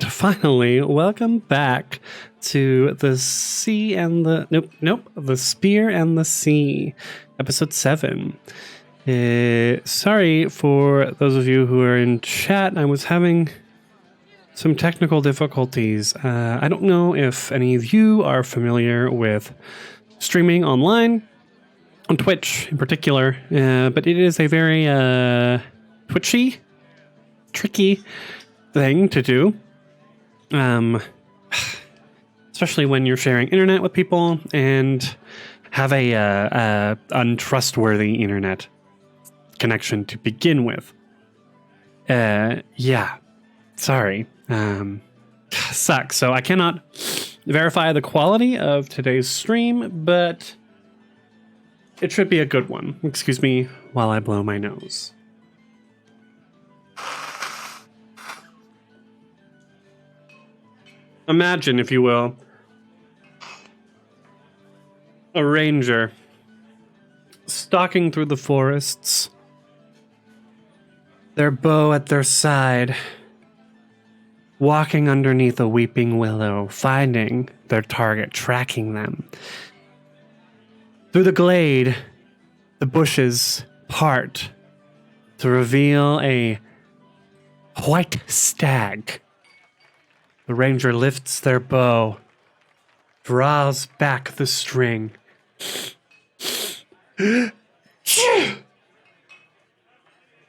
And finally, welcome back to the Sea and the... the Spear and the Sea, episode 7. Sorry for those of you who are in chat. I was having some technical difficulties. I don't know if any of you are familiar with streaming online, on Twitch in particular, but it is a very tricky thing to do, especially when you're sharing internet with people and have a untrustworthy internet connection to begin with. Sorry. Sucks. So I cannot verify the quality of today's stream, but it should be a good one. Excuse me while I blow my nose. Imagine, if you will, a ranger stalking through the forests, their bow at their side, walking underneath a weeping willow, finding their target, tracking them. Through the glade, the bushes part to reveal a white stag. The ranger lifts their bow, draws back the string.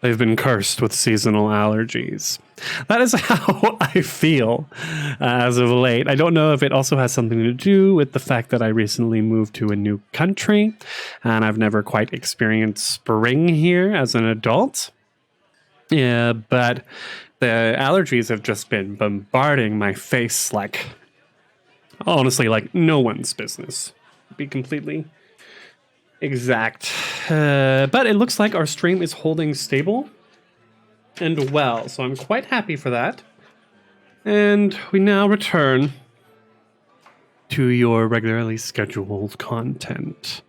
They've been cursed with seasonal allergies. That is how I feel as of late. I don't know if it also has something to do with the fact that I recently moved to a new country and I've never quite experienced spring here as an adult. Yeah, but the allergies have just been bombarding my face like, honestly, like no one's business. To be completely exact. But it looks like our stream is holding stable and well, so I'm quite happy for that. And we now return to your regularly scheduled content.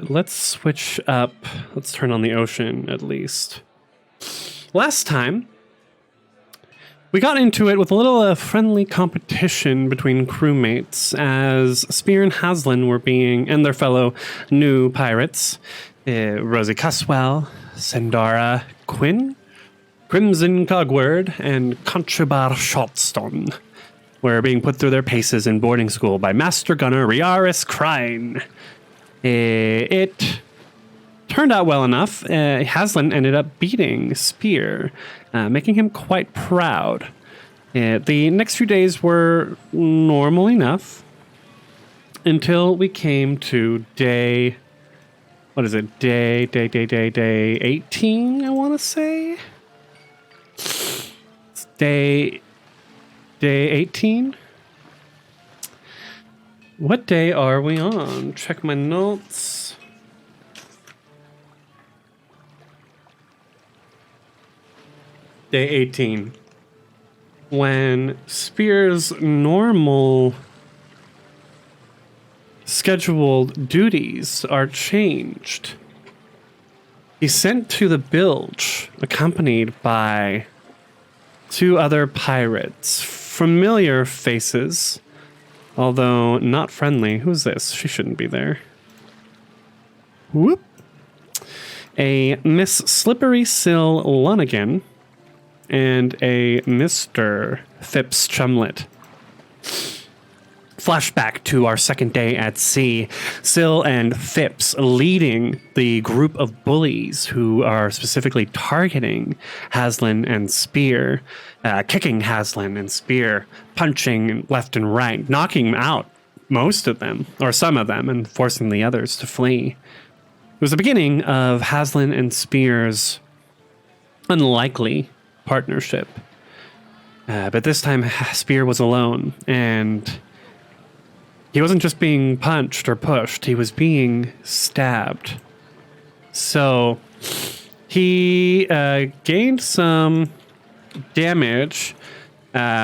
Let's switch up. Let's turn on the ocean, at least. Last time, we got into it with a little friendly competition between crewmates as Spear and Haslin were being, and their fellow new pirates, Rosie Caswell, Sendara Quinn, Crimson Cogward, and Conchabar Shotstone were being put through their paces in boarding school by Master Gunner Riaris Crine. It turned out well enough. Haslin ended up beating Spear, making him quite proud. The next few days were normal enough until we came to day 18, I want to say? It's day 18? What day are we on? Check my notes. Day 18. When Spear's normal scheduled duties are changed. He's sent to the bilge, accompanied by 2 other pirates. Familiar faces, although not friendly. Who's this? She shouldn't be there. Whoop. A Miss Slippery Sill Lonigan and a Mr. Phipps Chumlet. Flashback to our second day at sea. Sill and Phipps leading the group of bullies who are specifically targeting Haslin and Spear, kicking Haslin and Spear, punching left and right, knocking out most of them, or some of them, and forcing the others to flee. It was the beginning of Haslin and Spear's unlikely partnership. But this time, Spear was alone, and he wasn't just being punched or pushed, he was being stabbed. So he gained some damage.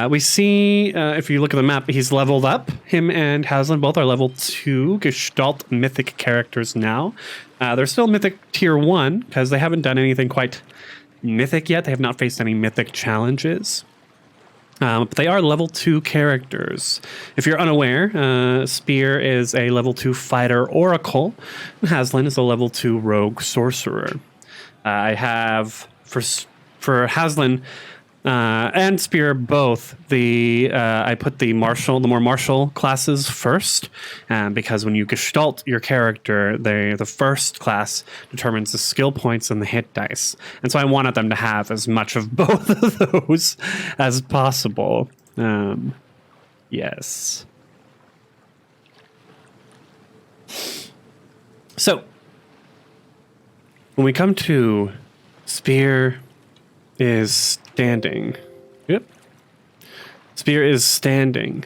We see, if you look at the map, he's leveled up. Him and Haslin both are level 2 Gestalt mythic characters now. They're still mythic tier 1 because they haven't done anything quite mythic yet. They have not faced any mythic challenges. But they are level 2 characters. If you're unaware, Spear is a level 2 fighter oracle, and Haslin is a level 2 rogue sorcerer. I have for Haslin and Spear both. I put the more martial classes first, because when you gestalt your character, the first class determines the skill points and the hit dice, and so I wanted them to have as much of both of those as possible. Yes. So when we come to Spear is standing. Yep. Spear is standing.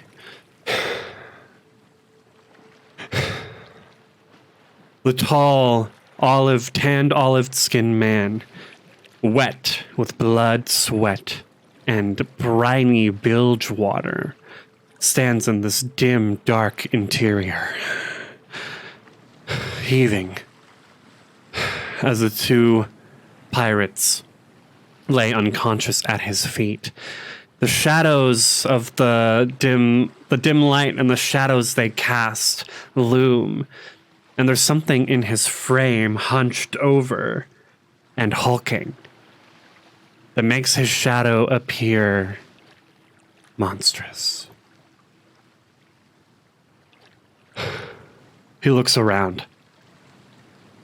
The tall, tanned olive-skinned man, wet with blood, sweat, and briny bilge water, stands in this dim, dark interior, heaving as the two pirates lay unconscious at his feet. The shadows of the dim light and the shadows they cast loom, and there's something in his frame hunched over and hulking that makes his shadow appear monstrous. He looks around,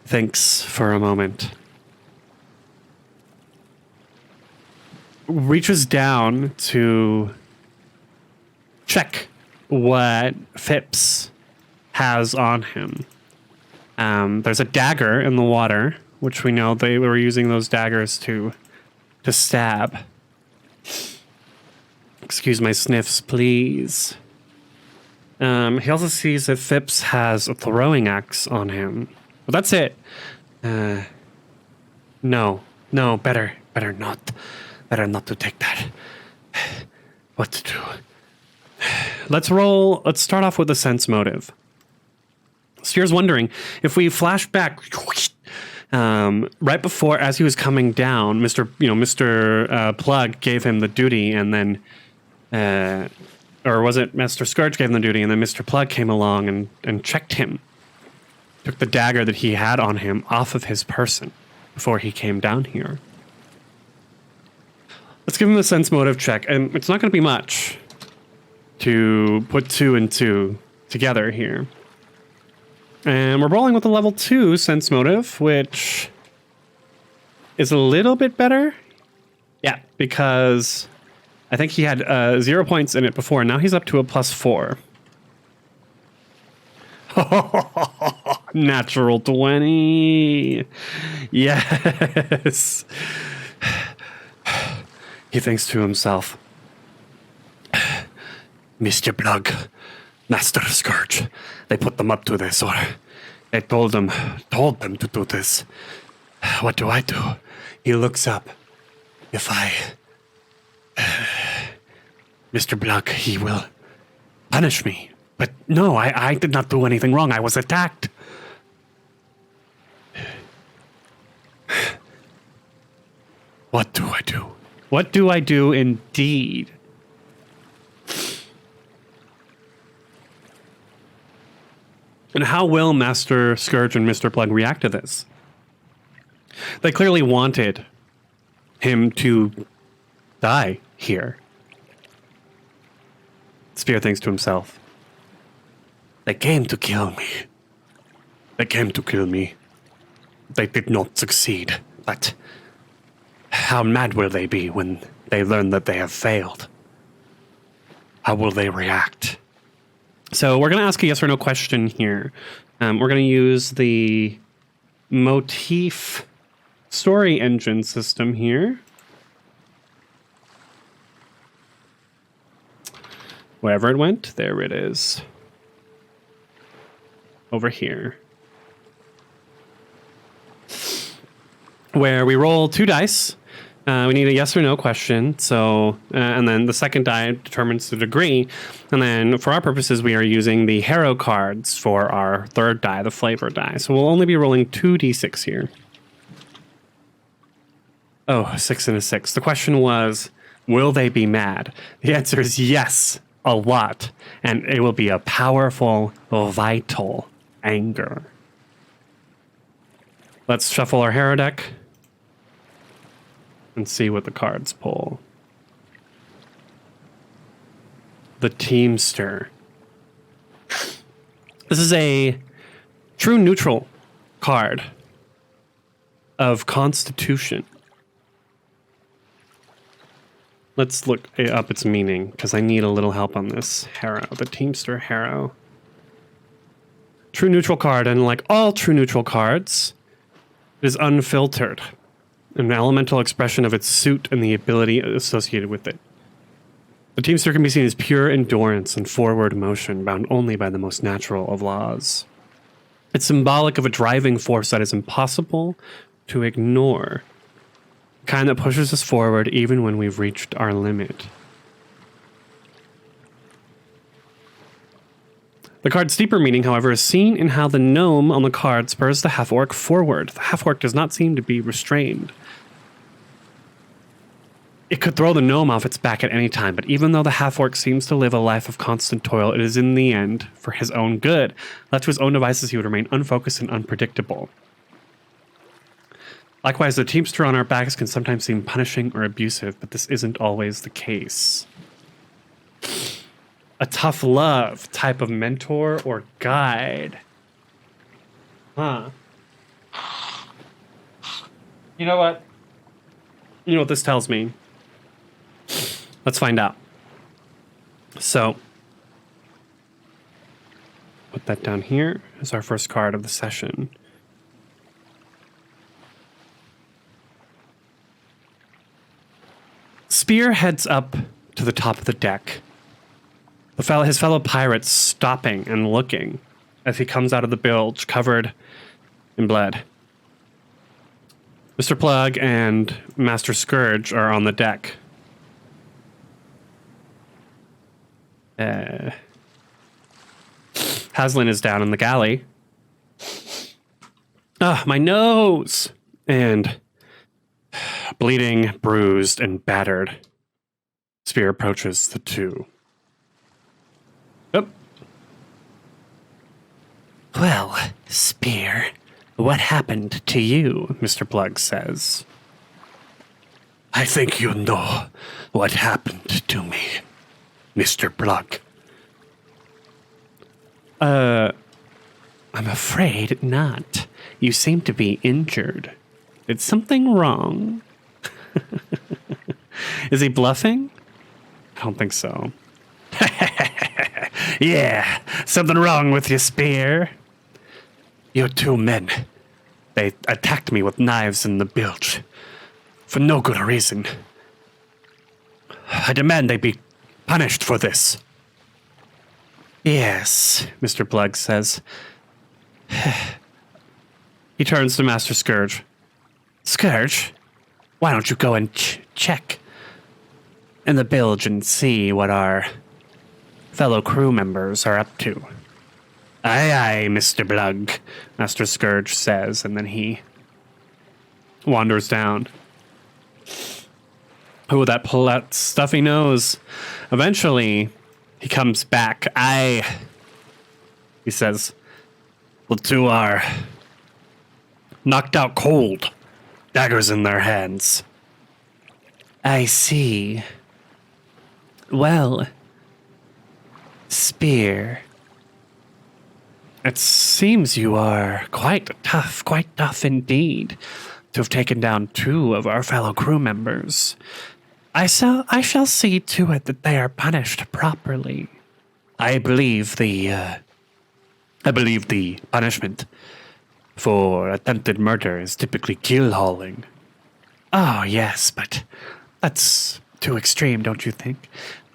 thinks for a moment, reaches down to check what Phipps has on him. There's a dagger in the water, which we know they were using those daggers to stab. Excuse my sniffs, please. He also sees that Phipps has a throwing axe on him. But that's it. No, better not. Better not to take that. What to do? Let's start off with a sense motive. Steer's wondering if we flash back right before, as he was coming down, Mr. Plug gave him the duty, and then, or was it Mr. Scourge gave him the duty, and then Mr. Plug came along and checked him, took the dagger that he had on him off of his person before he came down here. Let's give him a sense motive check, and it's not going to be much to put 2 and 2 together here. And we're rolling with a level 2 sense motive, which is a little bit better. Yeah, because I think he had 0 points in it before, and now he's up to a +4. Natural 20. Yes. He thinks to himself, Mr. Plug, Master Scourge, they put them up to this, or they told them to do this. What do I do? He looks up. If Mr. Plug, he will punish me. But no, I did not do anything wrong. I was attacked. What do I do? What do I do indeed? And how will Master Scourge and Mr. Plug react to this? They clearly wanted him to die here. Spear thinks to himself, they came to kill me. They came to kill me. They did not succeed, but how mad will they be when they learn that they have failed? How will they react? So we're going to ask a yes or no question here. We're going to use the motif story engine system here. Wherever it went, there it is. Over here. Where we roll 2 dice. We need a yes or no question. So, and then the second die determines the degree. And then for our purposes, we are using the hero cards for our third die, the flavor die. So we'll only be rolling 2d6 here. Oh, 6 and a 6. The question was, will they be mad? The answer is yes, a lot. And it will be a powerful, vital anger. Let's shuffle our hero deck and see what the cards pull. The Teamster. This is a true neutral card of Constitution. Let's look up its meaning, because I need a little help on this. Hero, the Teamster Hero. True neutral card, and like all true neutral cards, it is unfiltered. An elemental expression of its suit and the ability associated with it. The Teamster can be seen as pure endurance and forward motion, bound only by the most natural of laws. It's symbolic of a driving force that is impossible to ignore. The kind that pushes us forward even when we've reached our limit. The card's deeper meaning, however, is seen in how the gnome on the card spurs the half-orc forward. The half-orc does not seem to be restrained. It could throw the gnome off its back at any time, but even though the half-orc seems to live a life of constant toil, it is in the end for his own good. Left to his own devices, he would remain unfocused and unpredictable. Likewise, the Teamster on our backs can sometimes seem punishing or abusive, but this isn't always the case. A tough love type of mentor or guide. Huh. You know what? You know what this tells me? Let's find out. So, put that down here as our first card of the session. Spear heads up to the top of the deck. His fellow pirates stopping and looking as he comes out of the bilge covered in blood. Mr. Plug and Master Scourge are on the deck. Haslin is down in the galley. Ah, my nose! And bleeding, bruised, and battered. Spear approaches the two. Oh. Well, Spear, what happened to you? Mr. Plug says. I think you know what happened to me, Mr. Plug. I'm afraid not. You seem to be injured. Did something wrong? Is he bluffing? I don't think so. Yeah, something wrong with your Spear. Your two men, they attacked me with knives in the bilge. For no good reason. I demand they be punished for this. Yes, Mr. Plug says. He turns to Master Scourge. Scourge, why don't you go and check in the bilge and see what our fellow crew members are up to? Aye, aye, Mr. Plug, Master Scourge says, and then he wanders down. Oh, that stuffy nose. Eventually, he comes back. He says, the two are knocked out cold, daggers in their hands. I see. Well, Spear, it seems you are quite tough indeed to have taken down two of our fellow crew members. I shall see to it that they are punished properly. I believe the punishment for attempted murder is typically keel hauling. Oh, yes, but that's too extreme, don't you think?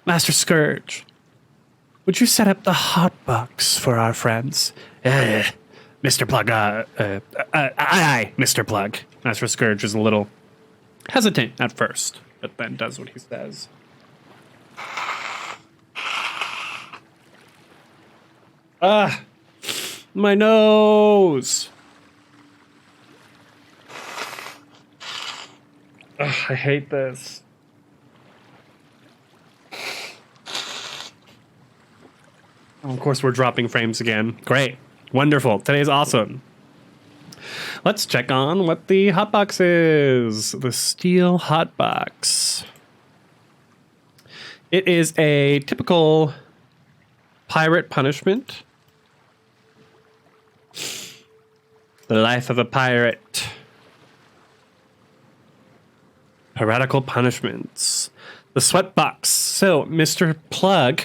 Master Scourge, would you set up the hot box for our friends? Mr. Plug, aye, Mr. Plug. Master Scourge is a little hesitant at first, but then does what he says. Ah, my nose. Ugh, I hate this. Oh, of course, we're dropping frames again. Great. Wonderful. Today's awesome. Let's check on what the hotbox is. The steel hotbox. It is a typical pirate punishment. The life of a pirate. Piratical punishments. The sweat box. So, Mr. Plug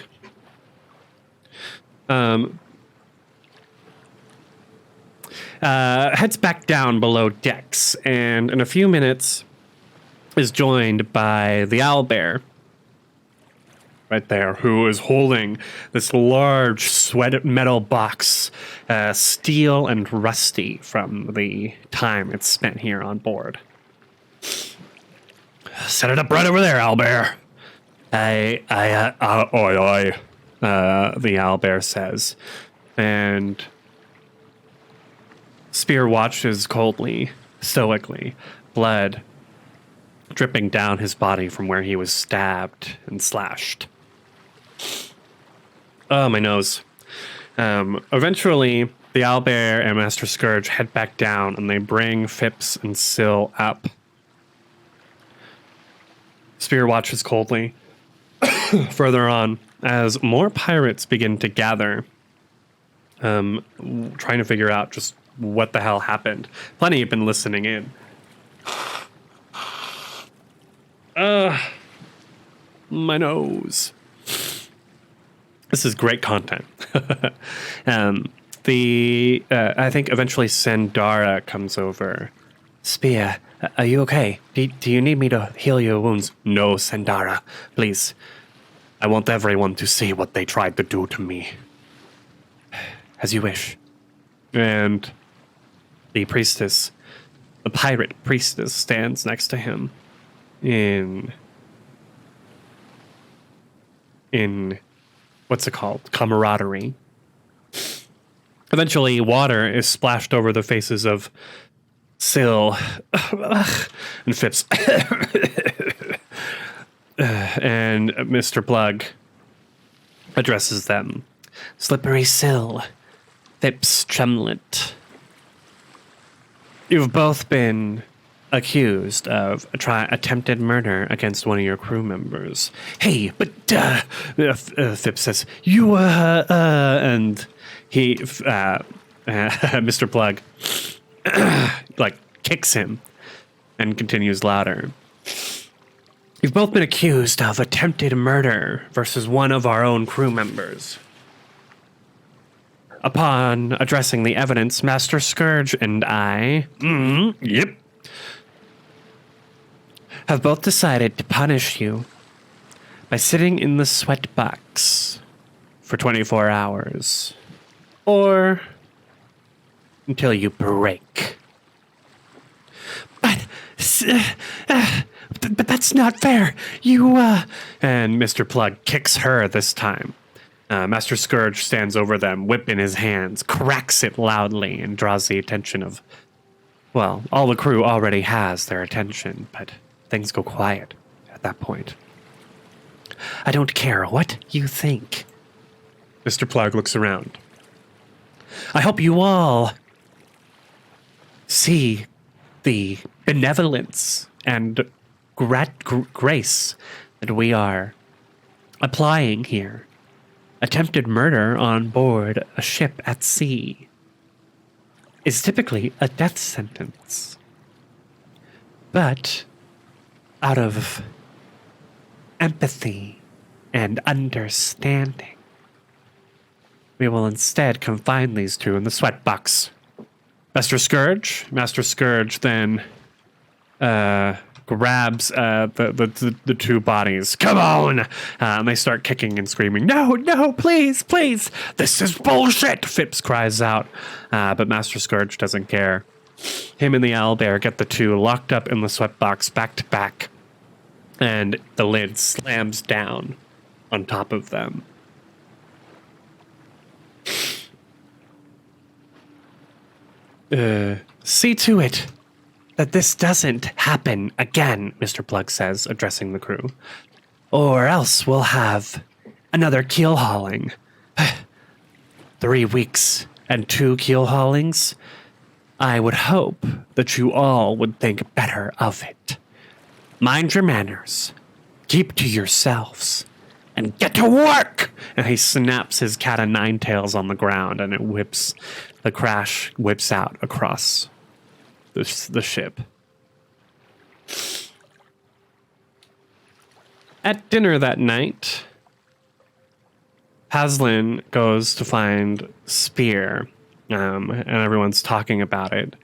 heads back down below decks, and in a few minutes is joined by the owlbear. Right there, who is holding this large sweat metal box, steel and rusty from the time it's spent here on board. Set it up right over there, owlbear. Aye, the owlbear says. And Spear watches coldly, stoically, blood dripping down his body from where he was stabbed and slashed. Oh, my nose. Eventually, the owlbear and Master Scourge head back down, and they bring Phipps and Syl up. Spear watches coldly. Further on, as more pirates begin to gather, trying to figure out just what the hell happened. Plenty have been listening in. My nose. This is great content. I think eventually Sandara comes over. Spear, are you okay? Do you need me to heal your wounds? No, Sandara, please. I want everyone to see what they tried to do to me. As you wish. And the priestess, the pirate priestess, stands next to him in what's it called? Camaraderie. Eventually, water is splashed over the faces of Syl and Phipps. And Mr. Plug addresses them. Slippery Syl, Phipps Tremlet. You've both been accused of attempted murder against one of your crew members. Hey, but Phipps says, you, and he, Mr. Plug, kicks him and continues louder. You've both been accused of attempted murder versus one of our own crew members. Upon addressing the evidence, Master Scourge and I, have both decided to punish you by sitting in the sweat box for 24 hours. Or until you break. But that's not fair. You, And Mr. Plug kicks her this time. Master Scourge stands over them, whip in his hands, cracks it loudly, and draws the attention of, well, all the crew already has their attention, but things go quiet at that point. I don't care what you think. Mr. Plug looks around. I hope you all see the benevolence and grace that we are applying here. Attempted murder on board a ship at sea is typically a death sentence. But out of empathy and understanding, we will instead confine these two in the sweat box. Master Scourge then grabs the two bodies. Come on! And they start kicking and screaming, no, please, this is bullshit, Phipps cries out. But Master Scourge doesn't care. Him and the owlbear get the two locked up in the sweat box back to back, and the lid slams down on top of them. See to it that this doesn't happen again, Mr. Plug says, addressing the crew. Or else we'll have another keel hauling. 3 weeks and 2 keel haulings. I would hope that you all would think better of it. Mind your manners. Keep to yourselves. And get to work! And he snaps his cat o' nine tails on the ground, and the crash whips out across the ship. At dinner that night, Haslin goes to find Spear, and everyone's talking about it.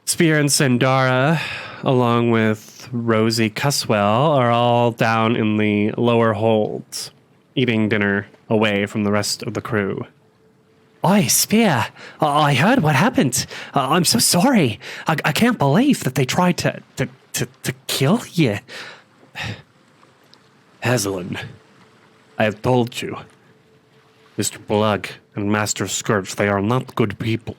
Spear and Sandara, along with Rosie Cuswell, are all down in the lower holds, eating dinner away from the rest of the crew. Oi, Spear, I heard what happened. I'm so sorry. I can't believe that they tried to kill you. Haslin, I have told you. Mr. Plug and Master Scourge, they are not good people.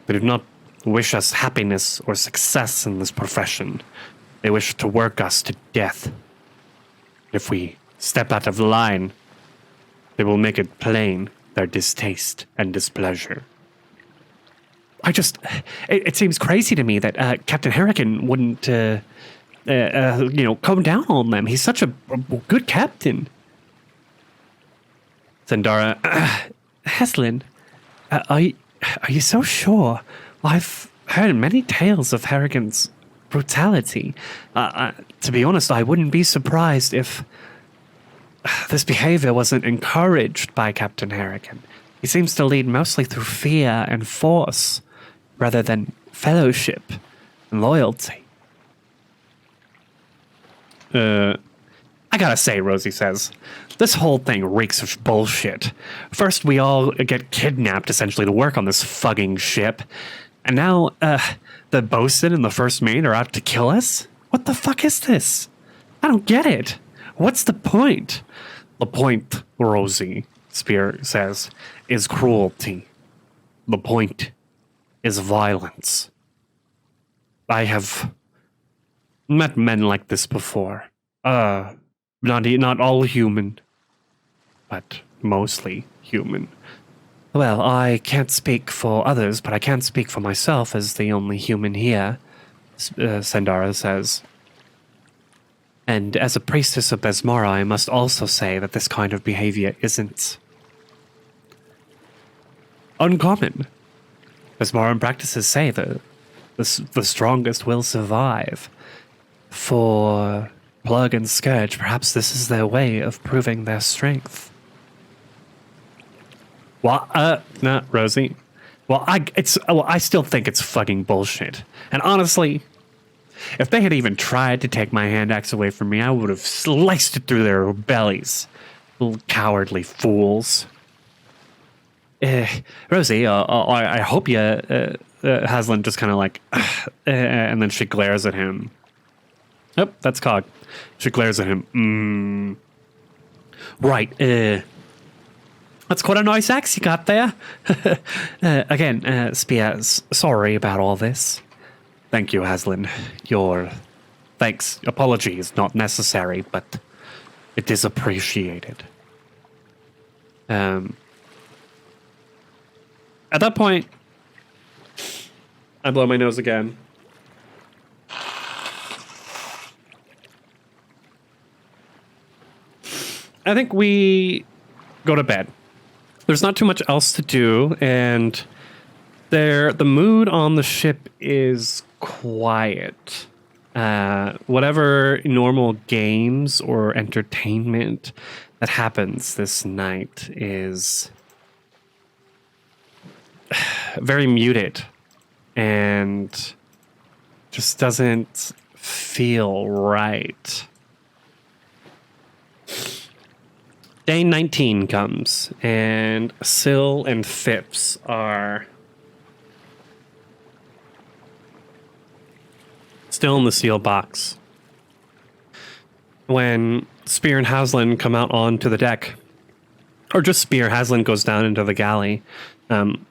They do not wish us happiness or success in this profession. They wish to work us to death. If we step out of line, they will make it plain their distaste and displeasure. It seems crazy to me that Captain Harrigan wouldn't, come down on them. He's such a good captain. Sandara, Haslin, are you so sure? I've heard many tales of Harrigan's brutality. To be honest, I wouldn't be surprised if this behavior wasn't encouraged by Captain Harrigan. He seems to lead mostly through fear and force, rather than fellowship and loyalty. I gotta say, Rosie says, this whole thing reeks of bullshit. First, we all get kidnapped, essentially, to work on this fucking ship. And now, the bosun and the first mate are out to kill us? What the fuck is this? I don't get it. What's the point? The point, Rosie, Spear says, is cruelty. The point is violence. I have met men like this before. Not all human, but mostly human. Well, I can't speak for others, but I can speak for myself as the only human here, Sandara says. And as a priestess of Besmara, I must also say that this kind of behavior isn't uncommon. Besmaran practices say that the strongest will survive. For Plug and Scourge, perhaps this is their way of proving their strength. Well, not Rosie. Well, I still think it's fucking bullshit. And honestly, if they had even tried to take my hand axe away from me, I would have sliced it through their bellies. Little cowardly fools. Rosie, I hope you, Haslin just kind of like, and then she glares at him. Oh, that's Cog. She glares at him. Right, that's quite a nice axe you got there. Again, Spear, sorry about all this. Thank you, Haslin. Your apology is not necessary, but it is appreciated. At that point, I blow my nose again. I think we go to bed. There's not too much else to do, and the mood on the ship is quiet. Whatever normal games or entertainment that happens this night is very muted and just doesn't feel right. Day 19 comes, and Syl and Phipps are still in the seal box. When Spear and Haslin come out onto the deck, or just Spear, Haslin goes down into the galley.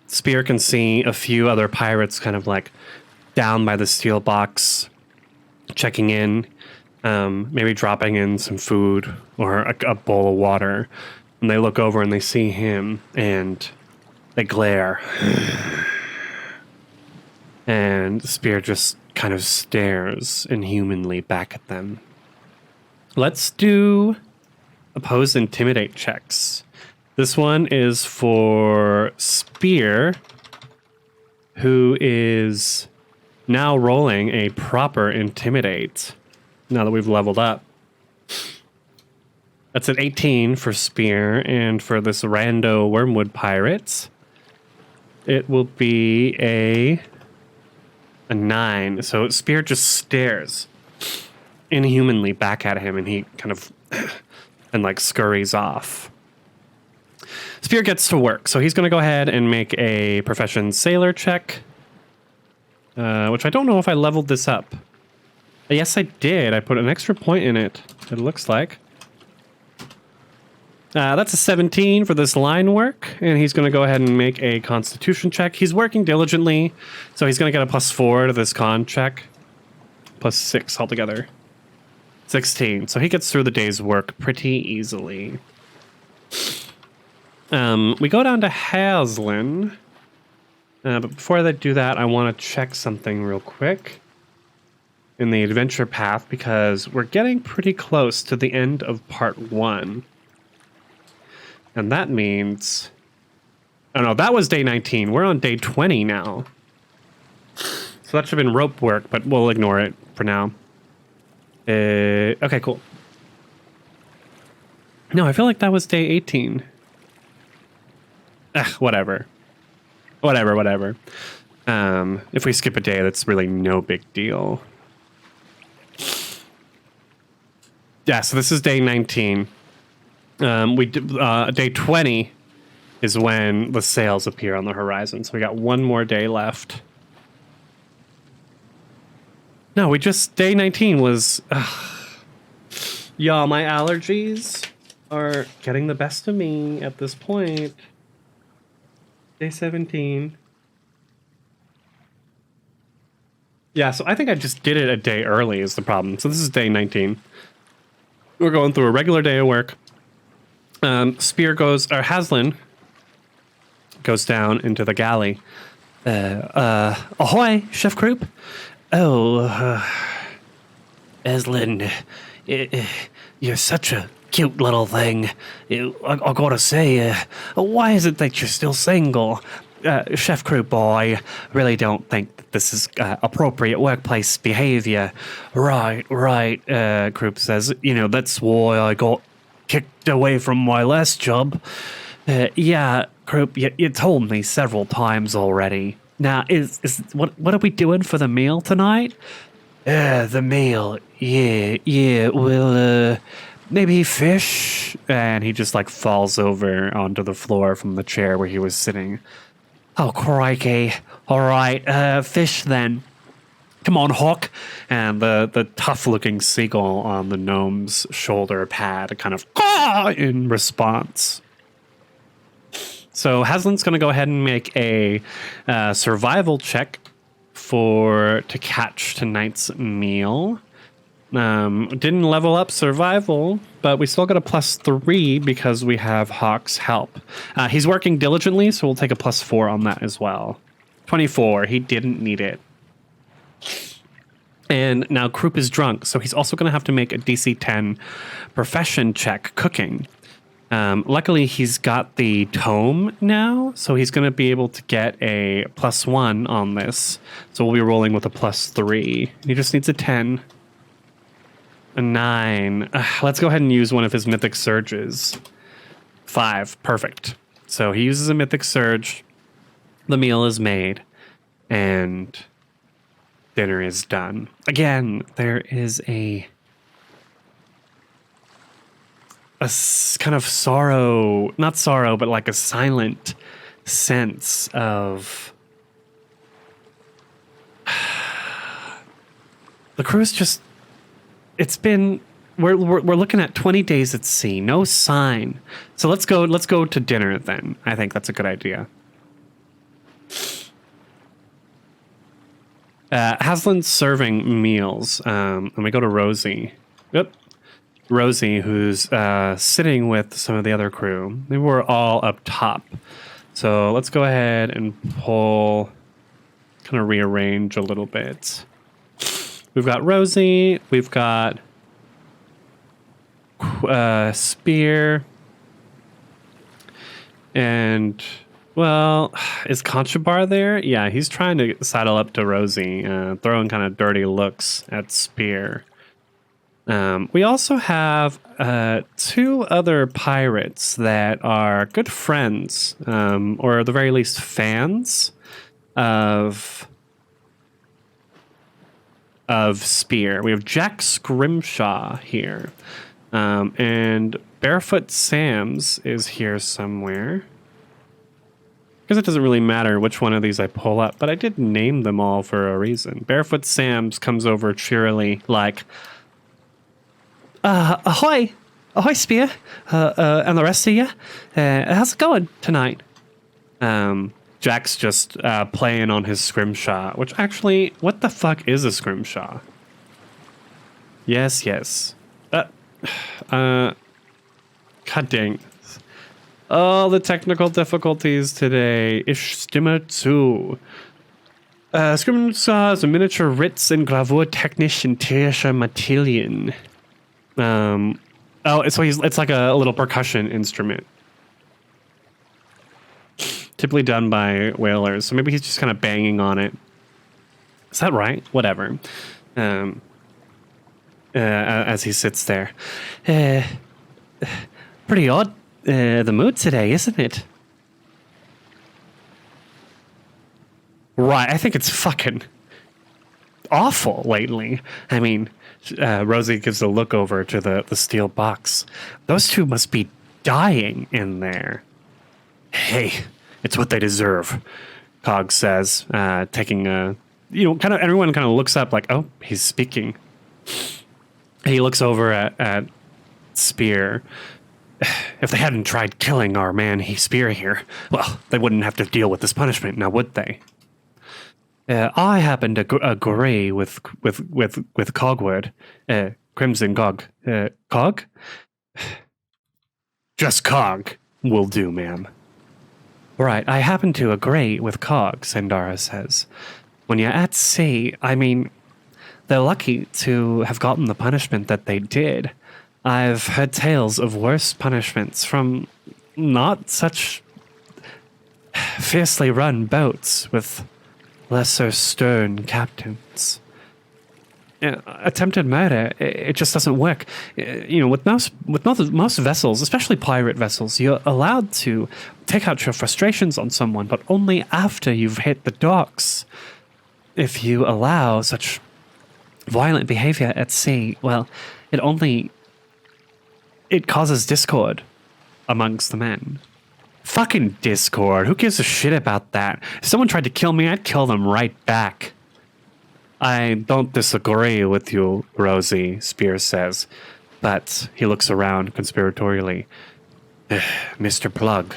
Spear can see a few other pirates kind of like down by the steel box, checking in, maybe dropping in some food or a bowl of water. And they look over and they see him and they glare. And Spear just kind of stares inhumanly back at them. Let's do opposed intimidate checks. This one is for Spear, who is now rolling a proper intimidate now that we've leveled up. That's an 18 for Spear, and for this rando Wormwood Pirate, it will be a 9. So Spear just stares inhumanly back at him, and he kind of and like scurries off. Spear gets to work, so he's going to go ahead and make a profession sailor check, which I don't know if I leveled this up. Yes, I did. I put an extra point in it, it looks like. That's a 17 for this line work, and he's going to go ahead and make a constitution check. He's working diligently, so he's going to get a +4 to this con check. +6 altogether. 16. So he gets through the day's work pretty easily. We go down to Haslin. But before I do that, I want to check something real quick in the adventure path, because we're getting pretty close to the end of part 1. And that means... Oh no, that was day 19. We're on day 20 now. So that should have been rope work, but we'll ignore it for now. Okay, cool. No, I feel like that was day 18. Whatever. Whatever. If we skip a day, that's really no big deal. Yeah, so this is day 19. Day 20 is when the sails appear on the horizon. So we got one more day left. No, day 19 was... Y'all, my allergies are getting the best of me at this point. Day 17. Yeah, so I think I just did it a day early is the problem. So this is day 19. We're going through a regular day of work. Haslin goes down into the galley. Ahoy, Chef Croup. Oh, Haslin, you're such a cute little thing. I gotta say, why is it that you're still single? Chef Croup, I really don't think that this is appropriate workplace behavior. Right, Croup says, that's why I got kicked away from my last job. Yeah, Croup, you told me several times already. Now, what are we doing for the meal tonight? The meal, yeah, well, maybe fish? And he just, falls over onto the floor from the chair where he was sitting. Oh, crikey. All right, fish then. Come on, Hawk. And the tough-looking seagull on the gnome's shoulder pad kind of in response. So Haslin's going to go ahead and make a survival check to catch tonight's meal. Didn't level up survival, but we still got a +3 because we have Hawk's help. He's working diligently, so we'll take a +4 on that as well. 24. He didn't need it. And now Croup is drunk, so he's also going to have to make a DC 10 profession check, cooking. Luckily, he's got the tome now, so he's going to be able to get a +1 on this. So we'll be rolling with a +3. He just needs a 10. A 9. Let's go ahead and use one of his mythic surges. 5. Perfect. So he uses a mythic surge. The meal is made. And dinner is done. Again, there is a kind of sorrow, not sorrow, but like a silent sense of the crew's just, we're looking at 20 days at sea, no sign. So let's go to dinner then. I think that's a good idea. Haslin's serving meals. Let me go to Rosie. Yep. Rosie, who's sitting with some of the other crew. They were all up top. So let's go ahead and pull, kind of rearrange a little bit. We've got Rosie. We've got Spear. And, well, is Conchabar there? Yeah, he's trying to saddle up to Rosie, throwing kind of dirty looks at Spear. We also have 2 other pirates that are good friends, or at the very least fans of Spear. We have Jack Scrimshaw here, and Barefoot Sam's is here somewhere. Because it doesn't really matter which one of these I pull up, but I did name them all for a reason. Barefoot Sam's comes over cheerily like, ahoy! Ahoy, Spear! And the rest of you? How's it going tonight? Jack's just playing on his scrimshaw, which actually, what the fuck is a scrimshaw? Yes. God dang. Oh, the technical difficulties today. Ich stimme zu. Scrimshaw is a miniature Ritz and Gravurtechnische Materialien. So it's like a little percussion instrument. Typically done by whalers, so maybe he's just kind of banging on it. Is that right? Whatever. As he sits there. Pretty odd, the mood today, isn't it? Right, I think it's fucking awful lately. I mean, Rosie gives a look over to the steel box. Those 2 must be dying in there. Hey, it's what they deserve, Cog says, taking a, kind of, everyone kind of looks up like, oh, he's speaking. He looks over at Spear. If they hadn't tried killing our man, Spear here, well, they wouldn't have to deal with this punishment, now would they? I happen to agree with Cogward, Crimson Cog. Cog? Just Cog will do, ma'am. Right, I happen to agree with Cog, Sandara says. When you're at sea, I mean, they're lucky to have gotten the punishment that they did. I've heard tales of worse punishments from not such fiercely run boats with lesser stern captains. Attempted murder, it just doesn't work. With most vessels, especially pirate vessels, you're allowed to take out your frustrations on someone, but only after you've hit the docks. If you allow such violent behavior at sea, well, it causes discord amongst the men. Fucking discord. Who gives a shit about that? If someone tried to kill me, I'd kill them right back. I don't disagree with you, Rosie, Spear says, but he looks around conspiratorially. Mr. Plug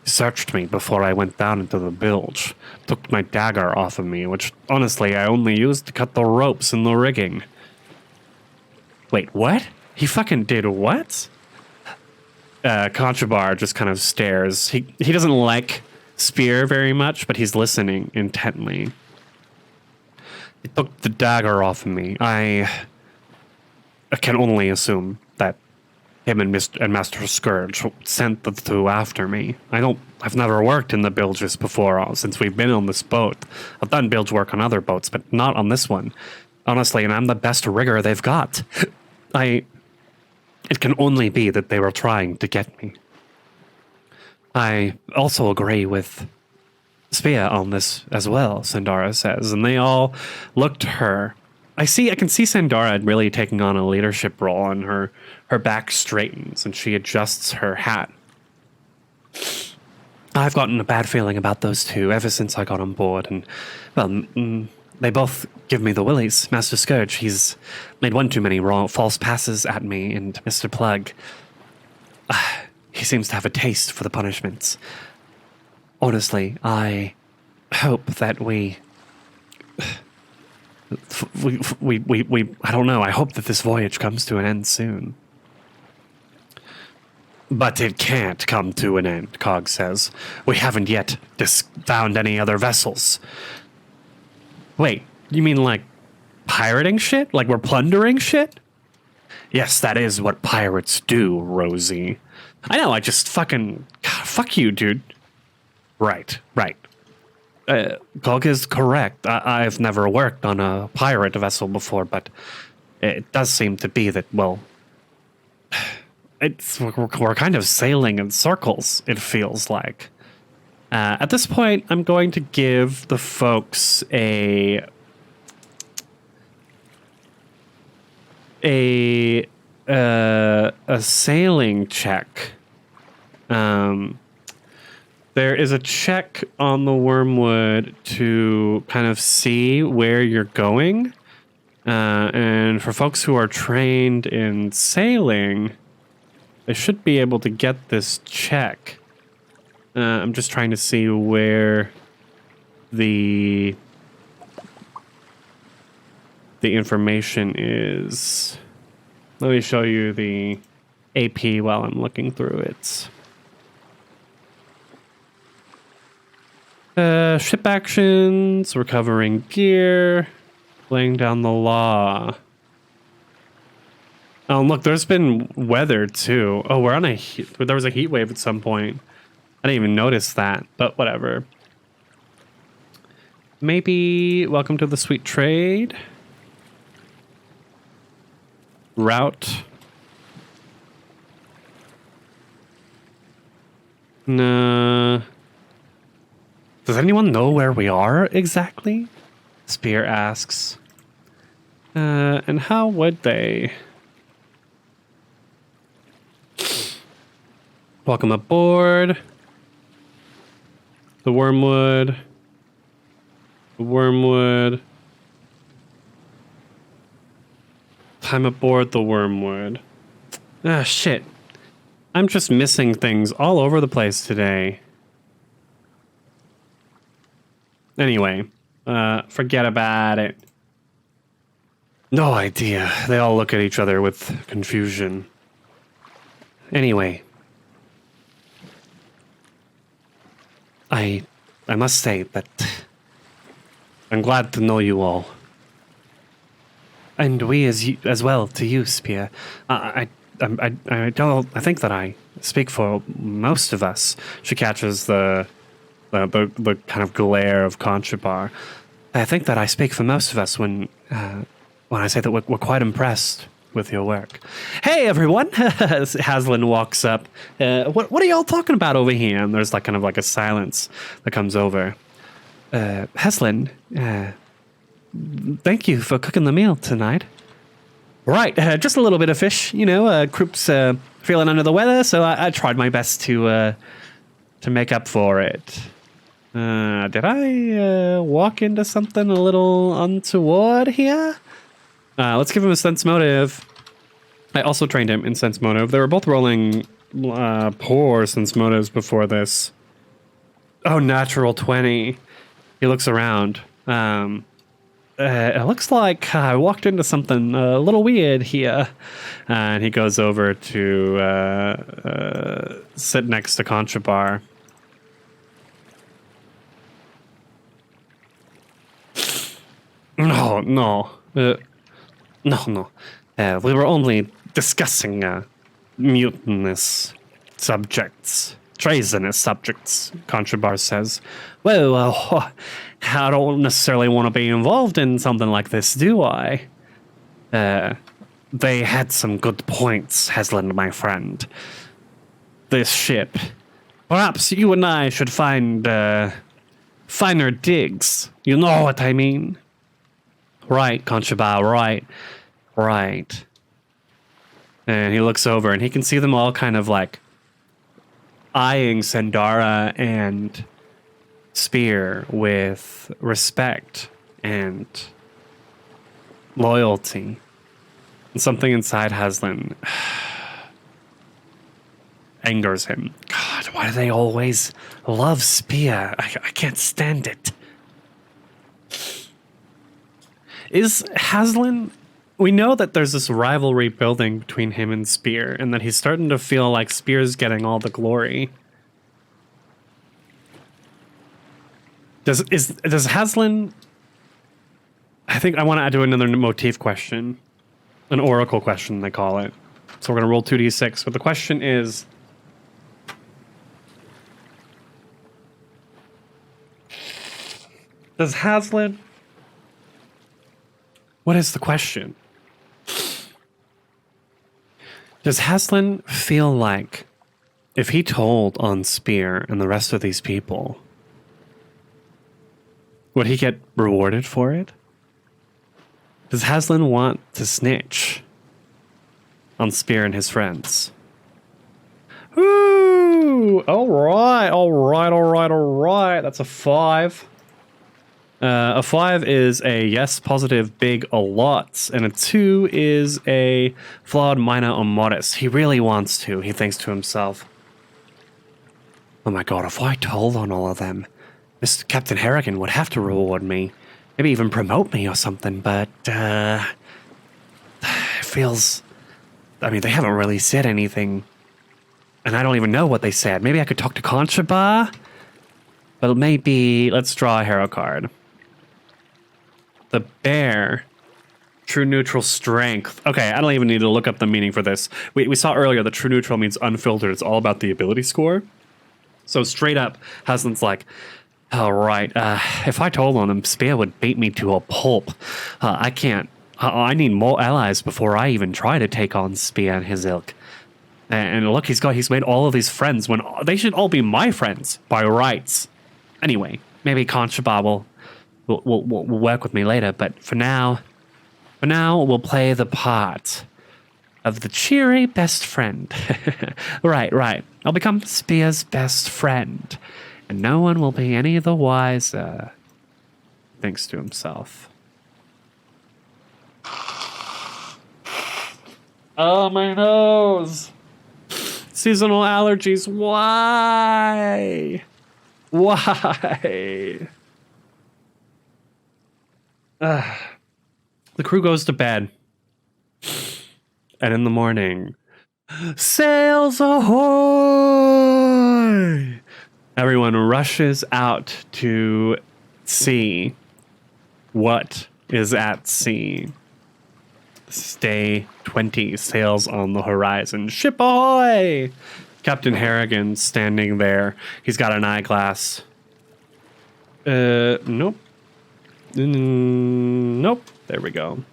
searched me before I went down into the bilge, took my dagger off of me, which honestly I only used to cut the ropes in the rigging. Wait, what? He fucking did what? Conchabar just kind of stares. He doesn't like Spear very much, but he's listening intently. He took the dagger off of me. I can only assume that him and Master Scourge sent the 2 after me. I've never worked in the bilges before since we've been on this boat. I've done bilge work on other boats, but not on this one. Honestly, and I'm the best rigger they've got. It can only be that they were trying to get me. I also agree with Spear on this as well, Sandara says, and they all look to her. I can see Sandara really taking on a leadership role, and her back straightens and she adjusts her hat. I've gotten a bad feeling about those 2 ever since I got on board, and, well, they both give me the willies. Master Scourge, he's made one too many false passes at me, and Mr. Plug, he seems to have a taste for the punishments. Honestly, I hope that we I don't know. I hope that this voyage comes to an end soon. But it can't come to an end, Cog says. We haven't yet found any other vessels. Wait, you mean like pirating shit? Like we're plundering shit? Yes, that is what pirates do, Rosie. I know, I just fucking... God, fuck you, dude. Right. Cog is correct. I've never worked on a pirate vessel before, but it does seem to be that, well... We're kind of sailing in circles, it feels like. At this point, I'm going to give the folks a sailing check. There is a check on the Wormwood to kind of see where you're going. And for folks who are trained in sailing... I should be able to get this check. I'm just trying to see where the information is. Let me show you the AP while I'm looking through it. Ship actions, recovering gear, laying down the law. Oh, look, there's been weather, too. Oh, we're on there was a heat wave at some point. I didn't even notice that, but whatever. Maybe welcome to the sweet trade. Route. No. Does anyone know where we are exactly? Spear asks. And how would they... Welcome aboard. The Wormwood. Time aboard the Wormwood. Ah, shit. I'm just missing things all over the place today. Anyway, forget about it. No idea. They all look at each other with confusion. Anyway. I must say that I'm glad to know you all. And we as well to you, Spear. I think that I speak for most of us. She catches the kind of glare of Conchabar. I think that I speak for most of us when I say that we're quite impressed with your work. Hey, everyone! Haslin walks up. What are y'all talking about over here? And there's like kind of like a silence that comes over. Haslin, thank you for cooking the meal tonight. Right, just a little bit of fish. You know, Kroop's feeling under the weather, so I tried my best to make up for it. Did I walk into something a little untoward here? Let's give him a sense motive. I also trained him in sense motive. They were both rolling poor sense motives before this. Oh, natural 20. He looks around. It looks like I walked into something a little weird here. And he goes over to sit next to Conchabar. No. No. We were only discussing mutinous subjects. Treasonous subjects, Conchabar says. Well, I don't necessarily want to be involved in something like this, do I? They had some good points, Haslin, my friend. This ship. Perhaps you and I should find finer digs. You know what I mean? Right, Conchabar, right. And he looks over and he can see them all kind of like eyeing Sandara and Spear with respect and loyalty. And something inside Haslin angers him. God, why do they always love Spear? I can't stand it. Is Haslin... We know that there's this rivalry building between him and Spear, and that he's starting to feel like Spear's getting all the glory. Does Haslin... I think I want to do another motif question. An oracle question, they call it. So we're going to roll 2d6, but the question is... Does Haslin... What is the question? Does Haslin feel like if he told on Spear and the rest of these people, would he get rewarded for it? Does Haslin want to snitch on Spear and his friends? Ooh! Alright. That's a 5. A 5 is a yes, positive, big, a lot, and a 2 is a flawed, minor, or modest. He really wants to, he thinks to himself. Oh my god, if I told on all of them, Mr. Captain Harrigan would have to reward me. Maybe even promote me or something, but, it feels... I mean, they haven't really said anything, and I don't even know what they said. Maybe I could talk to Conchabar? But maybe... Let's draw a hero card. The bear, true neutral strength. Okay, I don't even need to look up the meaning for this. We saw earlier that true neutral means unfiltered. It's all about the ability score. So straight up, Haslin's like, all right, if I told on him, Spear would beat me to a pulp. I can't. I need more allies before I even try to take on Spear and his ilk. And look, he's made all of these friends when they should all be my friends by rights. Anyway, maybe Conchabar will work with me later, but for now we'll play the part of the cheery best friend. Right. I'll become Spear's best friend, and no one will be any the wiser. Thinks to himself. Oh, my nose. Seasonal allergies. Why? The crew goes to bed. And in the morning, sails ahoy! Everyone rushes out to see what is at sea. This is day 20, sails on the horizon. Ship ahoy! Captain Harrigan's standing there. He's got an eyeglass. Nope. Nope. There we go.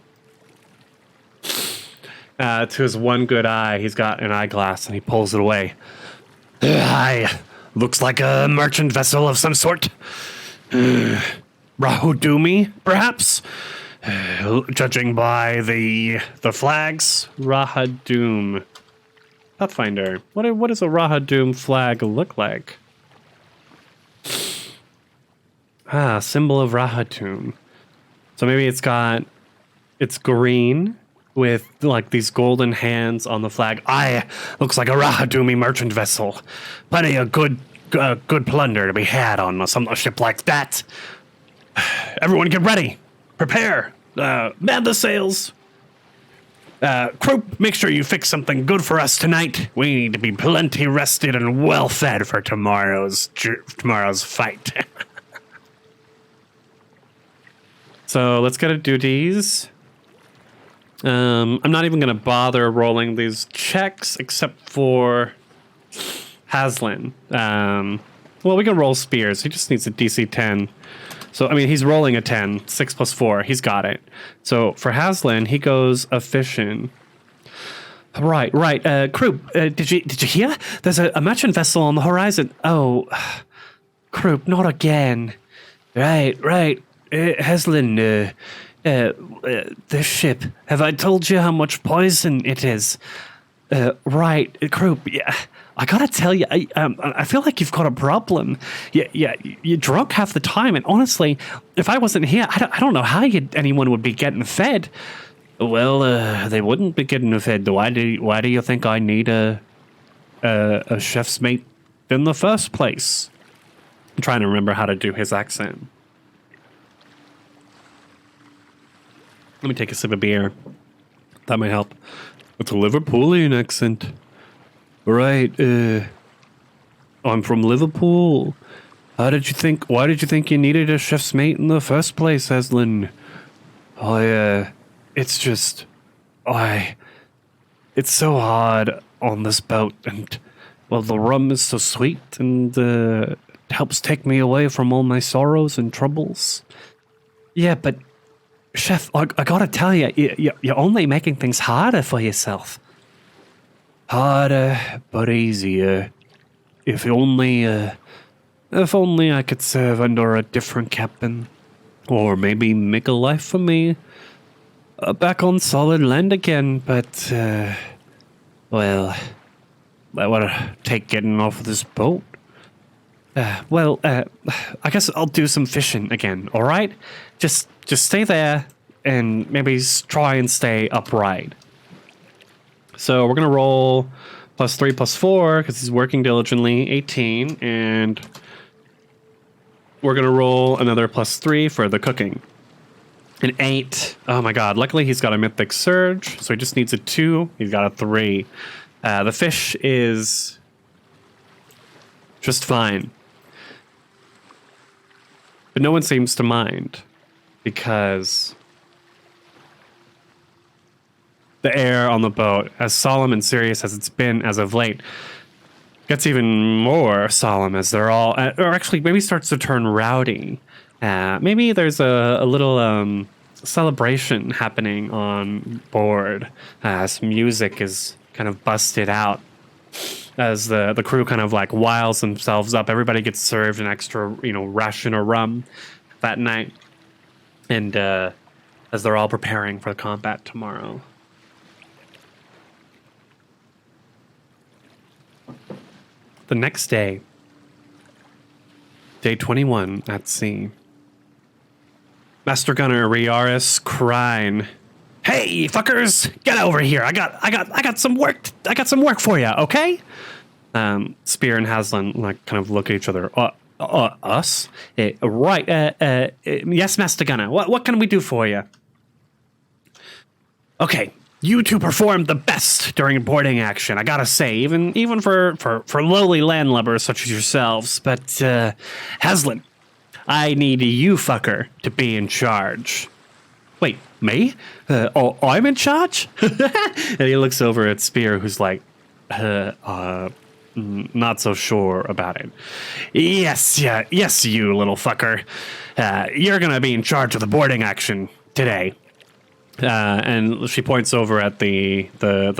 To his one good eye, he's got an eyeglass and he pulls it away. Aye, looks like a merchant vessel of some sort. Rahudumi, perhaps? Judging by the flags, Rahadum. Pathfinder, what does a Rahadum flag look like? Symbol of Rahadum. So maybe it's green with like these golden hands on the flag. Looks like a Rahadumi merchant vessel. Plenty of good plunder to be had on a ship like that. Everyone get ready. Prepare. Man the sails. Crew, make sure you fix something good for us tonight. We need to be plenty rested and well fed for tomorrow's fight. So let's get to duties. I'm not even going to bother rolling these checks except for Haslin. Well, we can roll Spears. He just needs a DC 10. So, I mean, he's rolling a 10. 6 plus 4. He's got it. So for Haslin, he goes a fishing. Right. Crew, did you hear? There's a merchant vessel on the horizon. Oh, Crew, not again. Right. Haslin, this ship. Have I told you how much poison it is? Right, Crew. Yeah, I gotta tell you, I feel like you've got a problem. Yeah, you're drunk half the time, and honestly, if I wasn't here, I don't know how anyone would be getting fed. Well, they wouldn't be getting fed. Why do you think I need a chef's mate in the first place? I'm trying to remember how to do his accent. Let me take a sip of beer. That might help. It's a Liverpoolian accent. Right, I'm from Liverpool. Why did you think you needed a chef's mate in the first place, Aslan? It's so hard on this boat, and, well, the rum is so sweet, and, it helps take me away from all my sorrows and troubles. Yeah, but, Chef, I gotta tell you, you're only making things harder for yourself. Harder, but easier. If only I could serve under a different captain. Or maybe make a life for me. Back on solid land again, but, well, that would take getting off this boat. I guess I'll do some fishing again, alright? Just stay there, and maybe try and stay upright. So we're gonna roll +3 +4, because he's working diligently, 18, and we're gonna roll another +3 for the cooking. An 8. Oh my god, luckily he's got a mythic surge, so he just needs a 2. He's got a 3. The fish is just fine. But no one seems to mind, because the air on the boat, as solemn and serious as it's been as of late, gets even more solemn as they're all, or actually maybe starts to turn rowdy. Maybe there's a little celebration happening on board. Some music is kind of busted out as the crew kind of like wiles themselves up. Everybody gets served an extra, ration of rum that night. And as they're all preparing for the combat tomorrow. The next day, day 21 at sea. Master Gunner Riaris Crine. Hey, fuckers, get over here. I got some work. I got some work for you. Okay. Spear and Haslan kind of look at each other. Us? Right. Yes, Master Gunner. What can we do for you? Okay. You two performed the best during boarding action, I gotta say, even for lowly landlubbers such as yourselves. But, Haslan, I need you fucker to be in charge. Wait, me? I'm in charge? And he looks over at Spear, who's like, not so sure about it. Yes, you little fucker. You're gonna be in charge of the boarding action today. And she points over at the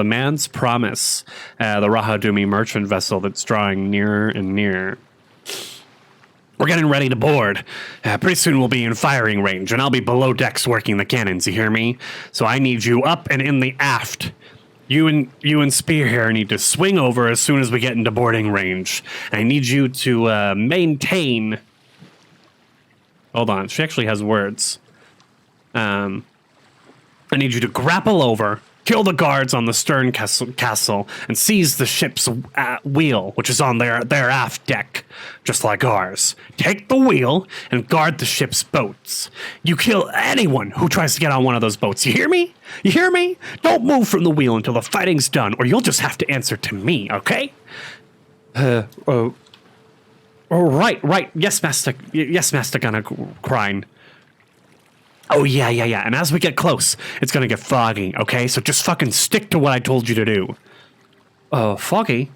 Man's Promise, the Rahadumi merchant vessel that's drawing nearer and nearer. We're getting ready to board. Pretty soon we'll be in firing range, and I'll be below decks working the cannons, you hear me? So I need you up and in the aft. You and Spear here need to swing over as soon as we get into boarding range. I need you to maintain... Hold on, she actually has words. I need you to grapple over, kill the guards on the stern castle, and seize the ship's wheel, which is on their aft deck, just like ours. Take the wheel and guard the ship's boats. You kill anyone who tries to get on one of those boats. You hear me? You hear me? Don't move from the wheel until the fighting's done, or you'll just have to answer to me, okay? Oh, right. Yes, Master Gunner Crine. Oh, yeah. And as we get close, it's gonna get foggy, okay? So just fucking stick to what I told you to do. Foggy?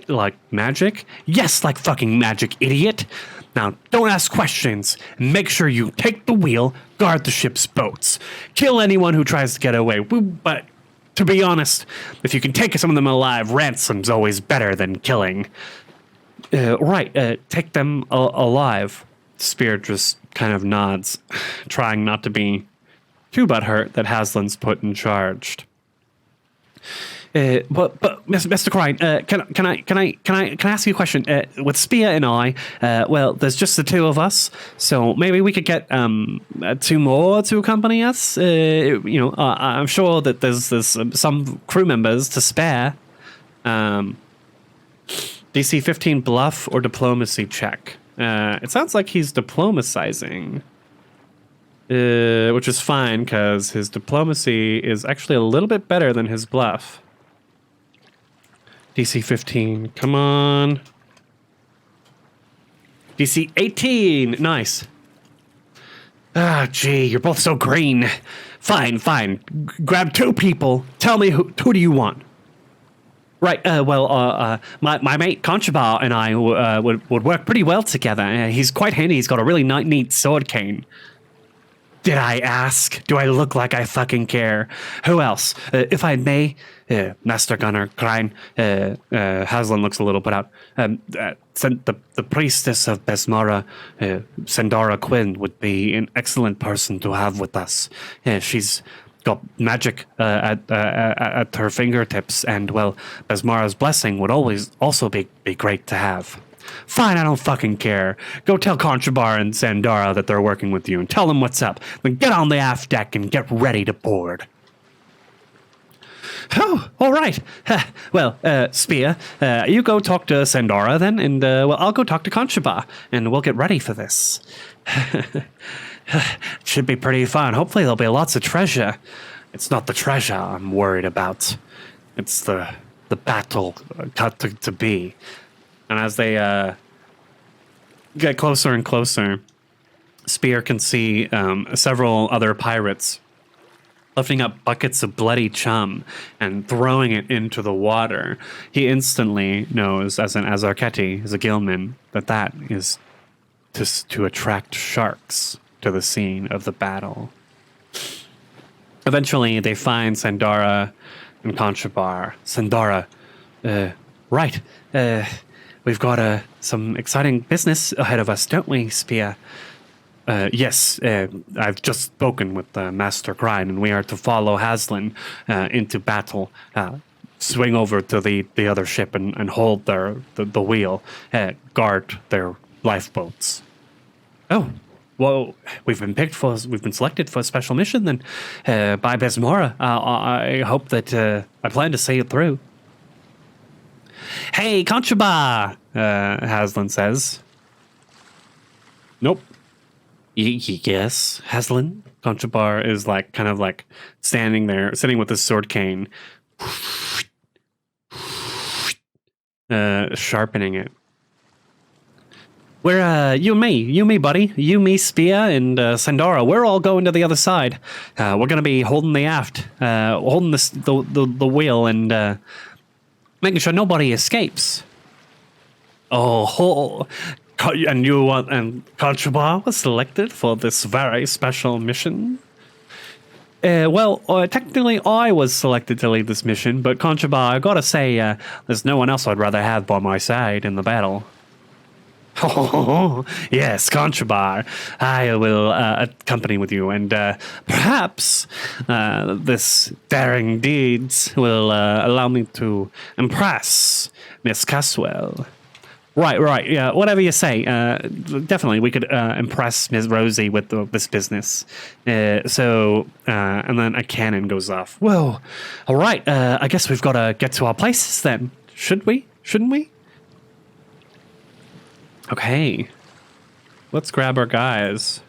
Like magic? Yes, like fucking magic, idiot. Now, don't ask questions. Make sure you take the wheel, guard the ship's boats. Kill anyone who tries to get away. But, to be honest, if you can take some of them alive, ransom's always better than killing. Right, take them alive. Spear just kind of nods, trying not to be too butthurt that Haslan's put in charge. But Mr. Crine, can I ask you a question? With Spear and I, well, there's just the two of us, so maybe we could get 2 more to accompany us. I'm sure that there's some crew members to spare. DC 15 bluff or diplomacy check. It sounds like he's diplomatizing. which is fine because his diplomacy is actually a little bit better than his bluff. DC 15, come on. DC 18, nice. Ah, gee, you're both so green. Fine. Grab 2 people. Tell me who do you want? Right, my mate Conchaba and I would work pretty well together. He's quite handy. He's got a really neat sword cane. Did I ask? Do I look like I fucking care? Who else? If I may, Master Gunner Klein, Haslin looks a little put out. The priestess of Besmara, Sandara Quinn, would be an excellent person to have with us. She's got magic at her fingertips, and, well, Besmara's blessing would also be great to have. Fine, I don't fucking care. Go tell Conchabar and Sandara that they're working with you and tell them what's up. Then get on the aft deck and get ready to board. Oh, all right. Well, Spear, you go talk to Sandara then, and, I'll go talk to Conchabar, and we'll get ready for this. Should be pretty fun. Hopefully there'll be lots of treasure. It's not the treasure I'm worried about. It's the battle cut to be. And as they get closer and closer, Spear can see several other pirates lifting up buckets of bloody chum and throwing it into the water. He instantly knows, as an Azarketi, as a gilman, that is to attract sharks to the scene of the battle. Eventually, they find Sandara and Conchabar. Sandara, right, we've got some exciting business ahead of us, don't we, Spear? Yes, I've just spoken with Master Grind, and we are to follow Haslin into battle, swing over to the other ship and hold the wheel, guard their lifeboats. Oh, well, we've been selected for a special mission then by Besmora. I hope that I plan to see it through. Hey, Conchaba, Haslin says. Nope. Yes, Haslin. Conchabar is kind of standing there, sitting with his sword cane, sharpening it. We're, you and me, buddy. You, me, Spear, and Sandara. We're all going to the other side. We're going to be holding the aft, holding the wheel, and making sure nobody escapes. Oh, and Conchabar was selected for this very special mission? Technically I was selected to lead this mission, but Conchabar, I gotta say, there's no one else I'd rather have by my side in the battle. Oh, yes, Conchabar, I will accompany with you, and perhaps this daring deeds will allow me to impress Miss Caswell. Right, yeah, whatever you say. Definitely, we could impress Ms. Rosie with this business. And then a cannon goes off. Whoa, all right, I guess we've got to get to our places then. Should we? Shouldn't we? Okay, let's grab our guys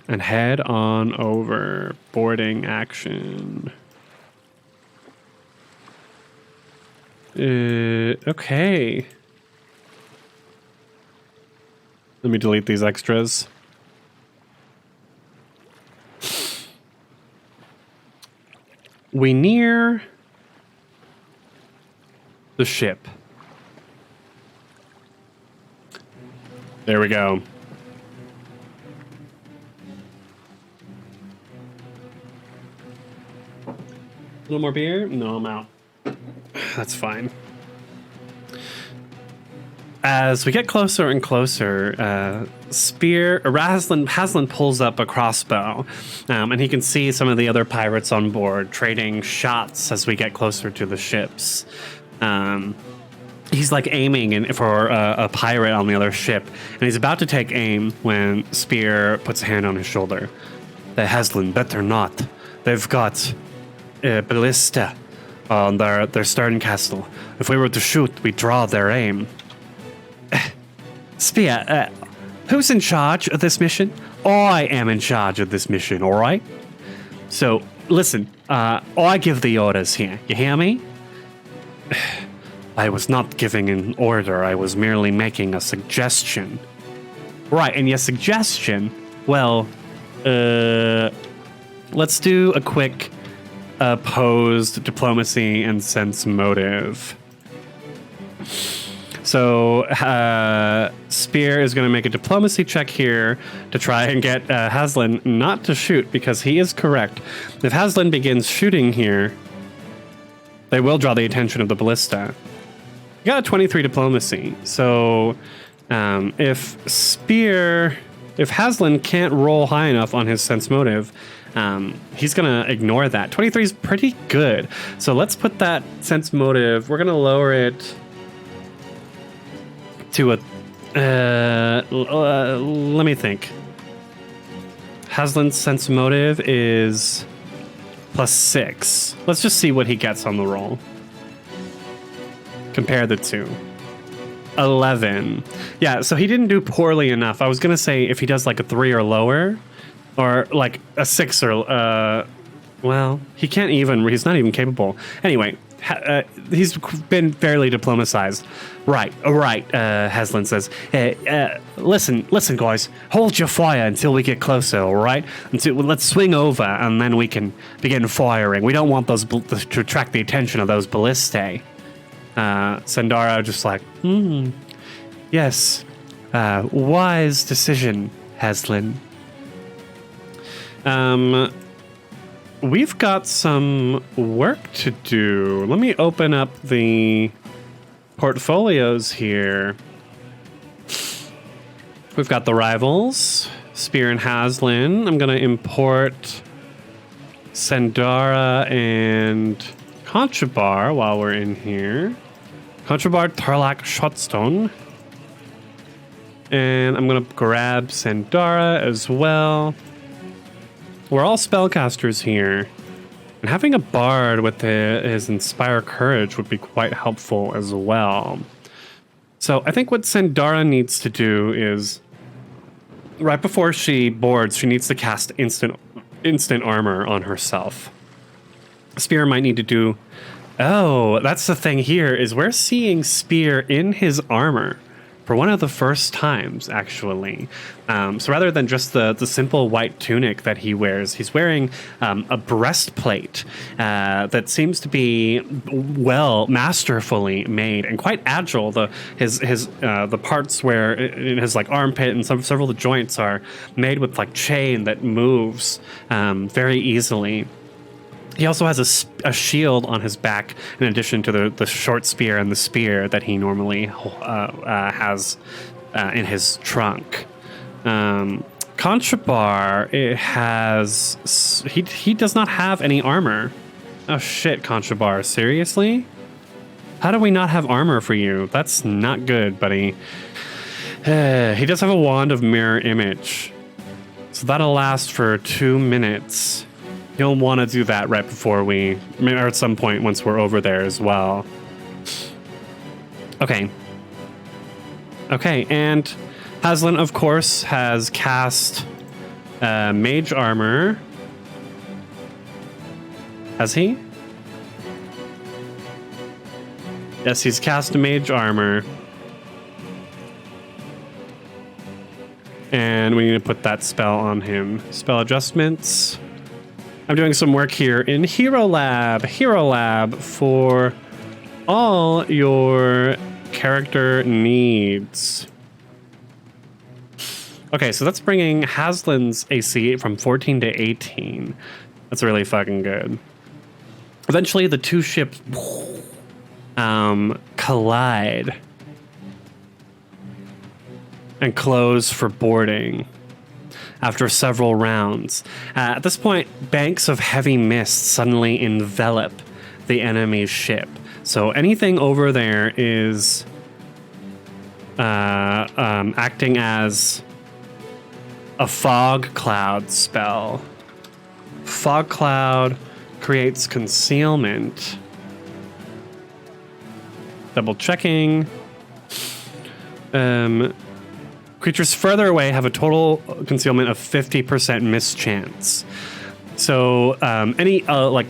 and head on over. Boarding action. Okay. Let me delete these extras. We near the ship. There we go. A little more beer? No, I'm out. That's fine. As we get closer and closer, Haslin pulls up a crossbow, and he can see some of the other pirates on board trading shots as we get closer to the ships. He's aiming for a pirate on the other ship, and he's about to take aim when Spear puts a hand on his shoulder. Haslin, better not. They've got ballista on their stern castle. If we were to shoot, we'd draw their aim. Spear, Who's in charge of this mission? I am in charge of this mission, all right? So, listen, I give the orders here. You hear me? I was not giving an order. I was merely making a suggestion. Right, and your suggestion, well, let's do a quick opposed diplomacy and sense motive. So, Spear is going to make a diplomacy check here to try and get Haslin not to shoot, because he is correct. If Haslin begins shooting here, they will draw the attention of the ballista. You got a 23 diplomacy. So, if Haslin can't roll high enough on his sense motive, he's going to ignore that. 23 is pretty good. So let's put that sense motive, we're going to lower it to a, let me think. Haslin's sense motive is +6. Let's just see what he gets on the roll. Compare the two. 11. Yeah, so he didn't do poorly enough. I was going to say if he does like a 3 or lower, or like a 6 or, well, he can't even, he's not even capable. Anyway, he's been fairly diplomatized. Right, Haslin says. Listen, guys, hold your fire until we get closer, all right? Let's swing over, and then we can begin firing. We don't want those to attract the attention of those ballistae. Sandara just like, yes, wise decision, Haslin. We've got some work to do. Let me open up the portfolios here. We've got the rivals, Spear and Haslin. I'm going to import Sandara and Contrabar while we're in here. Contrabar, Tarlak, Shotstone. And I'm going to grab Sandara as well. We're all spellcasters here. And having a bard with his Inspire Courage would be quite helpful as well. So I think what Sandara needs to do is, right before she boards, she needs to cast instant armor on herself. Spear might need to do... Oh, that's the thing here, is we're seeing Spear in his armor for one of the first times, actually. So rather than just the simple white tunic that he wears, he's wearing a breastplate that seems to be masterfully made and quite agile. The parts where his like armpit and several of the joints are made with like chain that moves very easily. He also has a shield on his back, in addition to the short spear and the spear that he normally has in his trunk. Contrabar, he does not have any armor. Oh shit, Contrabar, seriously? How do we not have armor for you? That's not good, buddy. He does have a wand of mirror image, so that'll last for 2 minutes. He'll want to do that right before or at some point once we're over there as well. Okay, and Haslin, of course, has cast Mage Armor. Has he? Yes, he's cast Mage Armor. And we need to put that spell on him. Spell adjustments. I'm doing some work here in Hero Lab for all your character needs. Okay, so that's bringing Haslin's AC from 14 to 18. That's really fucking good. Eventually, the two ships collide and close for boarding. After several rounds. At this point, banks of heavy mist suddenly envelop the enemy's ship. So anything over there is acting as a fog cloud spell. Fog cloud creates concealment. Double checking. Creatures further away have a total concealment of 50% mischance. So any like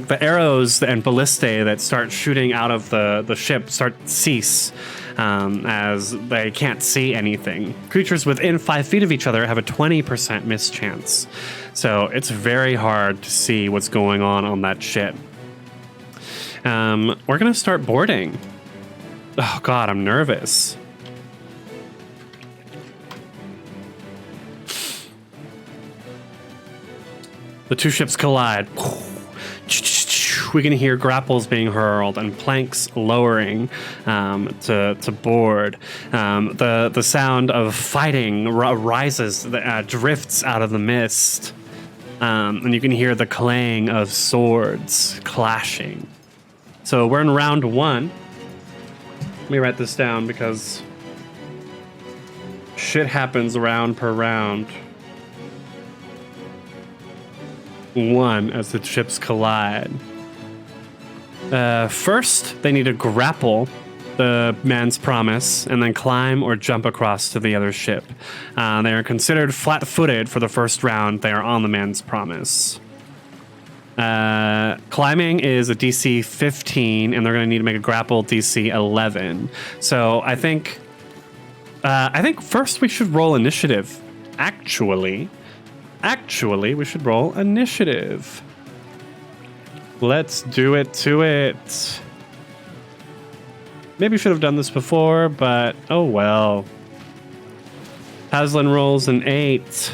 the arrows and ballistae that start shooting out of the ship cease as they can't see anything. Creatures within 5 feet of each other have a 20% mischance. So it's very hard to see what's going on that ship. We're going to start boarding. Oh, God, I'm nervous. The two ships collide. We can hear grapples being hurled and planks lowering to board. The sound of fighting rises, drifts out of the mist. And you can hear the clang of swords clashing. So we're in round 1. Let me write this down because shit happens round per round. 1 as the ships collide. First, they need to grapple the man's promise and then climb or jump across to the other ship. They are considered flat-footed for the first round. They are on the man's promise. Climbing is a DC 15, and they're going to need to make a grapple DC 11. So I think first we should roll initiative. Actually, we should roll initiative. Let's do it to it. Maybe we should have done this before, but oh well. Haslin rolls an 8.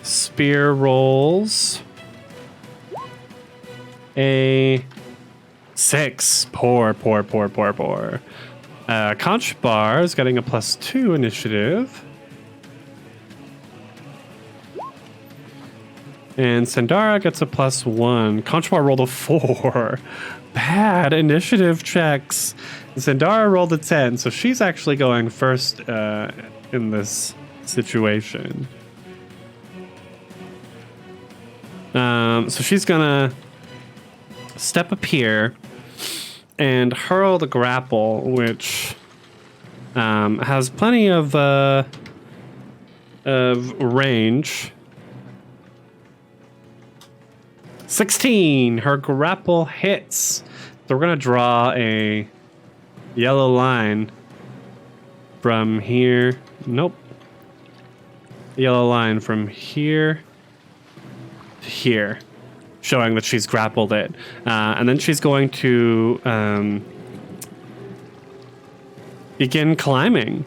Spear rolls a 6. Poor. Conch Bar is getting a +2 initiative. And Sandara gets a +1. Conchbar rolled a 4. Bad initiative checks. Sandara rolled a 10, so she's actually going first in this situation. So she's gonna step up here and hurl the grapple, which has plenty of range. 16, her grapple hits. So we're gonna draw a yellow line from here. Nope. Yellow line from here to here, showing that she's grappled it. And then she's going to begin climbing.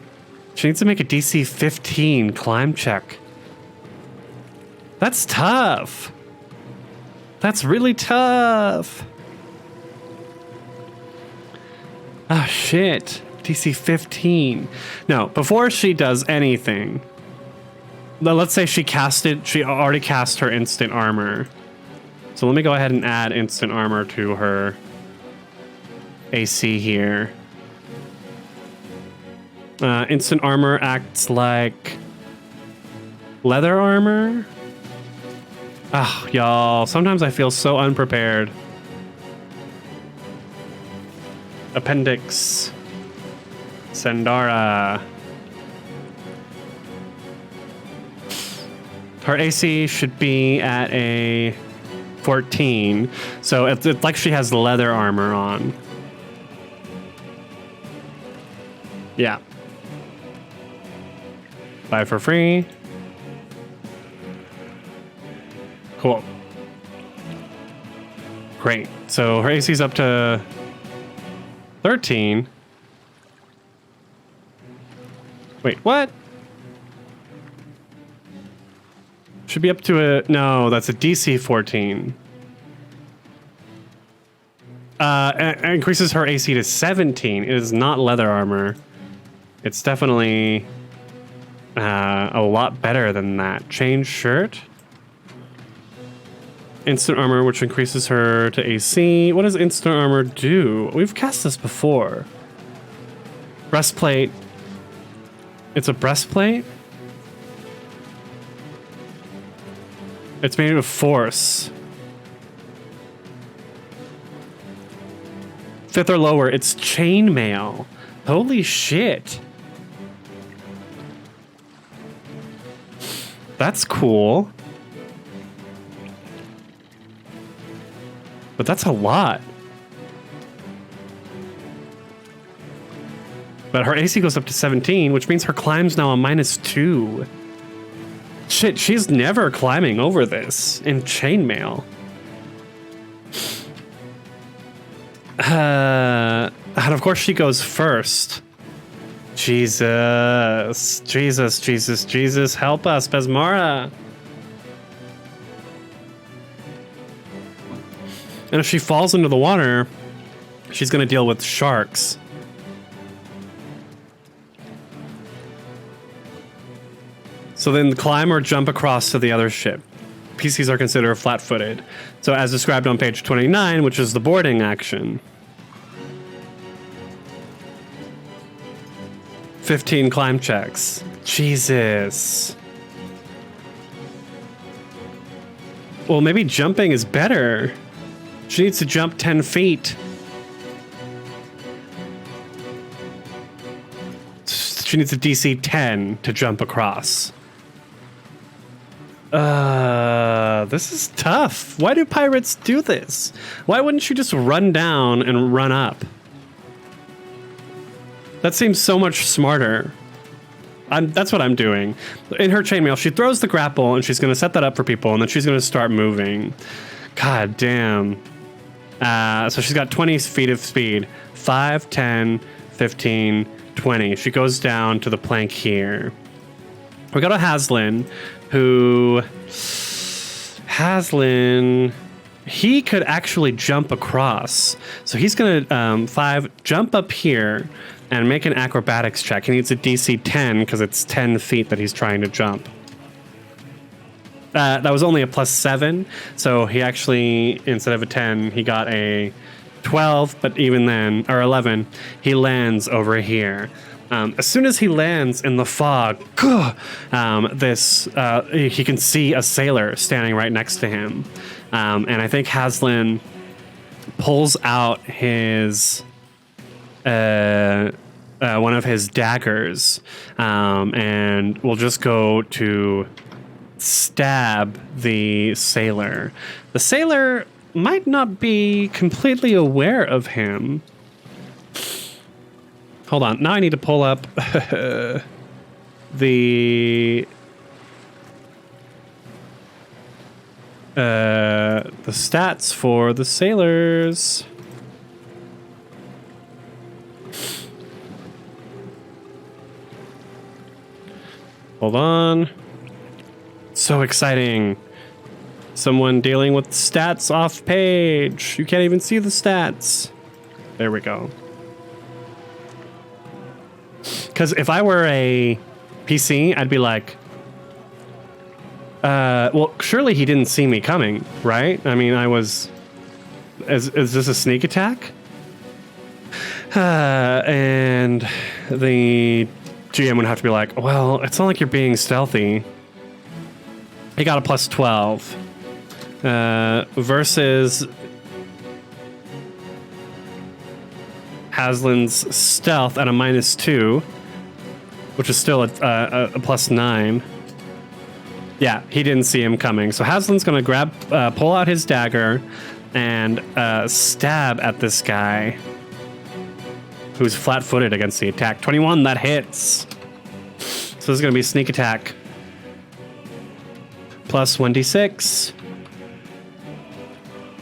She needs to make a DC 15 climb check. That's tough. That's really tough. Oh, shit. DC 15. No, before she does anything, let's say she already cast her instant armor. So let me go ahead and add instant armor to her AC here. Instant armor acts like leather armor. Ah, y'all, sometimes I feel so unprepared. Appendix. Sandara. Her AC should be at a 14. So it's like she has leather armor on. Yeah. Buy for free. Cool. Great. So her AC's up to 13. Wait, what? Should be up to no, that's a DC 14. Increases her AC to 17. It is not leather armor. It's definitely a lot better than that. Change shirt. Instant armor, which increases her to AC. What does instant armor do? We've cast this before. Breastplate. It's a breastplate? It's made of force. 5th or lower, it's chainmail. Holy shit. That's cool. But that's a lot. But her AC goes up to 17, which means her climb's now a -2. Shit, she's never climbing over this in chainmail. And of course she goes first. Jesus, Jesus, Jesus, Jesus, help us, Besmara. And if she falls into the water, she's going to deal with sharks. So then climb or jump across to the other ship. PCs are considered flat-footed. So as described on page 29, which is the boarding action. 15 climb checks. Jesus. Well, maybe jumping is better. She needs to jump 10 feet. She needs a DC 10 to jump across. This is tough. Why do pirates do this? Why wouldn't you just run down and run up? That seems so much smarter. That's what I'm doing. In her chainmail, she throws the grapple and she's going to set that up for people and then she's going to start moving. God damn. So she's got 20 feet of speed. 5, 10, 15, 20. She goes down to the plank here. We go to Haslin, who... Haslin... He could actually jump across. So he's going to, jump up here and make an acrobatics check. He needs a DC 10 because it's 10 feet that he's trying to jump. That was only a +7. So he actually, instead of a 10, he got a 12, but even then, or 11, he lands over here. As soon as he lands in the fog, he can see a sailor standing right next to him. And I think Haslin pulls out his one of his daggers, and will just go to stab the sailor. The sailor might not be completely aware of him. Hold on. Now I need to pull up the stats for the sailors. Hold on. So exciting. Someone dealing with stats off page. You can't even see the stats. There we go. Because if I were a PC, I'd be like, well, surely he didn't see me coming, right? I mean, is this a sneak attack? And the GM would have to be like, well, it's not like you're being stealthy. He got a +12. Versus Haslin's stealth at a -2, which is still a +9. Yeah, he didn't see him coming. So Haslin's going to pull out his dagger and stab at this guy who's flat-footed against the attack. 21, that hits. So this is going to be a sneak attack. Plus 1d6.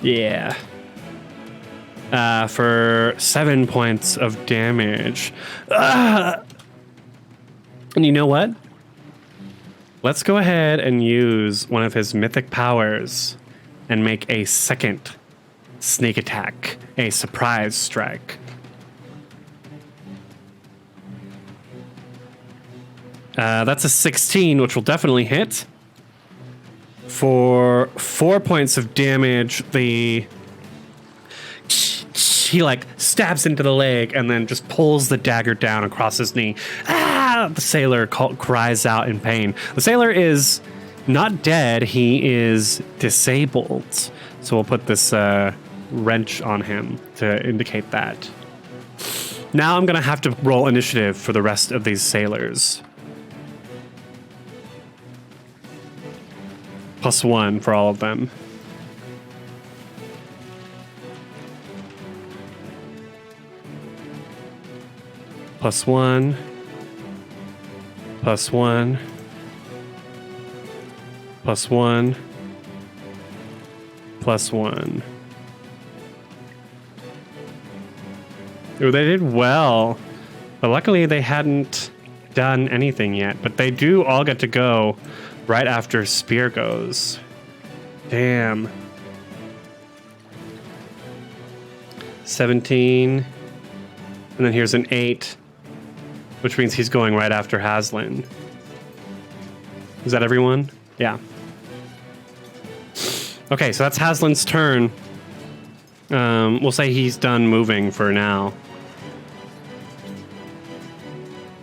Yeah. For 7 points of damage. And you know what? Let's go ahead and use one of his mythic powers and make a second sneak attack, a surprise strike. That's a 16, which will definitely hit. For 4 points of damage, he like stabs into the leg and then just pulls the dagger down across his knee. Ah! The sailor cries out in pain. The sailor is not dead. He is disabled. So we'll put this wrench on him to indicate that. Now I'm going to have to roll initiative for the rest of these sailors. +1 for all of them. +1. +1. +1. +1. Ooh, they did well. But luckily they hadn't done anything yet. But they do all get to go right after Spear goes. Damn. 17. And then here's an 8. Which means he's going right after Haslin. Is that everyone? Yeah. Okay, so that's Haslin's turn. We'll say he's done moving for now.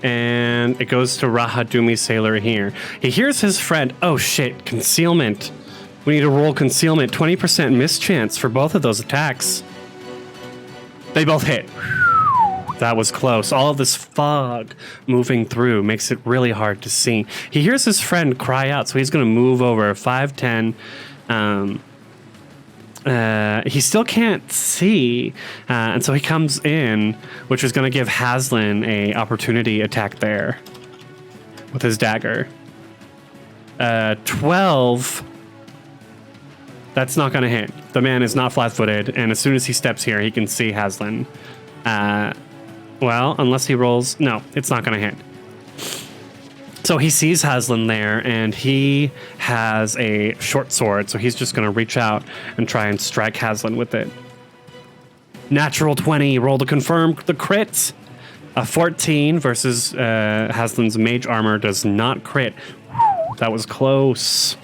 And it goes to Rahadumi Sailor here. He hears his friend. Oh shit, concealment. We need to roll concealment. 20% mischance for both of those attacks. They both hit. That was close. All of this fog moving through makes it really hard to see. He hears his friend cry out, so he's going to move over 5, 10. He still can't see, and so he comes in, which is going to give Haslin a opportunity attack there with his dagger. 12. That's not going to hit. The man is not flat-footed, and as soon as he steps here, he can see Haslin. Well, unless he rolls... No, it's not going to hit. So he sees Haslin there, and he has a short sword, so he's just going to reach out and try and strike Haslin with it. Natural 20, roll to confirm the crit. A 14 versus Haslin's mage armor does not crit. That was close.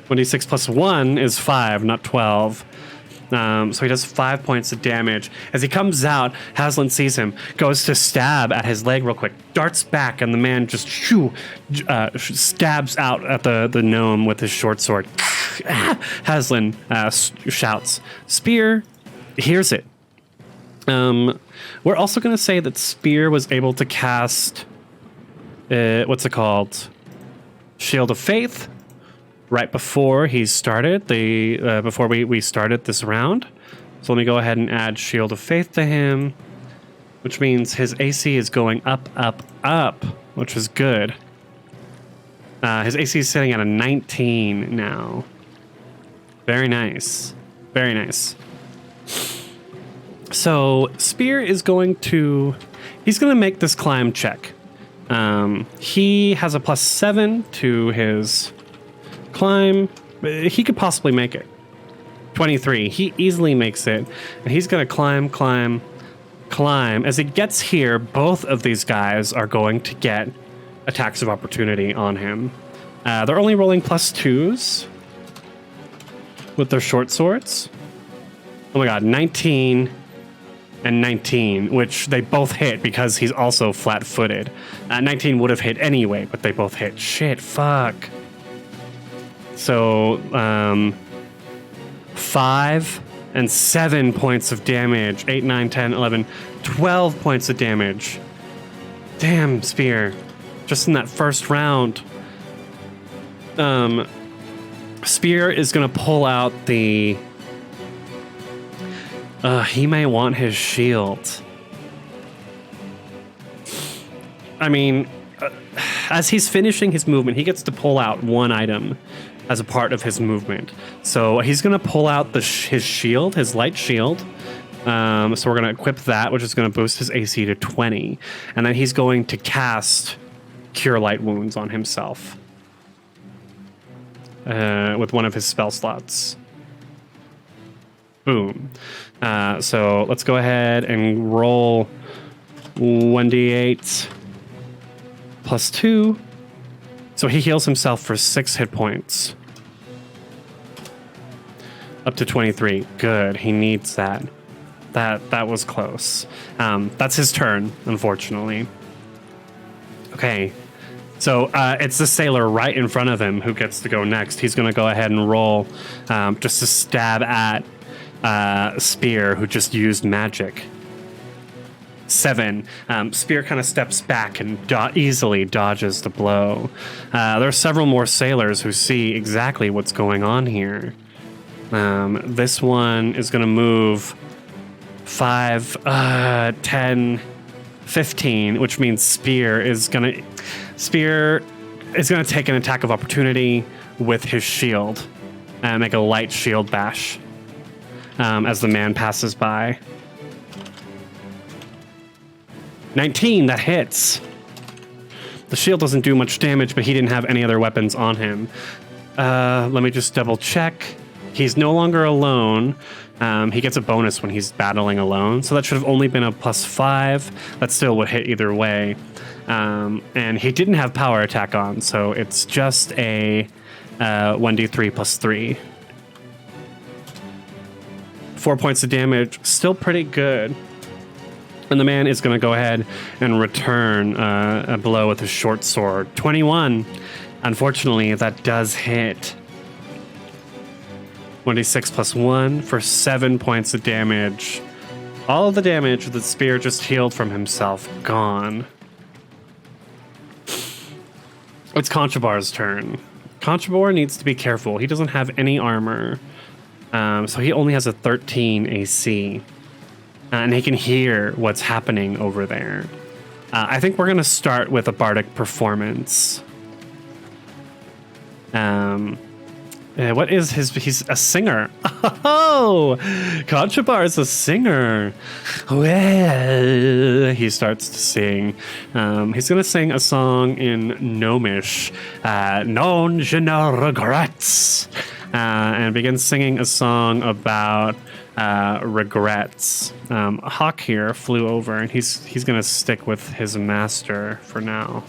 26 plus 1 is 5, not 12. So he does 5 points of damage. As he comes out, Haslin sees him, goes to stab at his leg real quick, darts back, and the man just stabs out at the gnome with his short sword. Haslin shouts. Spear hears it. We're also going to say that Spear was able to cast, what's it called? Shield of Faith. Right before he started before we started this round. So let me go ahead and add Shield of Faith to him, which means his AC is going up, up, up, which is good. His AC is sitting at a 19 now. Very nice. Very nice. So Spear is he's going to make this climb check. He has a +7 to his climb. He could possibly make it. 23. He easily makes it. And he's going to climb, climb, climb. As he gets here, both of these guys are going to get attacks of opportunity on him. They're only rolling +2s with their short swords. Oh my god, 19 and 19, which they both hit because he's also flat-footed. 19 would have hit anyway, but they both hit. Shit, fuck. So, 5 and 7 points of damage. 8, 9, 10, 11, 12 points of damage. Damn, Spear. Just in that first round. Spear is going to pull out the... he may want his shield. I mean, as he's finishing his movement, he gets to pull out one item as a part of his movement. So he's going to pull out his shield, his light shield. So we're going to equip that, which is going to boost his AC to 20. And then he's going to cast Cure Light Wounds on himself with one of his spell slots. Boom. So let's go ahead and roll 1d8 +2. So he heals himself for 6 hit points. Up to 23. Good. He needs that. That was close. That's his turn, unfortunately. Okay. So it's the sailor right in front of him who gets to go next. He's going to go ahead and roll just to stab at Spear, who just used magic. 7. Spear kind of steps back and easily dodges the blow. There are several more sailors who see exactly what's going on here. This one is going to move 5, 10, 15, which means Spear is going to take an attack of opportunity with his shield and make a light shield bash as the man passes by. 19, that hits. The shield doesn't do much damage, but he didn't have any other weapons on him. Let me just double check. He's no longer alone. He gets a bonus when he's battling alone, so that should have only been a +5. That still would hit either way. And he didn't have power attack on, so it's just a 1d3 +3. 4 points of damage, still pretty good. And the man is going to go ahead and return a blow with his short sword. 21. Unfortunately, that does hit. 1d6 +1 for 7 points of damage. All of the damage that the spear just healed from himself gone. It's Conchabar's turn. Conchabar needs to be careful. He doesn't have any armor. So he only has a 13 AC. And he can hear what's happening over there. I think we're going to start with a bardic performance. What is his... He's a singer. Oh! Conchabar is a singer. Well, he starts to sing. He's going to sing a song in Gnomish. Non je ne regrets. And begins singing a song about regrets. Hawk here flew over, and he's going to stick with his master for now.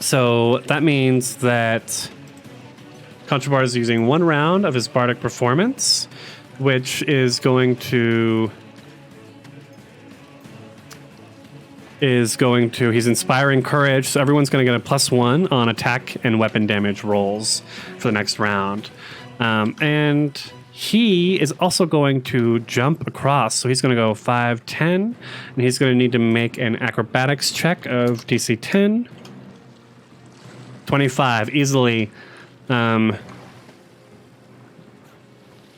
So that means that Conchabar is using 1 round of his bardic performance, which is going to... He's inspiring courage, so everyone's going to get a +1 on attack and weapon damage rolls for the next round. And he is also going to jump across, so he's going to go 5, 10, and he's going to need to make an acrobatics check of DC 10. 25 easily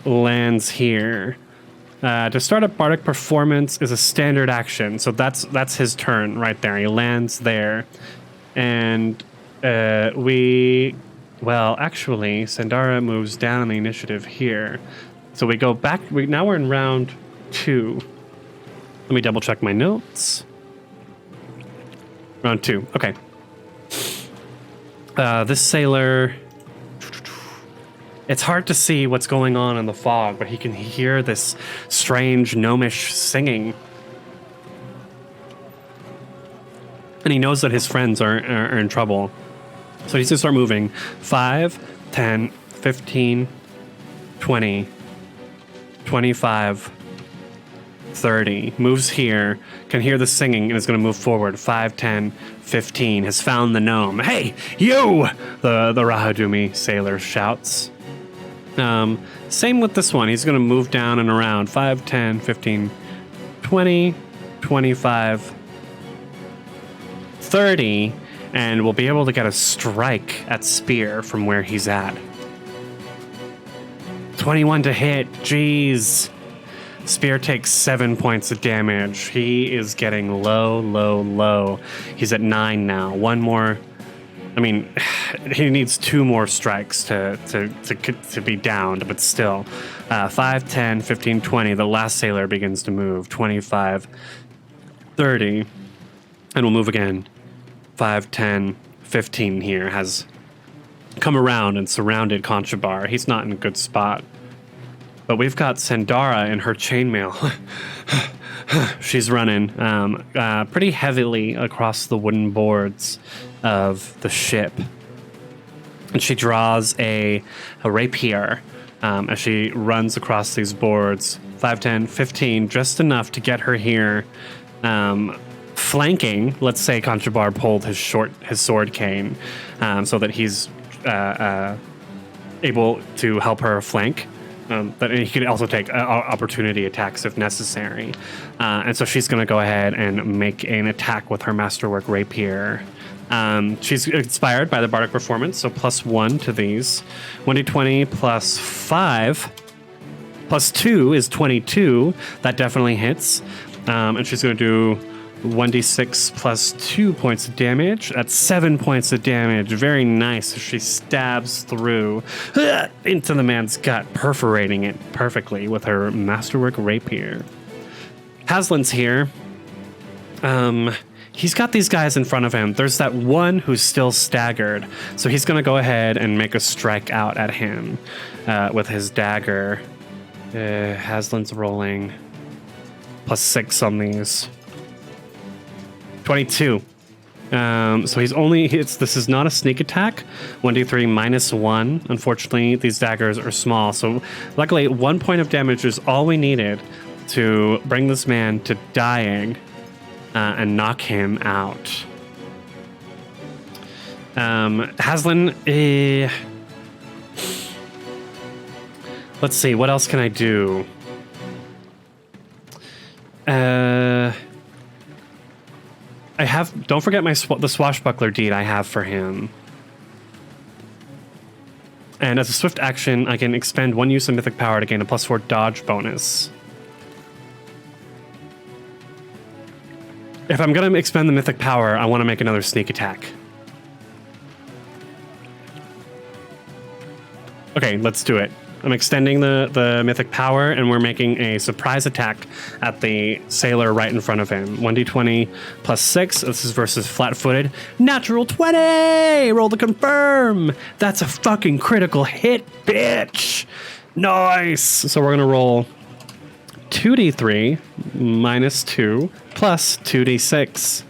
lands here. To start a bardic performance is a standard action, so that's his turn right there. He lands there, and actually, Sandara moves down the initiative here, so we go back. Now we're in round 2. Let me double check my notes. Round 2. Okay. This sailor... It's hard to see what's going on in the fog, but he can hear this strange gnomish singing. And he knows that his friends are in trouble. So he's going to start moving. 5, 10, 15, 20, 25, 30. Moves here, can hear the singing, and is going to move forward. 5, 10, 15. Has found the gnome. Hey, you! The Rahadumi sailor shouts. Same with this one. He's going to move down and around. 5, 10, 15, 20, 25, 30, and we'll be able to get a strike at Spear from where he's at. 21 to hit. Jeez. Spear takes 7 points of damage. He is getting low. He's at 9 now. One more... I mean, he needs 2 more strikes to be downed, but still. 5, 10, 15, 20. The last sailor begins to move. 25, 30. And we'll move again. 5, 10, 15 here has come around and surrounded Conchabar. He's not in a good spot. But we've got Sandara in her chainmail. She's running pretty heavily across the wooden boards of the ship. And she draws a rapier as she runs across these boards. 5, 10, 15, just enough to get her here. Flanking, let's say Conchabar pulled his sword cane so that he's able to help her flank. But he can also take opportunity attacks if necessary. And so she's going to go ahead and make an attack with her Masterwork Rapier. She's inspired by the Bardic Performance, so +1 to these. 1d20 plus 5 plus 2 is 22. That definitely hits. And she's going to do 1d6 plus 2 points of damage. That's 7 points of damage. Very nice. She stabs through into the man's gut, perforating it perfectly with her Masterwork Rapier. Haslin's here. He's got these guys in front of him. There's that one who's still staggered. So he's going to go ahead and make a strike out at him with his dagger. Haslin's rolling +6 on these. 22. So he's only hits. This is not a sneak attack. 1d3 -1. Unfortunately, these daggers are small. So luckily, 1 point of damage is all we needed to bring this man to dying and knock him out. Haslin, let's see. What else can I do? I have. Don't forget the swashbuckler deed I have for him. And as a swift action, I can expend 1 use of mythic power to gain a +4 dodge bonus. If I'm gonna expend the mythic power, I want to make another sneak attack. Okay, let's do it. I'm extending the mythic power, and we're making a surprise attack at the sailor right in front of him. 1d20 +6. This is versus flat-footed. Natural 20! Roll to confirm! That's a fucking critical hit, bitch! Nice! So we're going to roll 2d3 -2 plus 2d6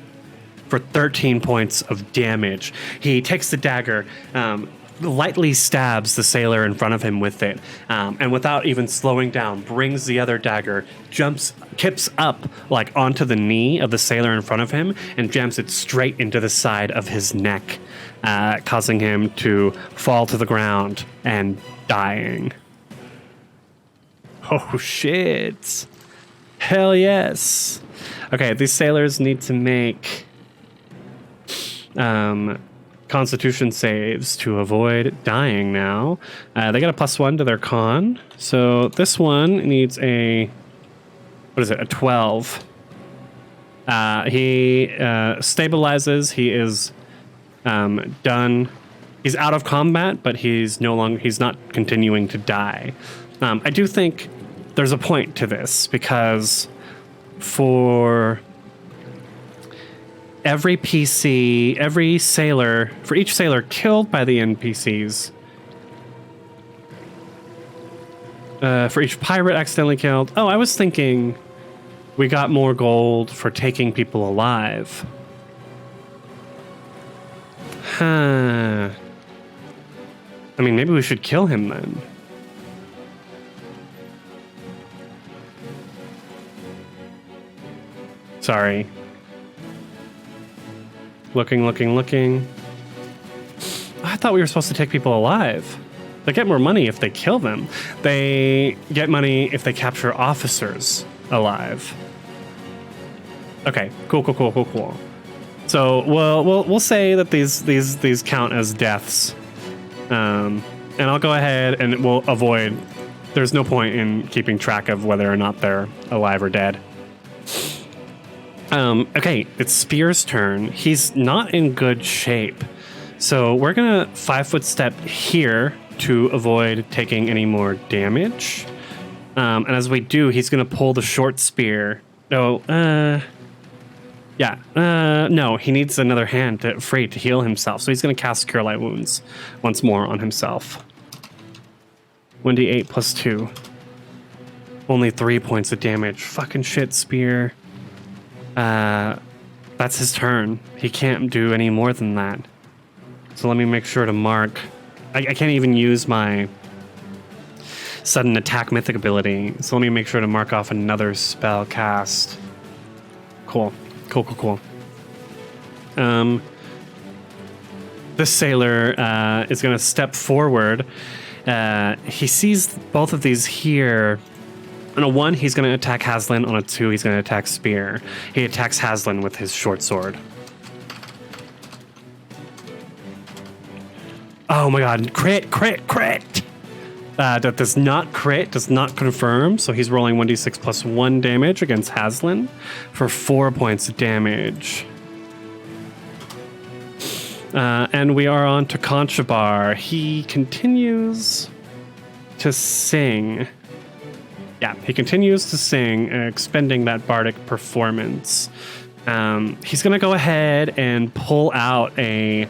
for 13 points of damage. He takes the dagger, lightly stabs the sailor in front of him with it, and without even slowing down, brings the other dagger, kips up like onto the knee of the sailor in front of him, and jams it straight into the side of his neck, causing him to fall to the ground and dying. Oh shit. Hell yes. Okay, these sailors need to make Constitution saves to avoid dying now. They got a +1 to their con. So this one needs a 12. He stabilizes. He is done. He's out of combat, but he's not continuing to die. I do think there's a point to this, because for every PC, for each sailor killed by the NPCs, for each pirate accidentally killed. Oh, I was thinking we got more gold for taking people alive. Huh. I mean, maybe we should kill him then. Sorry. Looking. I thought we were supposed to take people alive. They get more money if they kill them. They get money if they capture officers alive. Okay, cool. So we'll say that these count as deaths, and I'll go ahead and we'll avoid. There's no point in keeping track of whether or not they're alive or dead. Okay, it's Spear's turn. He's not in good shape. So we're gonna 5-foot step here to avoid taking any more damage. And as we do, he's gonna pull the short spear. No, he needs another hand free to heal himself. So he's gonna cast Cure Light Wounds once more on himself. 1d8 plus 2. Only 3 points of damage. Fucking shit, Spear. That's his turn. He can't do any more than that. So let me make sure to mark. I can't even use my sudden attack mythic ability. So let me make sure to mark off another spell cast. Cool. This sailor is going to step forward He sees both of these here. On a 1, he's going to attack Haslin. On a 2, he's going to attack Spear. He attacks Haslin with his short sword. Oh my god, crit! That does not crit, does not confirm. So he's rolling 1d6 plus 1 damage against Haslin for 4 points of damage. And we are on to Conchabar. He continues to sing. Yeah, he continues to sing, expending that bardic performance. He's going to go ahead and pull out a...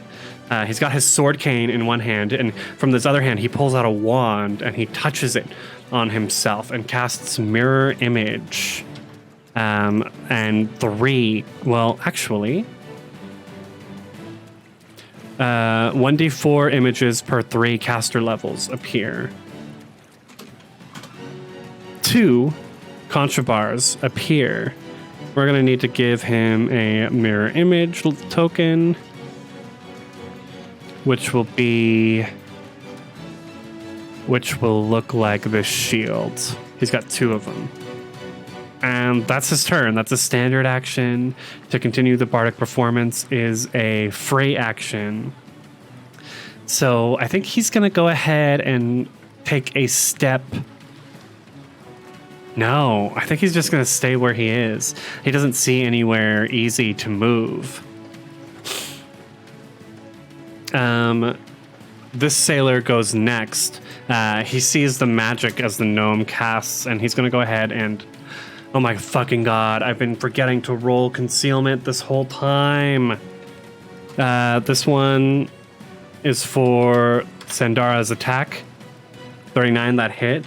he's got his sword cane in one hand, and from this other hand, he pulls out a wand, and he touches it on himself and casts Mirror Image. And 3... Well, actually... 1d4 images per 3 caster levels appear. 2 Conchabars appear. We're going to need to give him a mirror image token, which will look like this shield. He's got 2 of them. And that's his turn. That's a standard action. To continue the bardic performance is a free action. So I think he's going to go ahead and take a step. No, I think he's just going to stay where he is. He doesn't see anywhere easy to move. This sailor goes next. He sees the magic as the gnome casts, and he's going to go ahead and... Oh my fucking god, I've been forgetting to roll concealment this whole time. This one is for Sandara's attack. 39, that hit.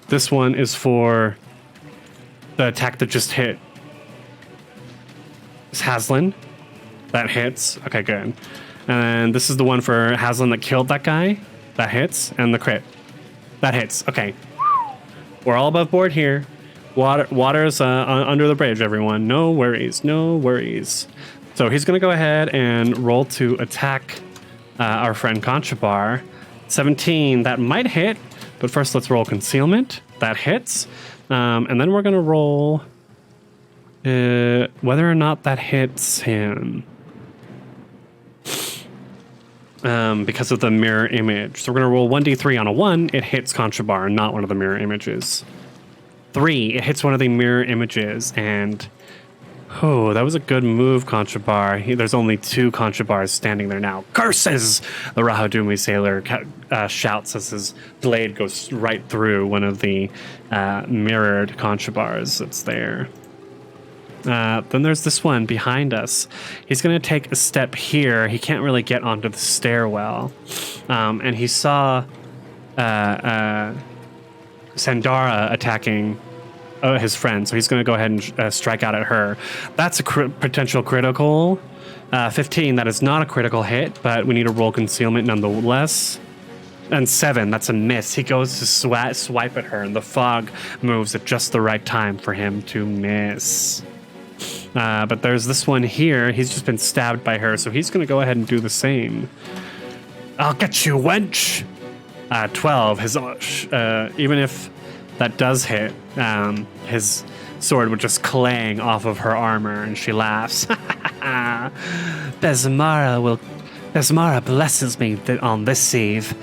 This one is for the attack that just hit. It's Haslin. That hits. Okay, good. And this is the one for Haslin that killed that guy. That hits. And the crit. That hits. Okay. We're all above board here. Water's under the bridge, everyone. No worries. No worries. So he's going to go ahead and roll to attack our friend Conchabar. 17, that might hit. But first, let's roll concealment. That hits. And then we're going to roll whether or not that hits him. Because of the mirror image. So we're going to roll 1d3 on a 1. It hits Conchabar, not one of the mirror images. 3, it hits one of the mirror images. And, oh, that was a good move, Conchabar. There's only 2 Conchabars standing there now. Curses! The Rahadumi sailor shouts as his blade goes right through one of the mirrored Conchabars that's there. Then there's this one behind us. He's going to take a step here. He can't really get onto the stairwell. And he saw Sandara attacking his friend. So he's going to go ahead and strike out at her. That's a potential critical. 15, that is not a critical hit, but we need to roll concealment nonetheless. And 7, that's a miss. He goes to swipe at her, and the fog moves at just the right time for him to miss. But there's this one here. He's just been stabbed by her, so he's going to go ahead and do the same. I'll get you, wench! 12. Even if that does hit, his sword would just clang off of her armor, and she laughs. Besmara blesses me on this eve.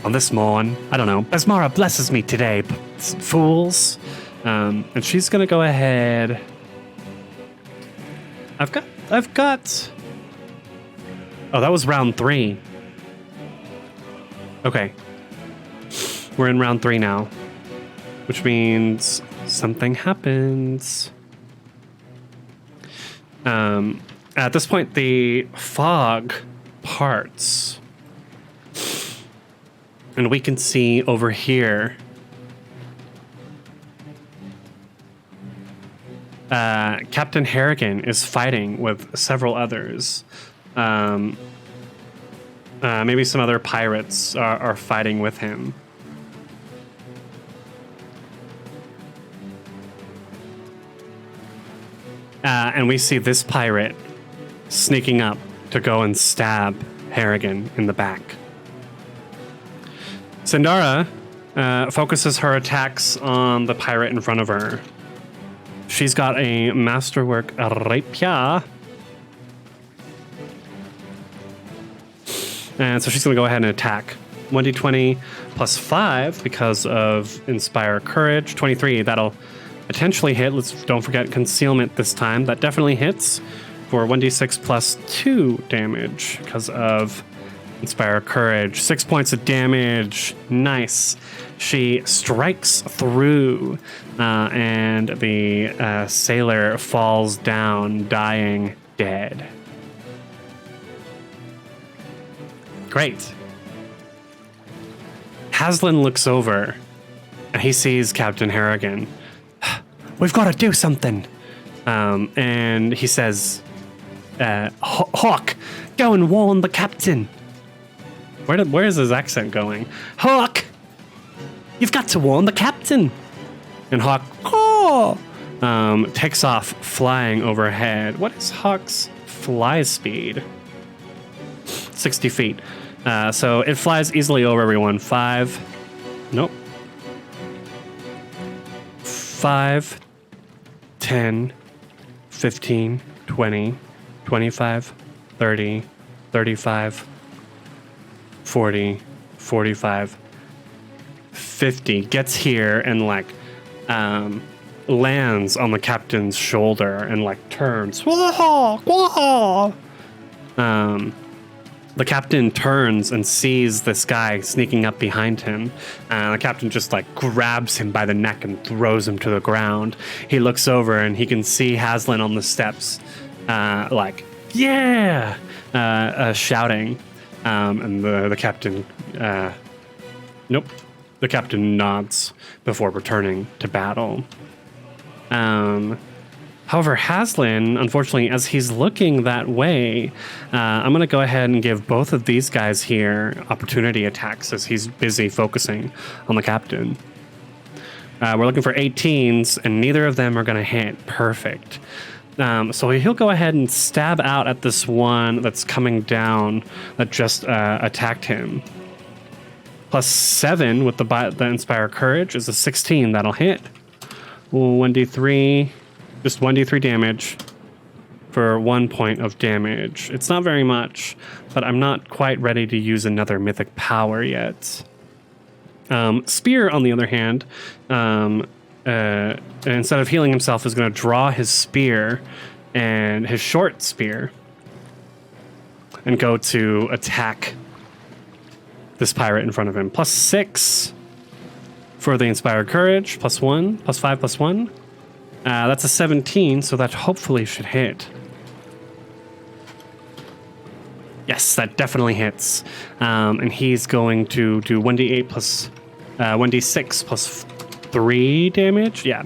On this morn. I don't know. Besmara blesses me today, fools. And she's going to go ahead... I've got... Oh, that was round 3. Okay. We're in round 3 now. Which means something happens. At this point, the fog parts. And we can see over here... Captain Harrigan is fighting with several others. Maybe some other pirates are fighting with him. And we see this pirate sneaking up to go and stab Harrigan in the back. Sindara focuses her attacks on the pirate in front of her. She's got a masterwork rapier. And so she's going to go ahead and attack. 1d20 plus 5 because of Inspire Courage. 23, that'll potentially hit. Don't forget concealment this time. That definitely hits for 1d6 plus 2 damage because of Inspire Courage. 6 points of damage. Nice. She strikes through, and the sailor falls down, dying dead. Great. Haslin looks over, and he sees Captain Harrigan. We've got to do something. And he says, Hawk, go and warn the captain. Where is his accent going? Hawk, you've got to warn the captain. And Hawk, takes off flying overhead. What is Hawk's fly speed? 60 feet. So it flies easily over everyone. 5, 10, 15, 20, 25, 30, 35, 40, 45, 50. Gets here and lands on the captain's shoulder and turns. The captain turns and sees this guy sneaking up behind him. The captain just grabs him by the neck and throws him to the ground. He looks over and he can see Haslin on the steps, yeah, shouting. And the captain, the captain nods before returning to battle. However, Haslin, unfortunately, as he's looking that way, I'm going to go ahead and give both of these guys here opportunity attacks as he's busy focusing on the captain. We're looking for 18s, and neither of them are going to hit. Perfect. So he'll go ahead and stab out at this one that's coming down that just attacked him. Plus 7 with the Inspire Courage is a 16. That'll hit. 1d3. Just 1d3 damage for 1 point of damage. It's not very much, but I'm not quite ready to use another mythic power yet. Spear, on the other hand, instead of healing himself, is going to draw his spear and his short spear and go to attack this pirate in front of him. Plus 6 for the Inspired Courage. Plus 1. Plus 5. Plus 1. That's a 17, so that hopefully should hit. Yes, that definitely hits. And he's going to do 1d8 plus 1d6 plus 3 damage. Yeah.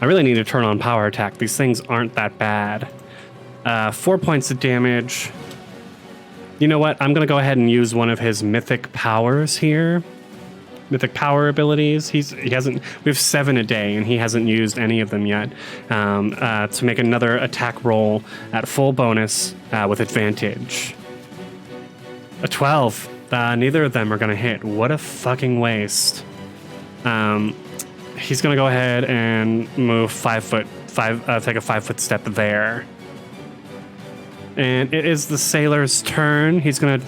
I really need to turn on power attack. These things aren't that bad. 4 points of damage. You know what? I'm going to go ahead and use one of his mythic powers here. Mythic power abilities. He hasn't. We have 7 a day, and he hasn't used any of them yet. To make another attack roll at full bonus with advantage. A 12. Neither of them are going to hit. What a fucking waste. He's going to go ahead and move 5 foot. Take a 5 foot step there. And it is the sailor's turn. He's going to...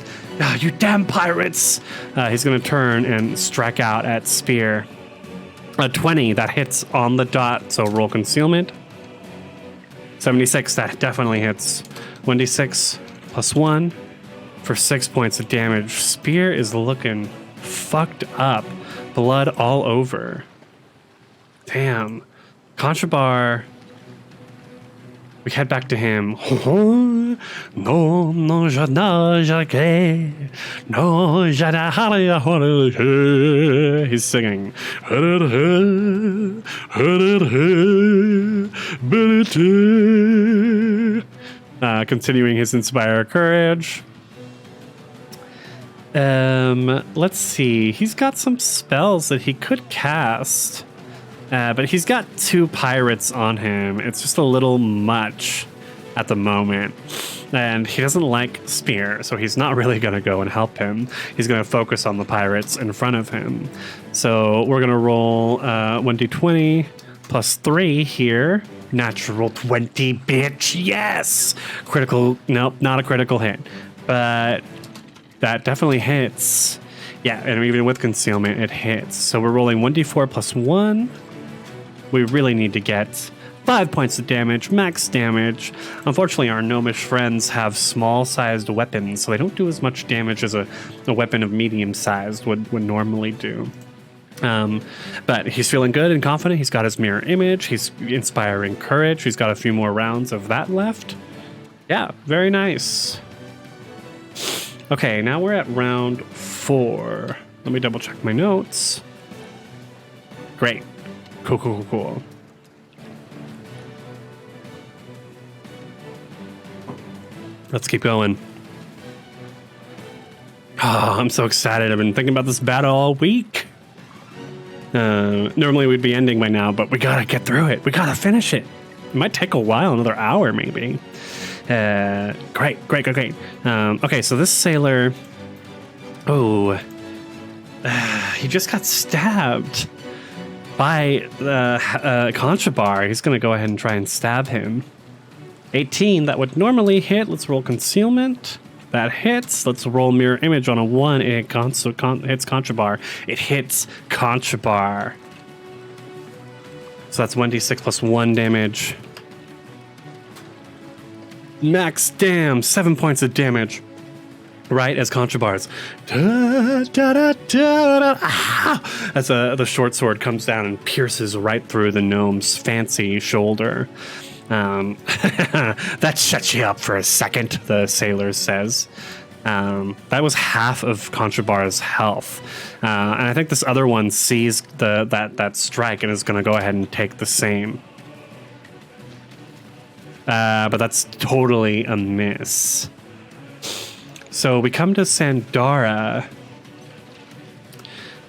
you damn pirates! He's going to turn and strike out at spear. A 20, that hits on the dot, so roll concealment. 76, that definitely hits. 1d6 plus 1 for 6 points of damage. Spear is looking fucked up. Blood all over. Damn. Contrabar... We head back to him. No, no, he's singing. Continuing his Inspire Courage. Let's see. He's got some spells that he could cast. But he's got 2 pirates on him. It's just a little much at the moment. And he doesn't like Spear, so he's not really going to go and help him. He's going to focus on the pirates in front of him. So we're going to roll 1d20 plus 3 here. Natural 20, bitch. Yes! Critical. Nope, not a critical hit. But that definitely hits. Yeah, and even with concealment, it hits. So we're rolling 1d4 plus 1. We really need to get 5 points of damage, max damage. Unfortunately, our gnomish friends have small-sized weapons, so they don't do as much damage as a weapon of medium-sized would normally do. But he's feeling good and confident. He's got his mirror image. He's inspiring courage. He's got a few more rounds of that left. Yeah, very nice. Okay, now we're at round 4. Let me double-check my notes. Great. Cool. Let's keep going. Oh, I'm so excited. I've been thinking about this battle all week. Normally we'd be ending by now, but we gotta get through it. We gotta finish it. It might take a while, another hour maybe. Great. Okay, so this sailor... Oh. He just got stabbed by Contrabar. He's gonna go ahead and try and stab him. 18, that would normally hit. Let's roll concealment. That hits. Let's roll mirror image on a 1. It hits Contrabar. It hits Contrabar. So that's 1d6 plus 1 damage. Max damn, 7 points of damage. Right as Contrabar's. As the short sword comes down and pierces right through the gnome's fancy shoulder. That shuts you up for a second, the sailor says. That was half of Contrabar's health. And I think this other one sees that strike and is going to go ahead and take the same. But that's totally a miss. So we come to Sandara,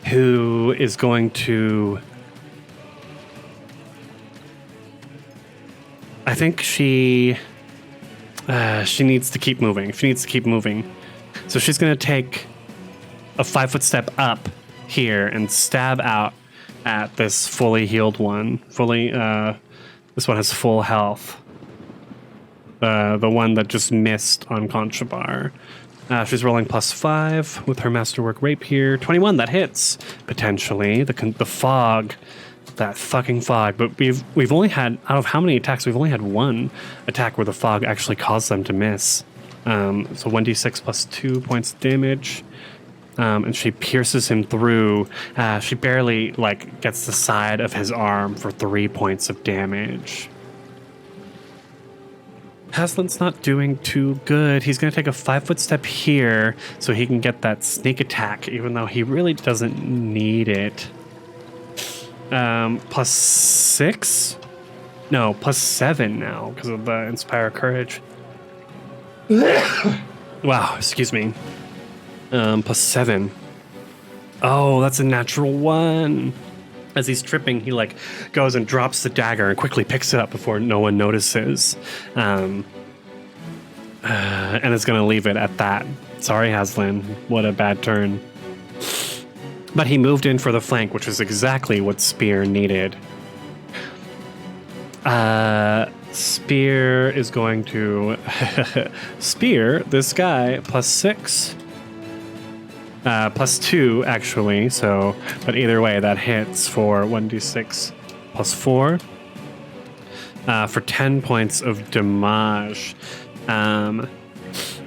who is going to... I think she needs to keep moving. She needs to keep moving. So she's going to take a 5-foot step up here and stab out at this fully healed one. This one has full health. The one that just missed on Contrabar. She's rolling +5 with her masterwork rapier. 21, that hits, potentially. The fog... That fucking fog. But we've only had, out of how many attacks, we've only had one attack where the fog actually caused them to miss. So 1d6 plus 2 points of damage. And she pierces him through. She barely gets the side of his arm for 3 points of damage. Haslin's not doing too good. He's going to take a 5-foot step here so he can get that sneak attack, even though he really doesn't need it. +6? No, +7 now because of the Inspire Courage. Wow, excuse me. +7. Oh, that's a natural 1. As he's tripping, he goes and drops the dagger and quickly picks it up before no one notices. And is going to leave it at that. Sorry, Haslin. What a bad turn. But he moved in for the flank, which is exactly what Spear needed. Spear is going to spear this guy +6. +2, actually. So, but either way, that hits for 1d6 +4. For 10 points of damage.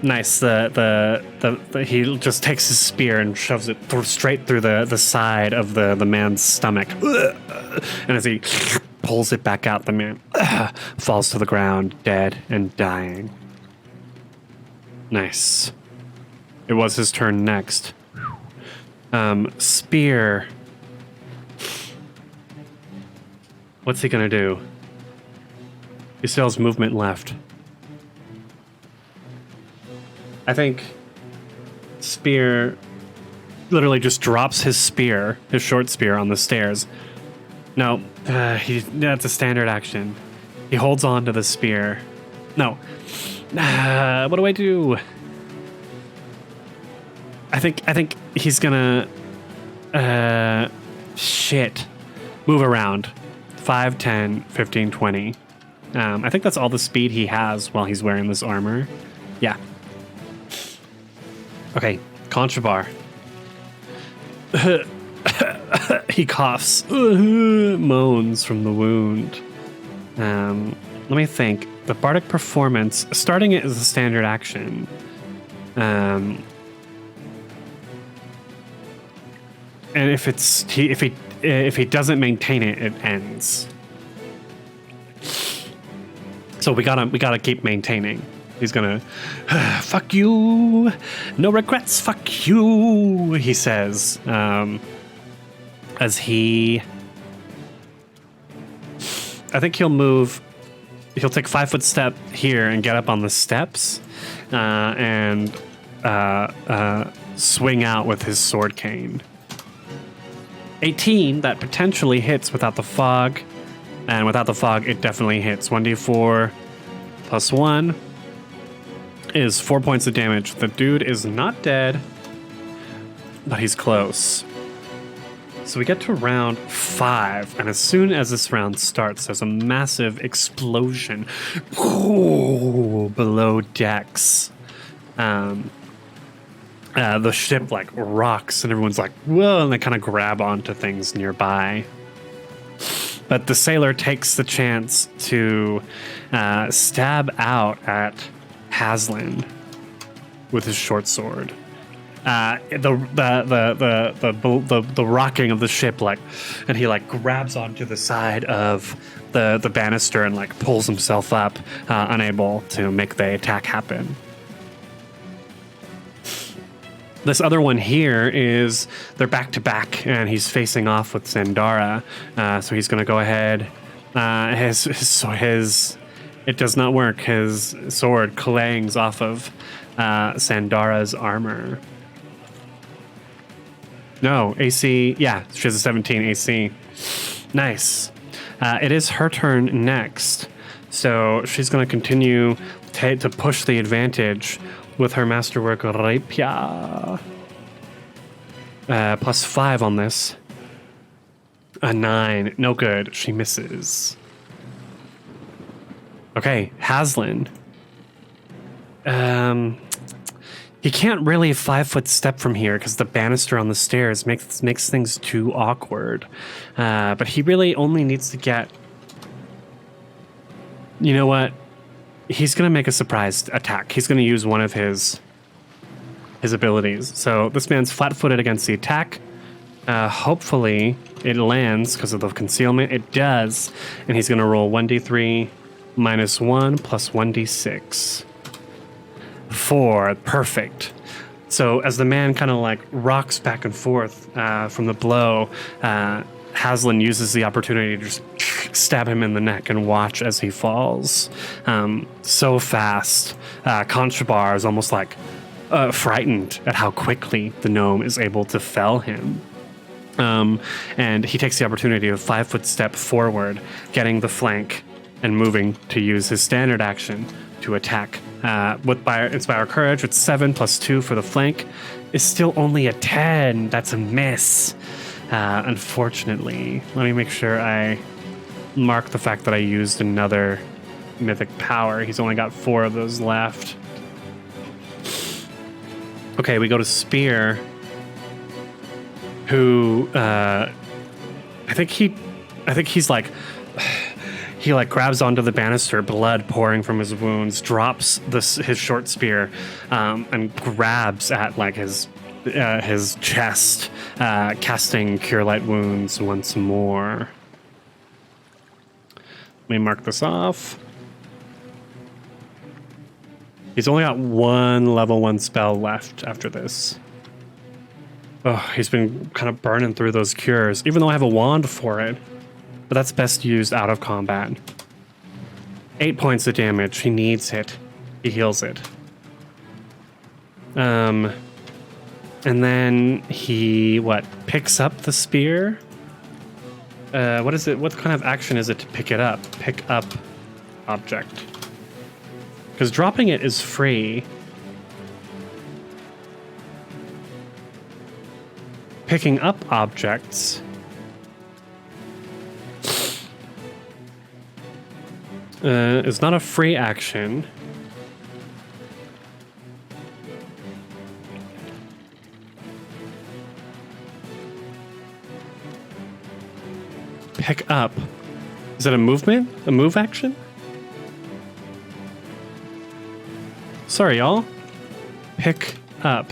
Nice. He just takes his spear and shoves it straight through the side of the man's stomach. And as he pulls it back out, the man falls to the ground, dead and dying. Nice. It was his turn next. Spear. What's he gonna do? He still has movement left. I think Spear literally just drops his spear, his short spear, on the stairs. No, that's a standard action. He holds on to the spear. No, What do I do? I think he's gonna shit. Move around. 5, 10, 15, 20. I think that's all the speed he has while he's wearing this armor. Yeah. Okay, Contrabar. He coughs, moans from the wound. Let me think. The bardic performance, starting it as a standard action. And if he doesn't maintain it, it ends. So we gotta keep maintaining. He's gonna, fuck you, no regrets, fuck you, he says, as he, I think he'll take 5 foot step here and get up on the steps, and swing out with his sword cane. 18, that potentially hits without the fog, and without the fog, it definitely hits. 1d4 plus 1 is 4 points of damage. The dude is not dead, but he's close. So we get to round 5, and as soon as this round starts, there's a massive explosion below decks. The ship like rocks, and everyone's like, whoa, and they kind of grab onto things nearby. But the sailor takes the chance to stab out at Haslin with his short sword. The rocking of the ship, like, and he like grabs onto the side of the banister and like pulls himself up, unable to make the attack happen. This other one here is they're back to back, and he's facing off with Sandara. So he's going to go ahead. It does not work. His sword clangs off of Sandara's armor. No, AC. Yeah, she has a 17 AC. Nice. It is her turn next. So she's going to continue to push the advantage with her masterwork rapier. Plus 5 on this. A 9. No good. She misses. Okay, Haslin. He can't really 5 foot step from here because the banister on the stairs makes things too awkward. But he really only needs to get... You know what? He's going to make a surprise attack. He's going to use one of his abilities. So this man's flat-footed against the attack. Hopefully it lands because of the concealment. It does. And he's going to roll 1d3 minus 1 plus 1d6. 4. Perfect. So as the man kind of like rocks back and forth from the blow, Haslin uses the opportunity to just stab him in the neck and watch as he falls. So fast. Contrabar is almost like frightened at how quickly the gnome is able to fell him. And he takes the opportunity of 5 foot step forward, getting the flank and moving to use his standard action to attack. With Inspire Courage, with 7 plus 2 for the flank, is still only a 10. That's a miss. Unfortunately, let me make sure I mark the fact that I used another mythic power. He's only got 4 of those left. Okay, we go to Spear, who I think he's like he like grabs onto the banister, blood pouring from his wounds, drops his short spear, and grabs at like his chest, casting Cure Light Wounds once more. Let me mark this off. He's only got 1 level 1 spell left after this. Oh, he's been kind of burning through those cures, even though I have a wand for it. But that's best used out of combat. 8 points of damage. He needs it. He heals it. And then he, picks up the spear? What is it? What kind of action is it to pick it up? Pick up object. Because dropping it is free. Picking up objects is not a free action. Pick up. Is it a movement? A move action? Sorry, y'all. Pick up.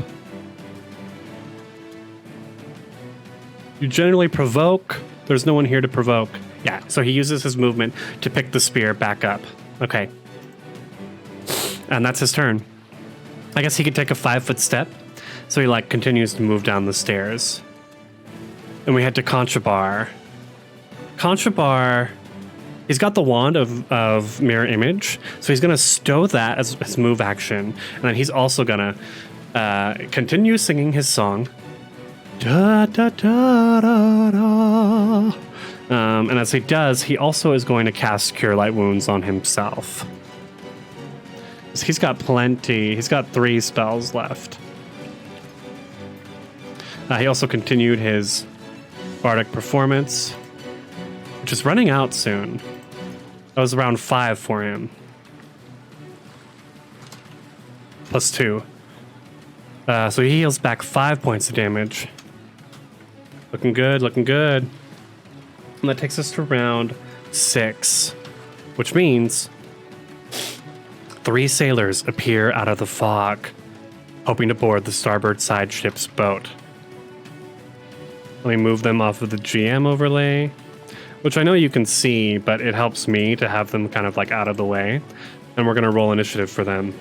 You generally provoke. There's no one here to provoke. Yeah, so he uses his movement to pick the spear back up. Okay. And that's his turn. I guess he could take a 5-foot step. So he like continues to move down the stairs. And we head to Conchabar. Conchabar, he's got the wand of mirror image. So he's going to stow that as his move action. And then he's also going to continue singing his song. Da, da, da, da, da. And as he does, he also is going to cast Cure Light Wounds on himself. So he's got plenty. He's got 3 spells left. He also continued his Bardic Performance, which is running out soon. That was around 5 for him. Plus 2. So he heals back 5 points of damage. Looking good, looking good. And that takes us to round 6, which means 3 sailors appear out of the fog, hoping to board the starboard side ship's boat. Let me move them off of the GM overlay, which I know you can see, but it helps me to have them kind of like out of the way. And we're going to roll initiative for them.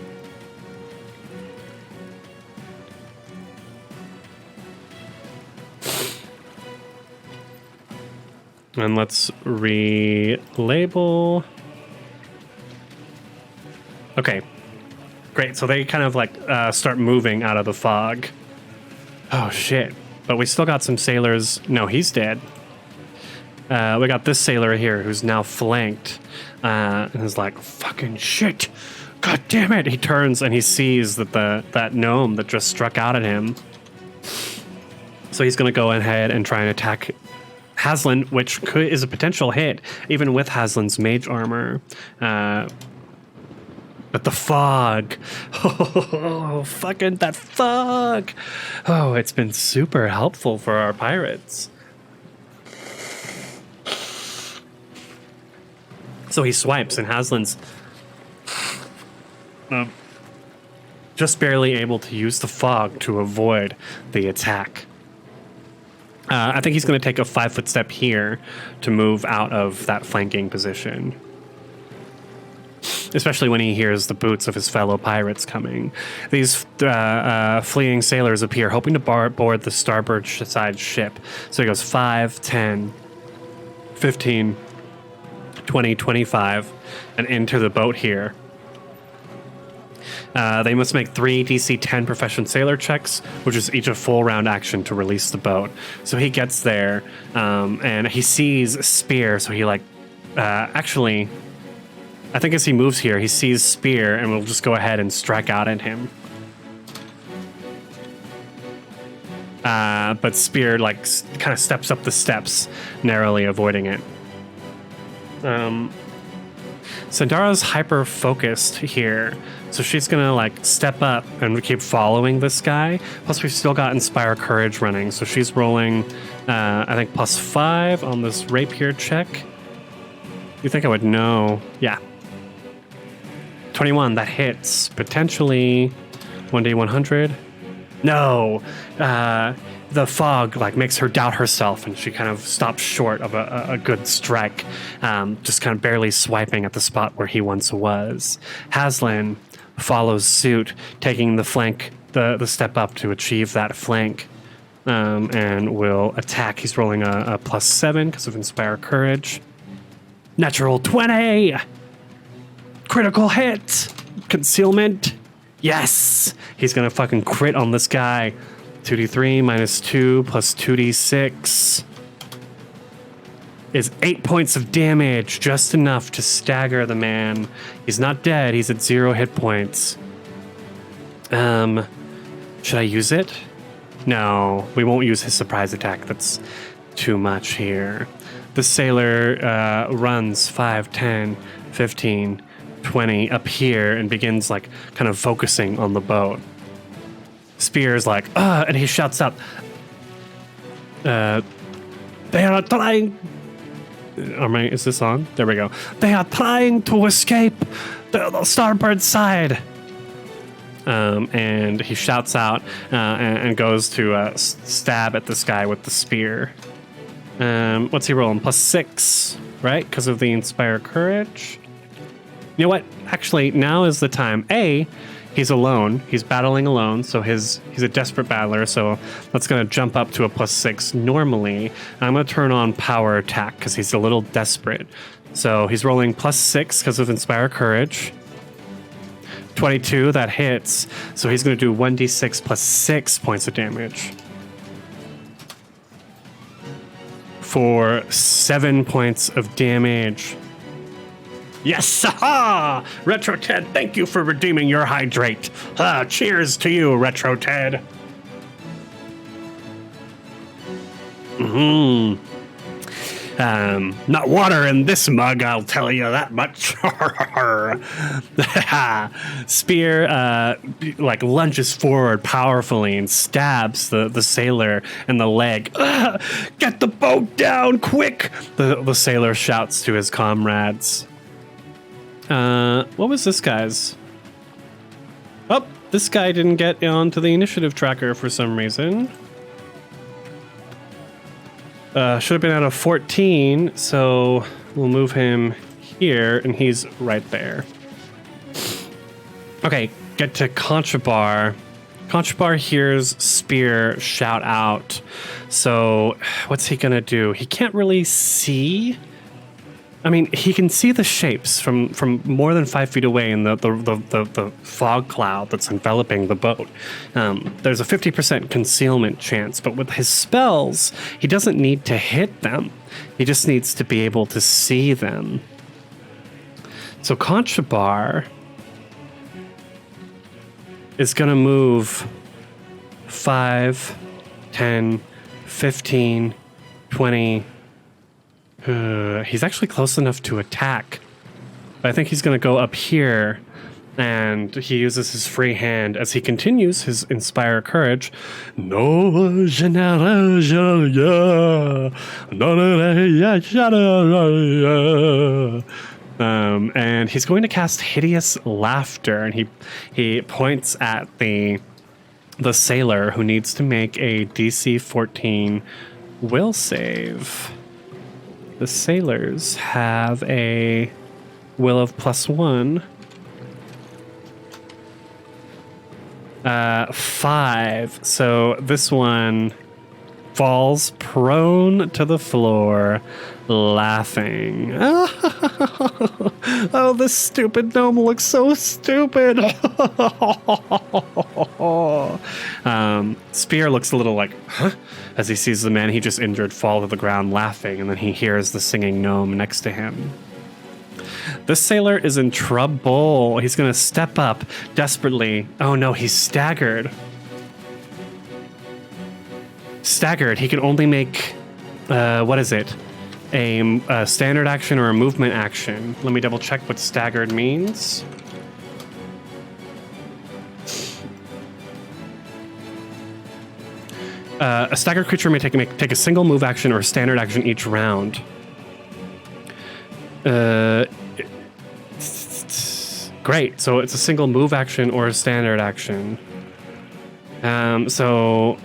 And let's relabel. Okay, great. So they kind of like start moving out of the fog. Oh shit. But we still got some sailors. No, he's dead. We got this sailor here who's now flanked and is like, fucking shit. God damn it. He turns and he sees that that gnome that just struck out at him. So he's going to go ahead and try and attack Haslin, which is a potential hit, even with Haslin's mage armor. But the fog. Oh, fucking that fog. Oh, it's been super helpful for our pirates. So he swipes, and Haslin's just barely able to use the fog to avoid the attack. I think he's going to take a 5-foot step here to move out of that flanking position. Especially when he hears the boots of his fellow pirates coming. These fleeing sailors appear, hoping to board the starboard side ship. So he goes 5, 10, 15, 20, 25, and into the boat here. They must make 3 DC 10 Profession Sailor checks, which is each a full round action to release the boat. So he gets there, and he sees Spear, so he actually, I think as he moves here, he sees Spear, and we'll just go ahead and strike out at him. But Spear, kind of steps up the steps, narrowly avoiding it. Sandara's hyper-focused here, so she's gonna, step up and keep following this guy. Plus, we've still got Inspire Courage running, so she's rolling, I think, +5 on this rapier check. You think I would know? Yeah. 21, that hits. Potentially 1d100. No! The fog makes her doubt herself, and she kind of stops short of a good strike, just kind of barely swiping at the spot where he once was. Haslin follows suit, taking the flank, the step up to achieve that flank, and will attack. He's rolling a +7 because of Inspire Courage. Natural 20! Critical hit! Concealment! Yes! He's gonna fucking crit on this guy. 2d3 -2 plus 2d6. is 8 points of damage, just enough to stagger the man. He's not dead. He's at 0 hit points. Should I use it? No, we won't use his surprise attack. That's too much here. The sailor runs 5, 10, 15, 20 up here and begins like kind of focusing on the boat. Spear's like, and he shouts out, they are trying... Is this on? There we go. They are trying to escape the starboard side. And he shouts out and goes to stab at this guy with the spear. What's he rolling? +6, right? Because of the Inspire Courage. You know what? Actually, now is the time. He's alone. He's battling alone, so he's a desperate battler, so that's going to jump up to a +6 normally. I'm going to turn on Power Attack because he's a little desperate. So he's rolling +6 because of Inspire Courage. 22, that hits. So he's going to do 1d6 +6 points of damage. For 7 points of damage. Yes! Aha! Retro Ted, thank you for redeeming your hydrate. Cheers to you, Retro Ted. Not water in this mug, I'll tell you that much. Spear like lunges forward powerfully and stabs the sailor in the leg. Get the boat down, quick! The sailor shouts to his comrades. What was this guy's? Oh, this guy didn't get onto the initiative tracker for some reason. Should have been at a 14, so we'll move him here, and he's right there. Okay, get to Conchabar. Conchabar hears Spear shout out. So what's he gonna do? He can't really see. I mean, he can see the shapes from more than 5 feet away in the fog cloud that's enveloping the boat. There's a 50% concealment chance, but with his spells, he doesn't need to hit them. He just needs to be able to see them. So Conchabar is going to move 5, 10, 15, 20... he's actually close enough to attack. But I think he's going to go up here, and he uses his free hand as he continues his Inspire Courage. No, and he's going to cast Hideous Laughter, and he points at the sailor who needs to make a DC 14 will save. The sailors have a will of +1. 5. So this one falls prone to the floor, laughing. Oh, this stupid gnome looks so stupid. Spear looks a little like, huh? As he sees the man he just injured fall to the ground laughing, and then he hears the singing gnome next to him. This sailor is in trouble. He's going to step up desperately. Oh no, he's staggered. Staggered. He can only make, what is it? A standard action or a movement action. Let me double check what staggered means. A staggered creature may take a single move action or a standard action each round. Great. So it's a single move action or a standard action. Do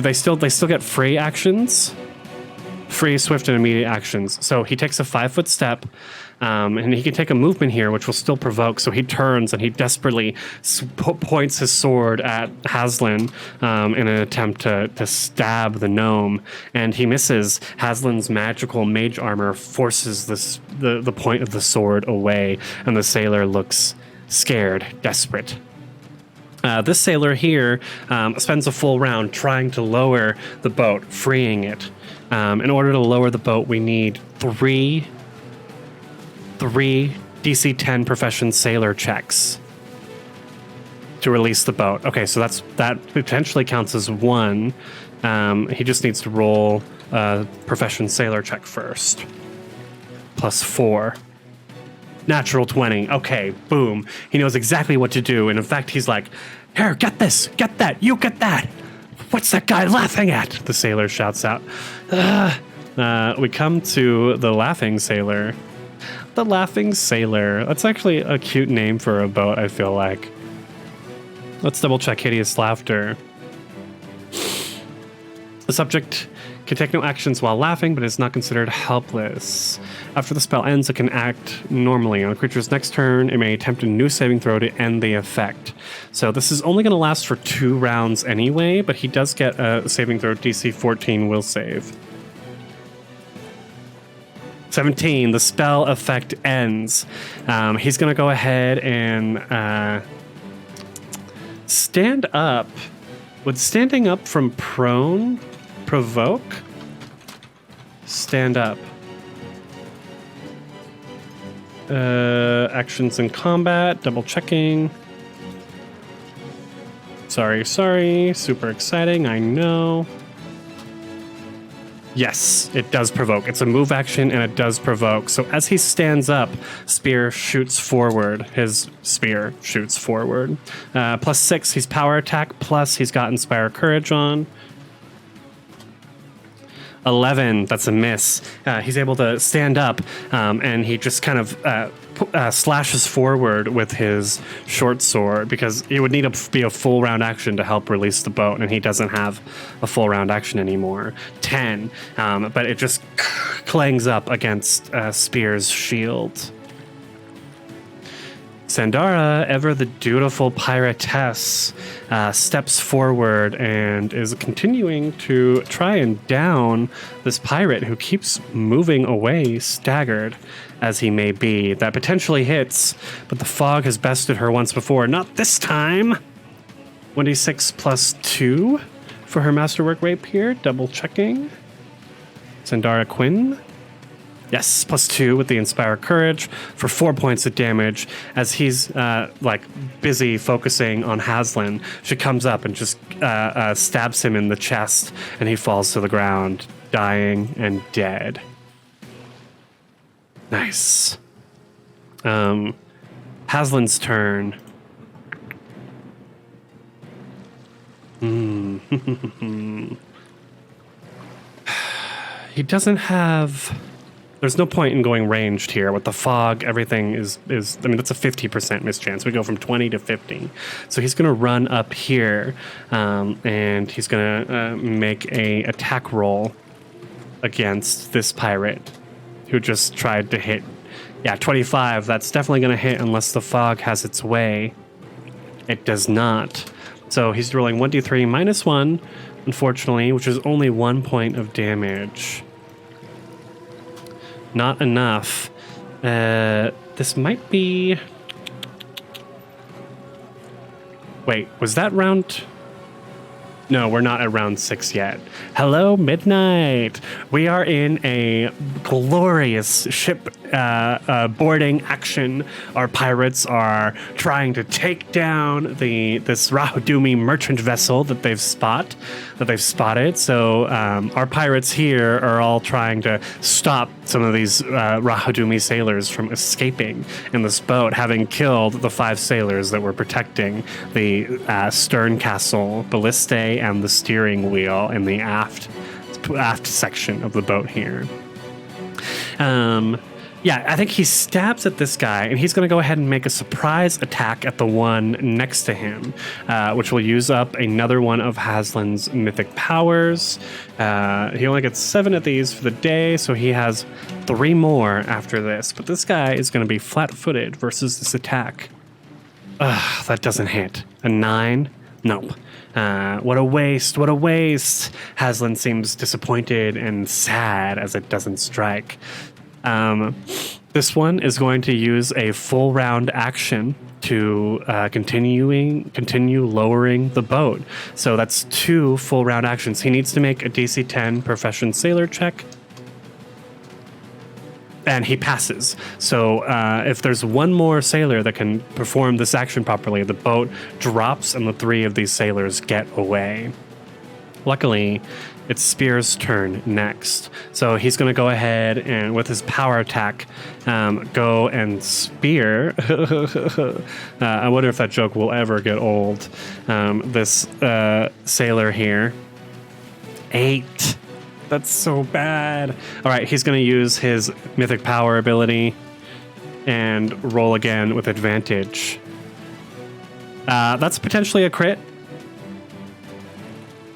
they still get free actions? Free, swift, and immediate actions. So he takes a 5-foot step, and he can take a movement here, which will still provoke. So he turns and he desperately points his sword at Haslin in an attempt to stab the gnome, and he misses. Haslin's magical mage armor forces the point of the sword away, and the sailor looks scared, desperate. This sailor here spends a full round trying to lower the boat, freeing it. In order to lower the boat, we need three DC 10 profession sailor checks to release the boat. Okay, so that potentially counts as 1. He just needs to roll a profession sailor check first. +4. Natural 20. Okay, boom. He knows exactly what to do. And in fact, he's like, here, get this, get that, you get that. What's that guy laughing at? The sailor shouts out. We come to the laughing sailor. The laughing sailor. That's actually a cute name for a boat, I feel like. Let's double check hideous laughter. The subject can take no actions while laughing, but is not considered helpless. After the spell ends, it can act normally. On a creature's next turn, it may attempt a new saving throw to end the effect. So this is only going to last for 2 rounds anyway, but he does get a saving throw. DC 14 will save. 17, the spell effect ends. He's going to go ahead and stand up. Would standing up from prone provoke? Stand up. Actions in combat, double checking. Sorry. Super exciting, I know. Yes, it does provoke. It's a move action and it does provoke. So as he stands up, spear shoots forward. His spear shoots forward. +6, he's power attack, plus he's got Inspire Courage on. 11, that's a miss. He's able to stand up, and he just kind of slashes forward with his short sword because it would need to be a full round action to help release the boat, and he doesn't have a full round action anymore. 10, but it just clangs up against Spear's shield. Sandara, ever the dutiful piratess, steps forward and is continuing to try and down this pirate who keeps moving away, staggered as he may be. That potentially hits, but the fog has bested her once before. Not this time! 1d6 +2 for her masterwork rapier, double checking. Sandara Quinn. Yes, +2 with the Inspire Courage for 4 points of damage as he's busy focusing on Haslin. She comes up and just stabs him in the chest, and he falls to the ground, dying and dead. Nice. Haslin's turn. He doesn't have... There's no point in going ranged here. With the fog, everything is I mean, that's a 50% mischance. We go from 20 to 50. So he's going to run up here, and he's going to make a attack roll against this pirate who just tried to hit. Yeah, 25. That's definitely going to hit unless the fog has its way. It does not. So he's rolling 1d3 -1, unfortunately, which is only 1 point of damage. Not enough. This might be... Wait, was that round... No, we're not at round 6 yet. Hello, Midnight. We are in a glorious ship boarding action. Our pirates are trying to take down this Rahudumi merchant vessel that they've spotted. So our pirates here are all trying to stop some of these Rahudumi sailors from escaping in this boat, having killed the 5 sailors that were protecting the stern castle ballistae and the steering wheel in the aft section of the boat here. Yeah, I think he stabs at this guy, and he's going to go ahead and make a surprise attack at the one next to him, which will use up another one of Haslin's mythic powers. He only gets 7 of these for the day, so he has 3 more after this. But this guy is going to be flat-footed versus this attack. That doesn't hit. A 9? Nope. What a waste, what a waste. Haslin seems disappointed and sad as it doesn't strike. This one is going to use a full round action to continue lowering the boat. So that's 2 full round actions. He needs to make a DC 10 Profession Sailor check. And he passes. So if there's one more sailor that can perform this action properly, the boat drops and the 3 of these sailors get away. Luckily, it's Spear's turn next. So he's going to go ahead and, with his power attack, go and spear. I wonder if that joke will ever get old. This sailor here. 8. That's so bad. All right, he's going to use his mythic power ability and roll again with advantage. That's potentially a crit.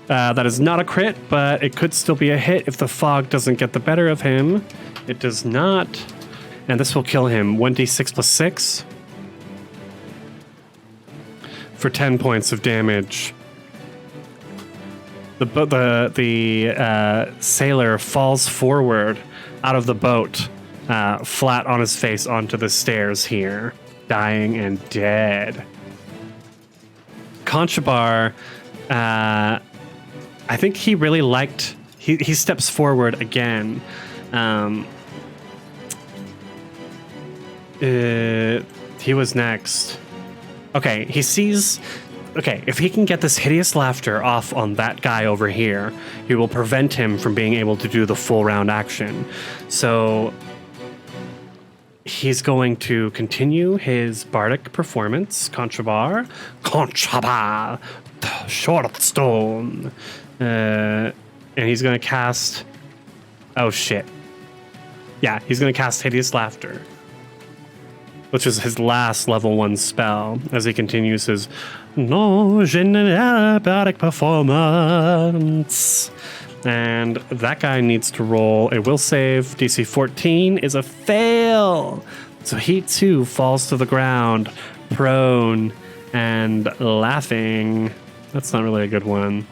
That is not a crit, but it could still be a hit if the fog doesn't get the better of him. It does not. And this will kill him. 1d6 plus 6 for 10 points of damage. The sailor falls forward out of the boat, flat on his face onto the stairs here, dying and dead. Conchabar, I think he really liked... He steps forward again. He was next. Okay, he sees... Okay, if he can get this hideous laughter off on that guy over here, he will prevent him from being able to do the full round action. So he's going to continue his bardic performance, Conchabar, Short Stone. And he's going to cast... Oh, shit. Yeah, he's going to cast Hideous Laughter, which is his last level 1 spell, as he continues his bardic performance. And that guy needs to roll a will save. DC 14 is a fail. So he too falls to the ground, prone and laughing. That's not really a good one.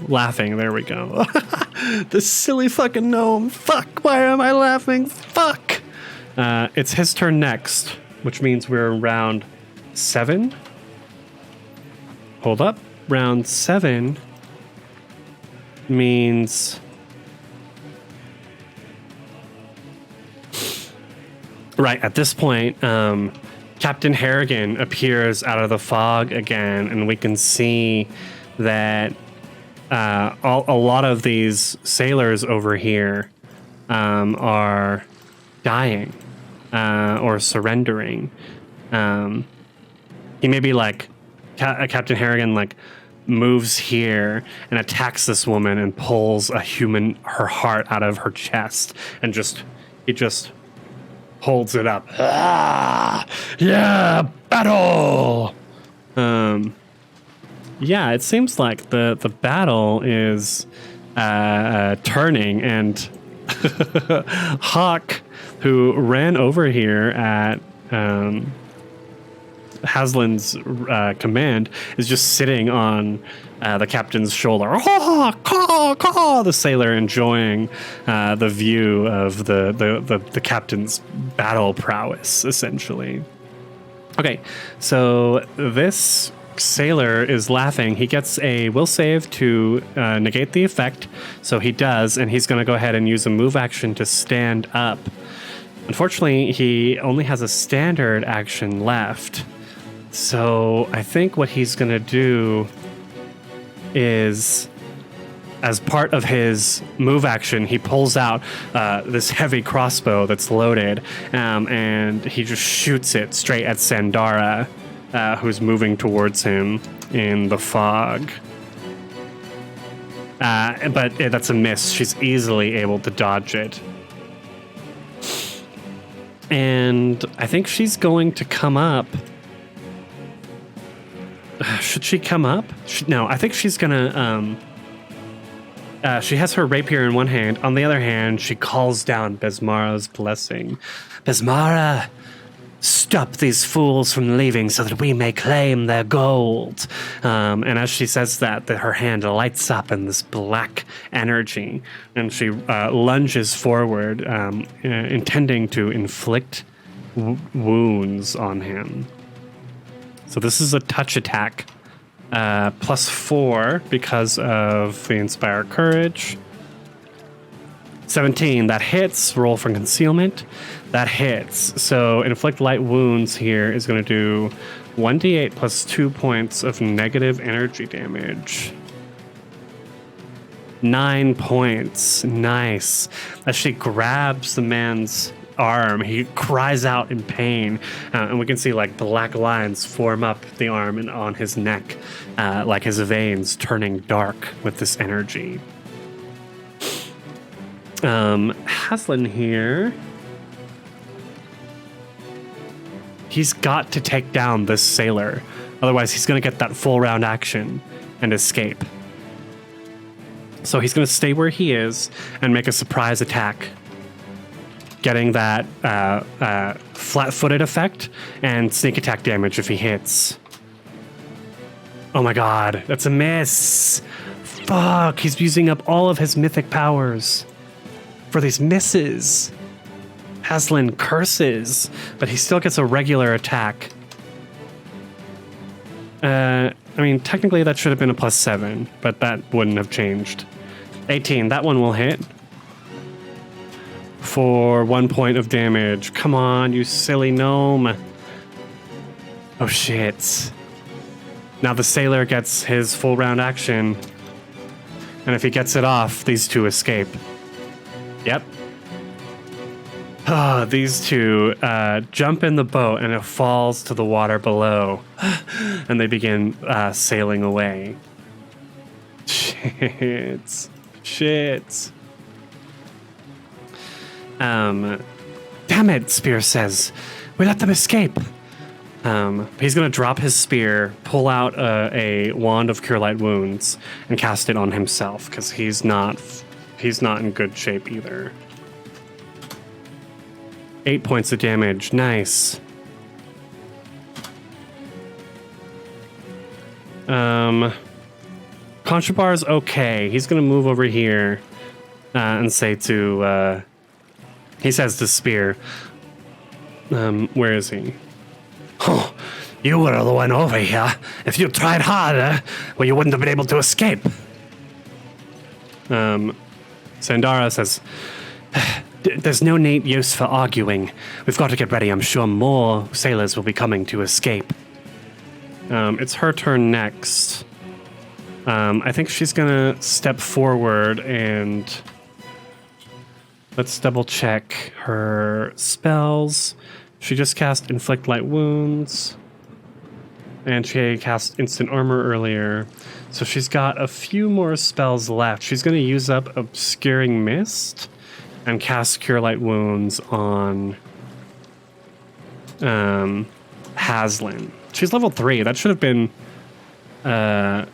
Laughing, there we go. This silly fucking gnome. Fuck, why am I laughing? Fuck. It's his turn next, which means we're in round 7. Hold up. Round 7 means... Right, at this point, Captain Harrigan appears out of the fog again, and we can see that a lot of these sailors over here are dying or surrendering. He may be like Captain Harrigan moves here and attacks this woman and pulls her heart out of her chest and he just holds it up. Ah, yeah, battle. Yeah, it seems like the battle is turning, and Hawk, who ran over here at Haslin's command, is just sitting on the captain's shoulder. The sailor enjoying the view of the captain's battle prowess, essentially. Okay, so this sailor is laughing. He gets a will save to negate the effect, so he does, and he's going to go ahead and use a move action to stand up. Unfortunately, he only has a standard action left, so I think what he's going to do is, as part of his move action, he pulls out this heavy crossbow that's loaded, and he just shoots it straight at Sandara, who's moving towards him in the fog. But that's a miss. She's easily able to dodge it. And I think she's going to come up. Should she come up? No, I think she's going to... she has her rapier in one hand. On the other hand, she calls down Besmara's blessing. Besmara, stop these fools from leaving so that we may claim their gold. And as she says that her hand lights up in this black energy, and she lunges forward, intending to inflict wounds on him. So this is a touch attack. +4 because of the Inspire Courage. 17, that hits. Roll for concealment. That hits. So inflict light wounds here is going to do 1d8 plus 2 points of negative energy damage. 9 points. Nice. As she grabs the man's arm, he cries out in pain, and we can see like black lines form up the arm and on his neck, like his veins turning dark with this energy. Haslin here, he's got to take down this sailor, otherwise he's going to get that full round action and escape. So he's going to stay where he is and make a surprise attack, getting that flat-footed effect and sneak attack damage if he hits. Oh my god, that's a miss. Fuck, he's using up all of his mythic powers for these misses. Haslin curses, but he still gets a regular attack. I mean, technically that should have been a +7, but that wouldn't have changed. 18, that one will hit. For 1 point of damage. Come on, you silly gnome. Oh shit. Now the sailor gets his full round action. And if he gets it off, these two escape. Yep. These two jump in the boat and it falls to the water below. And they begin sailing away. Shit. Damn it, Spear says. We let them escape. He's going to drop his spear, pull out a wand of Cure Light Wounds, and cast it on himself, because he's not in good shape either. 8 points of damage. Nice. Contrabar's okay. He's going to move over here and say to... he says to Spear. Where is he? Oh, you were the one over here. If you tried harder, well, you wouldn't have been able to escape. Sandara says, there's no neat use for arguing. We've got to get ready. I'm sure more sailors will be coming to escape. It's her turn next. I think she's gonna step forward and let's double check her spells. She just cast Inflict Light Wounds, and she cast Instant Armor earlier. So she's got a few more spells left. She's going to use up Obscuring Mist and cast Cure Light Wounds on Haslin. She's level 3. That should have been an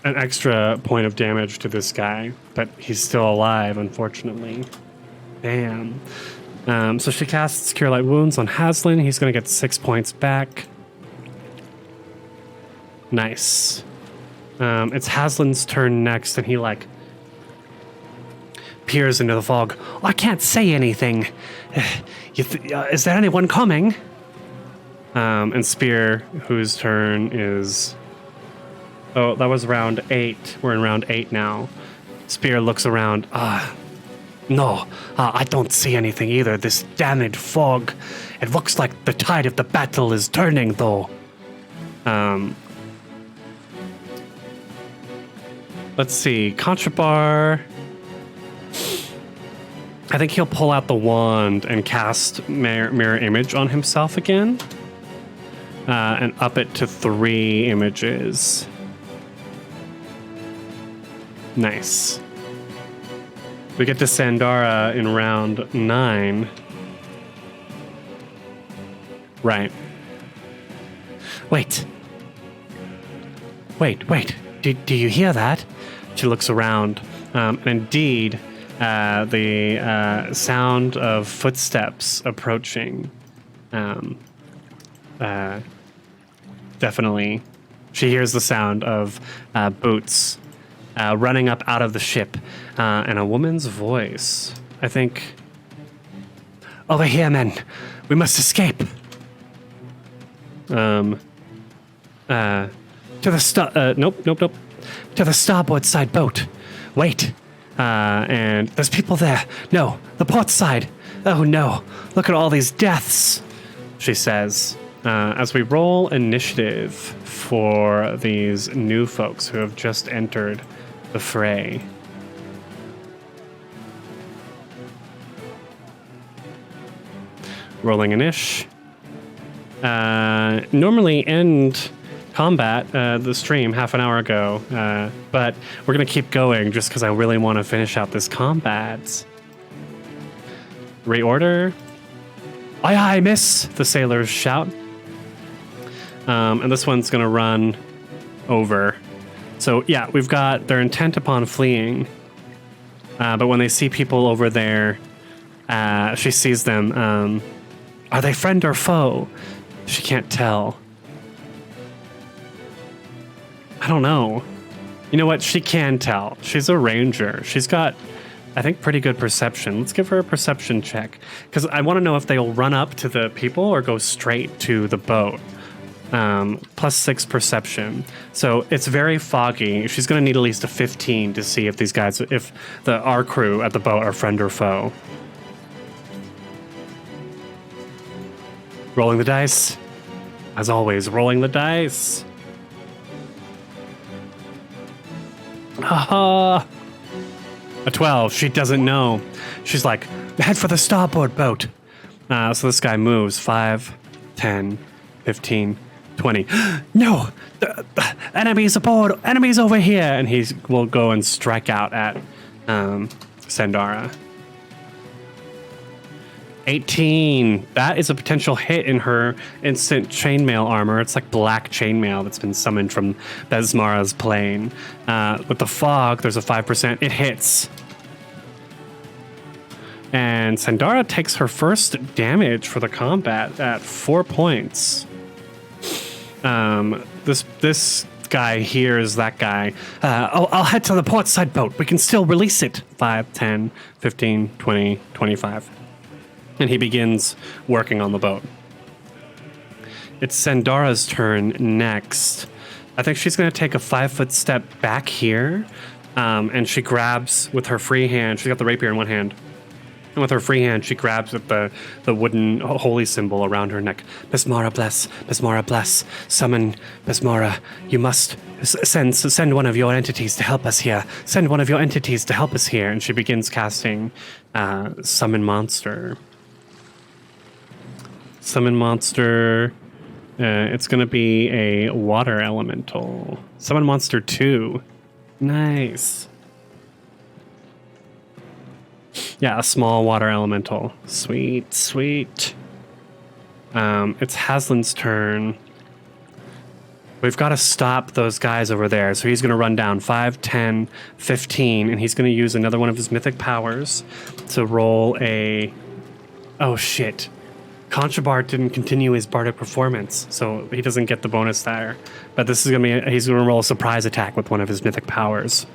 extra point of damage to this guy, but he's still alive, unfortunately. Damn. So she casts Cure Light Wounds on Haslin. He's going to get 6 points back. Nice. It's Haslin's turn next, and he, peers into the fog. Oh, I can't say anything. Is there anyone coming? And Spear, whose turn is... Oh, that was round 8. We're in round 8 now. Spear looks around. No, I don't see anything either. This damned fog. It looks like the tide of the battle is turning, though. Let's see. Contrabar. I think he'll pull out the wand and cast Mirror Image on himself again. And up it to 3 images. Nice. We get to Sandara in round 9. Right. Wait. Do you hear that? She looks around. And indeed, the sound of footsteps approaching. Definitely. She hears the sound of boots running up out of the ship. And a woman's voice. I think... Over here, men. We must escape. To the nope. To the starboard side boat. Wait. And there's people there. No, the port side. Oh no, look at all these deaths, she says, as we roll initiative for these new folks who have just entered the fray. Rolling inish. Normally end combat, the stream half an hour ago, but we're going to keep going just because I really want to finish out this combat. Reorder. Aye, aye, miss, the sailors shout. And this one's going to run over. So, yeah, we've got their intent upon fleeing. But when they see people over there, she sees them. Are they friend or foe? She can't tell. I don't know. You know what? She can tell. She's a ranger. She's got, I think, pretty good perception. Let's give her a perception check. Because I want to know if they'll run up to the people or go straight to the boat. +6 perception. So it's very foggy. She's going to need at least a 15 to see if these guys, if our crew at the boat are friend or foe. Rolling the dice. As always, rolling the dice. A 12. She doesn't know. She's like, head for the starboard boat. So this guy moves 5, 10, 15, 20. No! The enemies aboard! Enemies over here! And he will go and strike out at Sandara. 18. That is a potential hit in her instant chainmail armor. It's like black chainmail that's been summoned from Besmara's plane. With the fog, there's a 5%. It hits. And Sandara takes her first damage for the combat at 4 points. This guy hears that guy. I'll head to the port side boat. We can still release it. 5, 10, 15, 20, 25. And he begins working on the boat. It's Sandara's turn next. I think she's going to take a 5-foot step back here. And she grabs with her free hand. She's got the rapier in one hand. And with her free hand, she grabs at the wooden holy symbol around her neck. Besmara bless, Besmara bless. Summon Besmara. You must send one of your entities to help us here. Send one of your entities to help us here. And she begins casting Summon Monster. Summon Monster. It's going to be a water elemental. Summon Monster 2. Nice. Yeah, a small water elemental. Sweet, sweet. It's Haslin's turn. We've got to stop those guys over there. So he's going to run down 5, 10, 15, and he's going to use another one of his mythic powers to roll a... Oh, shit. Contrabard didn't continue his bardic performance, so he doesn't get the bonus there. But this is going to be... He's going to roll a surprise attack with one of his mythic powers.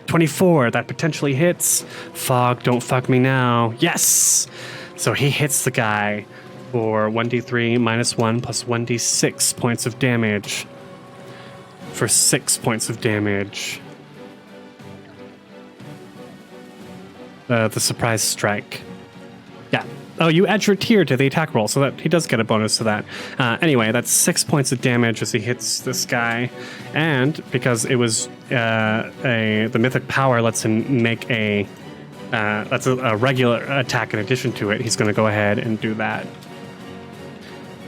24, that potentially hits. Fog, don't fuck me now. Yes! So he hits the guy for 1d3 minus 1 plus 1d6 points of damage. For 6 points of damage. The surprise strike. Yeah. Oh, you add your tier to the attack roll, so that he does get a bonus to that. Anyway, that's 6 points of damage as he hits this guy. And because it was the mythic power lets him make that's a regular attack in addition to it, he's going to go ahead and do that.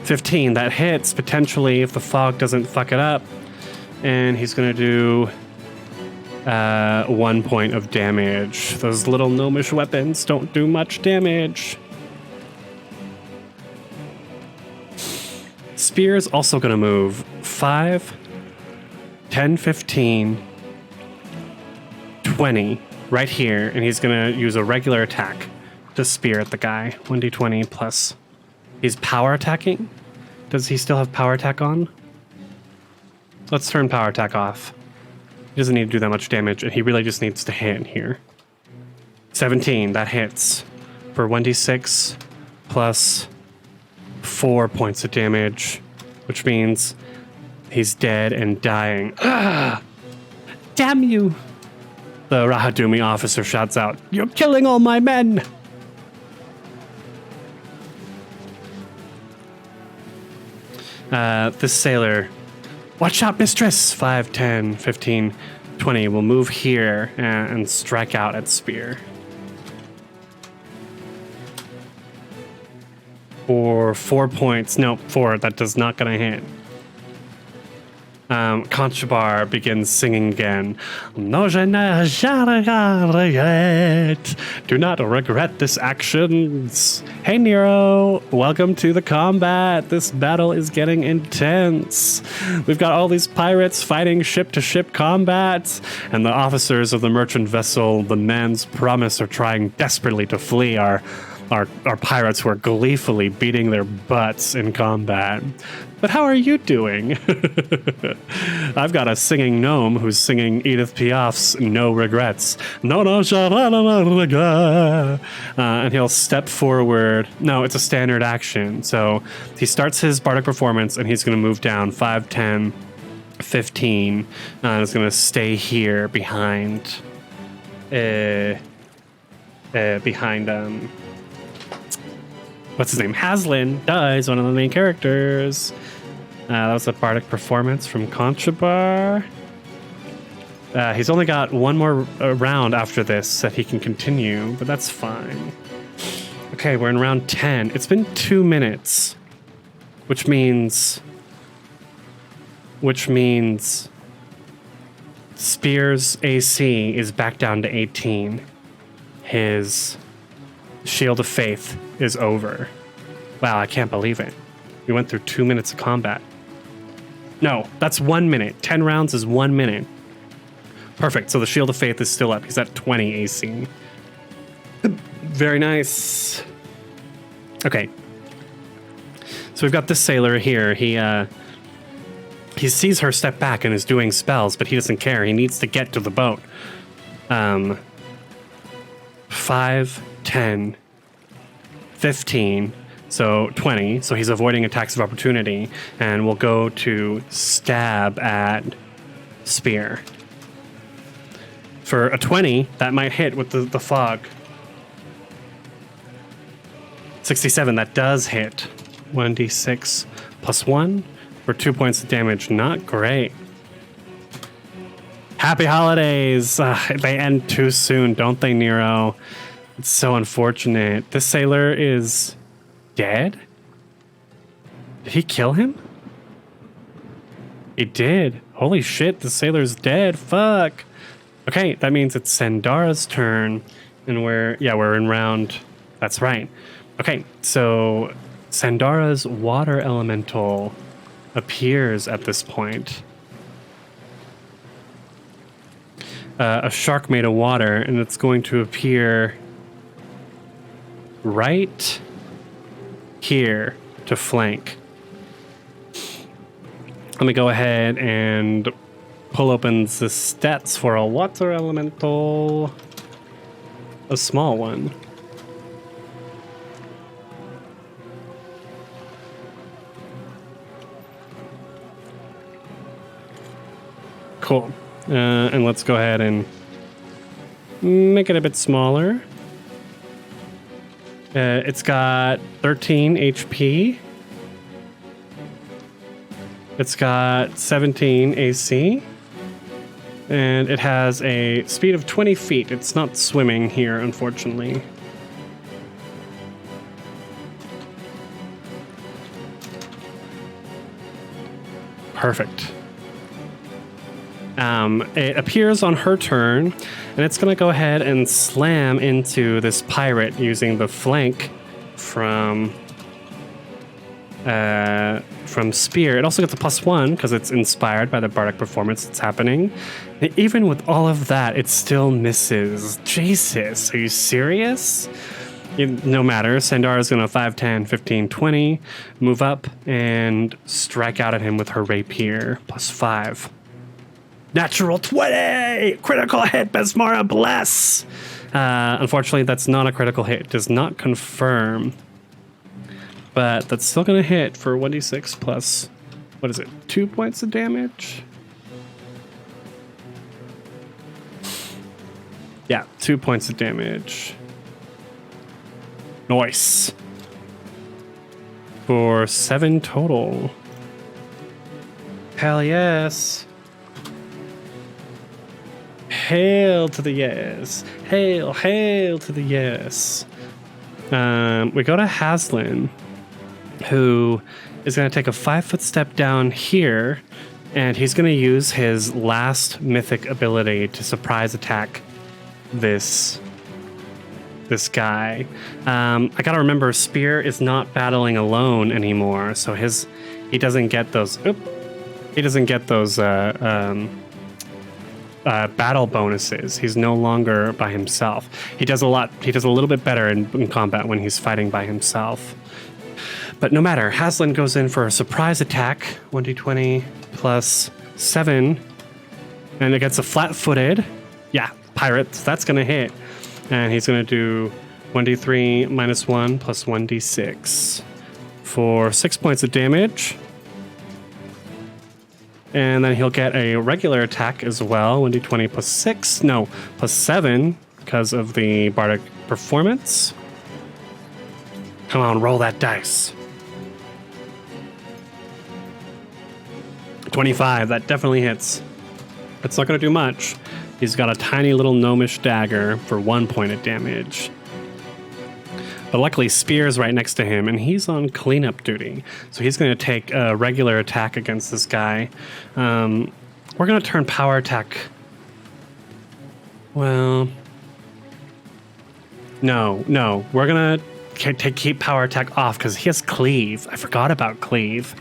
15, that hits potentially if the fog doesn't fuck it up. And he's going to do 1 point of damage. Those little gnomish weapons don't do much damage. Spear is also going to move 5, 10, 15, 20 right here, and he's going to use a regular attack to spear at the guy. 1d20 plus. He's power attacking. Does he still have power attack on? Let's turn power attack off. He doesn't need to do that much damage, and he really just needs to hit here. 17, that hits for 1d6 plus 4 points of damage, which means he's dead and dying. Ah! Damn you! The Rahadumi officer shouts out, "You're killing all my men!" This sailor, "Watch out, mistress!" 5, 10, 15, 20 will move here and strike out at spear. For 4 points. No, 4. That does not gonna hit. Conchabar begins singing again. No, je ne regret. Do not regret this actions. Hey, Nero. Welcome to the combat. This battle is getting intense. We've got all these pirates fighting ship-to-ship combat, and the officers of the merchant vessel, the Man's Promise, are trying desperately to flee our pirates who are gleefully beating their butts in combat. But how are you doing? I've got a singing gnome who's singing Edith Piaf's No Regrets. No, regret. And he'll step forward. No, it's a standard action. So he starts his bardic performance and he's going to move down 5, 10, 15. And is going to stay here behind what's his name? Haslin. He's one of the main characters. That was a bardic performance from Conchabar. He's only got one more round after this that he can continue, but that's fine. Okay, we're in round 10. It's been 2 minutes, which means Spear's AC is back down to 18. His Shield of Faith is over. Wow, I can't believe it. We went through 2 minutes of combat. No, that's 1 minute. 10 rounds is 1 minute. Perfect. So the Shield of Faith is still up. He's at 20 AC. Very nice. Okay. So we've got this sailor here. He sees her step back and is doing spells, but he doesn't care. He needs to get to the boat. 5, 10, 15, so 20. So he's avoiding attacks of opportunity, and we'll go to stab at Spear. For a 20, that might hit with the fog. 67, that does hit. 1d6 plus 1 for 2 points of damage. Not great. Happy holidays. They end too soon, don't they, Nero? It's so unfortunate. This sailor is dead? Did he kill him? He did. Holy shit, the sailor's dead. Fuck. Okay, that means it's Sandara's turn, and we're in round... That's right. Okay, so Sandara's water elemental appears at this point. A shark made of water, and it's going to appear right here to flank. Let me go ahead and pull open the stats for a water elemental. A small one. Cool. And let's go ahead and make it a bit smaller. It's got 13 HP. It's got 17 AC. And it has a speed of 20 feet. It's not swimming here, unfortunately. Perfect. It appears on her turn, and it's going to go ahead and slam into this pirate using the flank from Spear. It also gets a +1 because it's inspired by the bardic performance that's happening. And even with all of that, it still misses. Jesus, are you serious? No matter. Sandara's going to 5, 10, 15, 20, move up and strike out at him with her rapier. +5. Natural 20! Critical hit, Besmara, bless! Unfortunately, that's not a critical hit. It does not confirm. But that's still going to hit for 1d6 plus, what is it, 2 points of damage? Yeah, 2 points of damage. Nice. For 7 total. Hell yes. Hail to the yes. Hail, hail to the yes. We go to Haslin, who is going to take a 5-foot step down here, and he's going to use his last mythic ability to surprise attack this guy. I gotta remember, Spear is not battling alone anymore, so he doesn't get those. He doesn't get those battle bonuses. He's no longer by himself. He does a little bit better in combat when he's fighting by himself. But no matter, Haslin goes in for a surprise attack, 1d20 plus 7, and it gets a flat-footed. Yeah, pirates. That's gonna hit. And he's going to do 1d3 minus 1 plus 1d6 for 6 points of damage. And then he'll get a regular attack as well, 1d20 plus 6. No, plus 7 because of the bardic performance. Come on, roll that dice. 25, that definitely hits. It's not going to do much. He's got a tiny little gnomish dagger for 1 point of damage. But luckily, Spear's right next to him, and he's on cleanup duty. So he's going to take a regular attack against this guy. We're going to turn power attack. Well, no. We're going to keep power attack off because he has cleave. I forgot about cleave.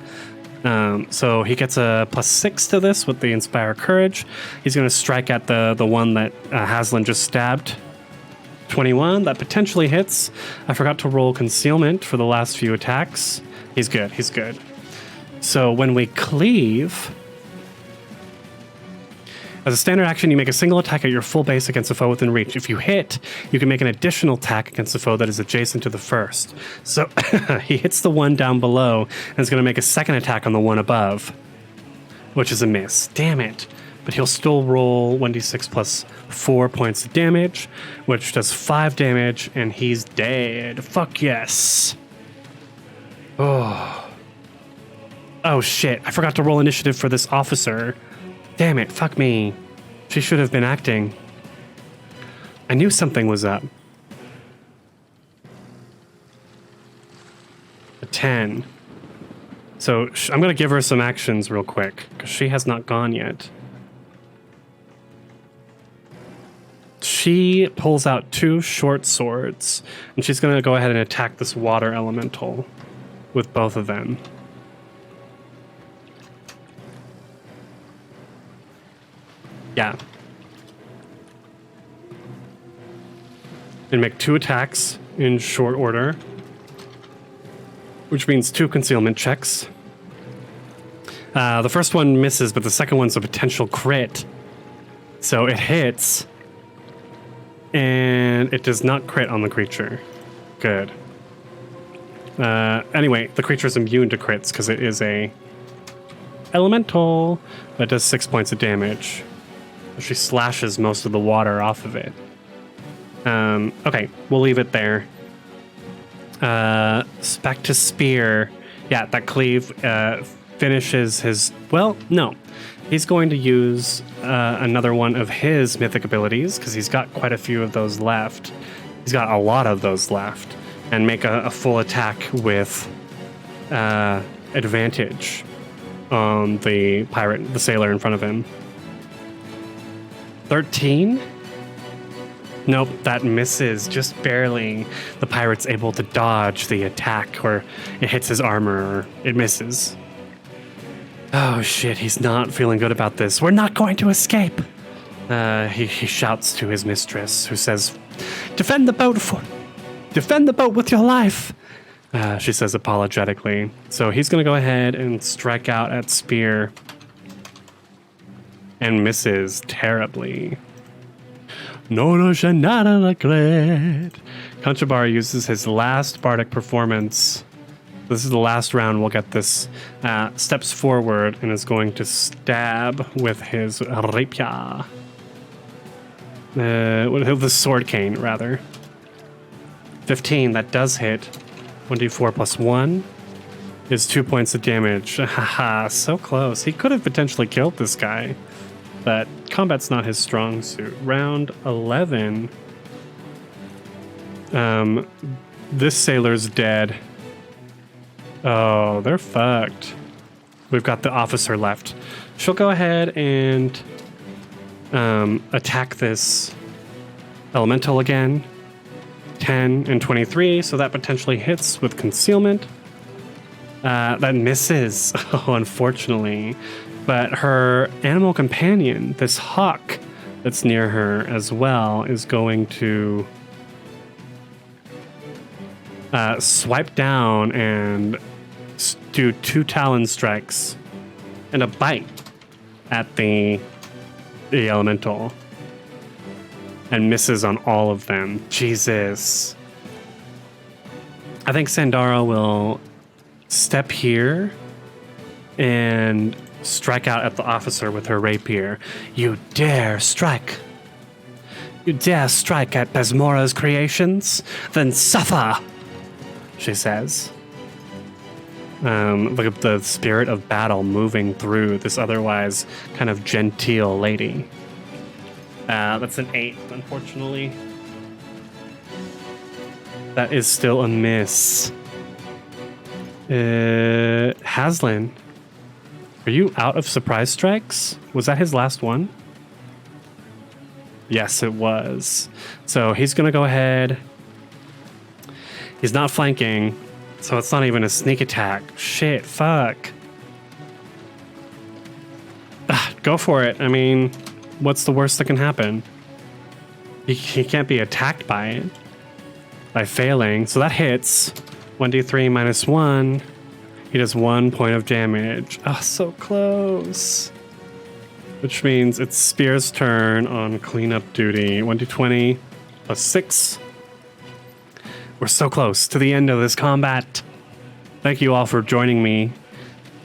So he gets a plus 6 to this with the Inspire Courage. He's going to strike at the one that Haslin just stabbed. 21, that potentially hits. I forgot to roll Concealment for the last few attacks. He's good. So when we cleave, as a standard action, you make a single attack at your full base against a foe within reach. If you hit, you can make an additional attack against a foe that is adjacent to the first. So he hits the one down below and is going to make a second attack on the one above, which is a miss. Damn it. But he'll still roll 1d6 plus 4 points of damage, which does 5 damage, and he's dead. Fuck yes. Oh shit. I forgot to roll initiative for this officer. Damn it, fuck me. She should have been acting. I knew something was up. A 10. So I'm going to give her some actions real quick, because she has not gone yet. She pulls out 2 short swords, and she's going to go ahead and attack this water elemental with both of them. Yeah. And make 2 attacks in short order, which means 2 concealment checks. The first one misses, but the second one's a potential crit. So it hits, and it does not crit on the creature. Good. Anyway, the creature is immune to crits because it is a elemental that does 6 points of damage. She slashes most of the water off of it. Okay, we'll leave it there. Back to Spear. Yeah, that cleave finishes his... Well, no. He's going to use another one of his mythic abilities, because he's got quite a few of those left. He's got a lot of those left. And make a full attack with advantage on the pirate, the sailor in front of him. 13? Nope, that misses just barely. The pirate's able to dodge the attack, or it hits his armor, or it misses. Oh shit, he's not feeling good about this. We're not going to escape! He shouts to his mistress, who says, Defend the boat with your life! She says apologetically. So he's going to go ahead and strike out at Spear. And misses terribly. No, je nada regret. Conchabar uses his last bardic performance This is the last round. We'll get this. Steps forward and is going to stab with his rapier. With the sword cane, rather. 15, that does hit. 1d4 plus 1 is 2 points of damage. Haha, so close. He could have potentially killed this guy, but combat's not his strong suit. Round 11. This sailor's dead. Oh, they're fucked. We've got the officer left. She'll go ahead and attack this elemental again. 10 and 23, so that potentially hits with concealment. That misses, oh, unfortunately. But her animal companion, this hawk that's near her as well, is going to swipe down and do 2 talon strikes and a bite at the elemental, and misses on all of them. Jesus. I think Sandara will step here and strike out at the officer with her rapier. You dare strike? You dare strike at Besmora's creations? Then suffer, she says. Look at the spirit of battle moving through this otherwise kind of genteel lady. That's an 8, unfortunately. That is still a miss. Haslin, are you out of surprise strikes? Was that his last one? Yes, it was. So he's going to go ahead. He's not flanking, so it's not even a sneak attack. Shit, fuck. Go for it. I mean, what's the worst that can happen? He can't be attacked by it. By failing. So that hits. 1d3 minus 1. He does 1 point of damage. Oh, so close. Which means it's Spear's turn on cleanup duty. 1d20 plus 6. We're so close to the end of this combat. Thank you all for joining me.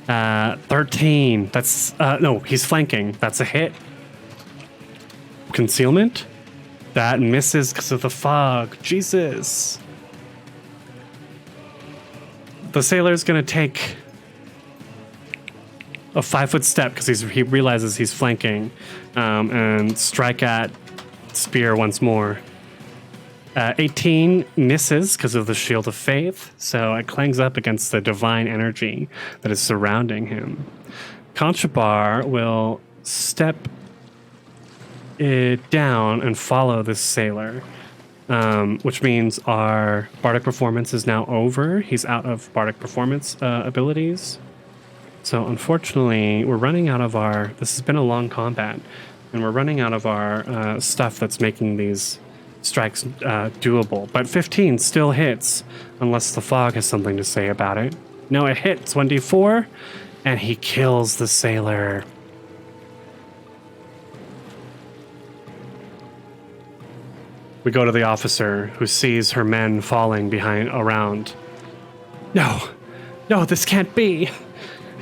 13. That's, no, he's flanking. That's a hit. Concealment? That misses because of the fog. Jesus. The sailor's going to take a 5-foot step because he realizes he's flanking, and strike at Spear once more. 18 misses because of the Shield of Faith, so it clangs up against the divine energy that is surrounding him. Conchabar will step down and follow this sailor, which means our bardic performance is now over. He's out of bardic performance abilities. So unfortunately, we're running out of our... This has been a long combat, and we're running out of our stuff that's making these strikes doable. But 15 still hits, unless the fog has something to say about it. No, it hits. 1d4, and he kills the sailor. We go to the officer, who sees her men falling around. No, this can't be.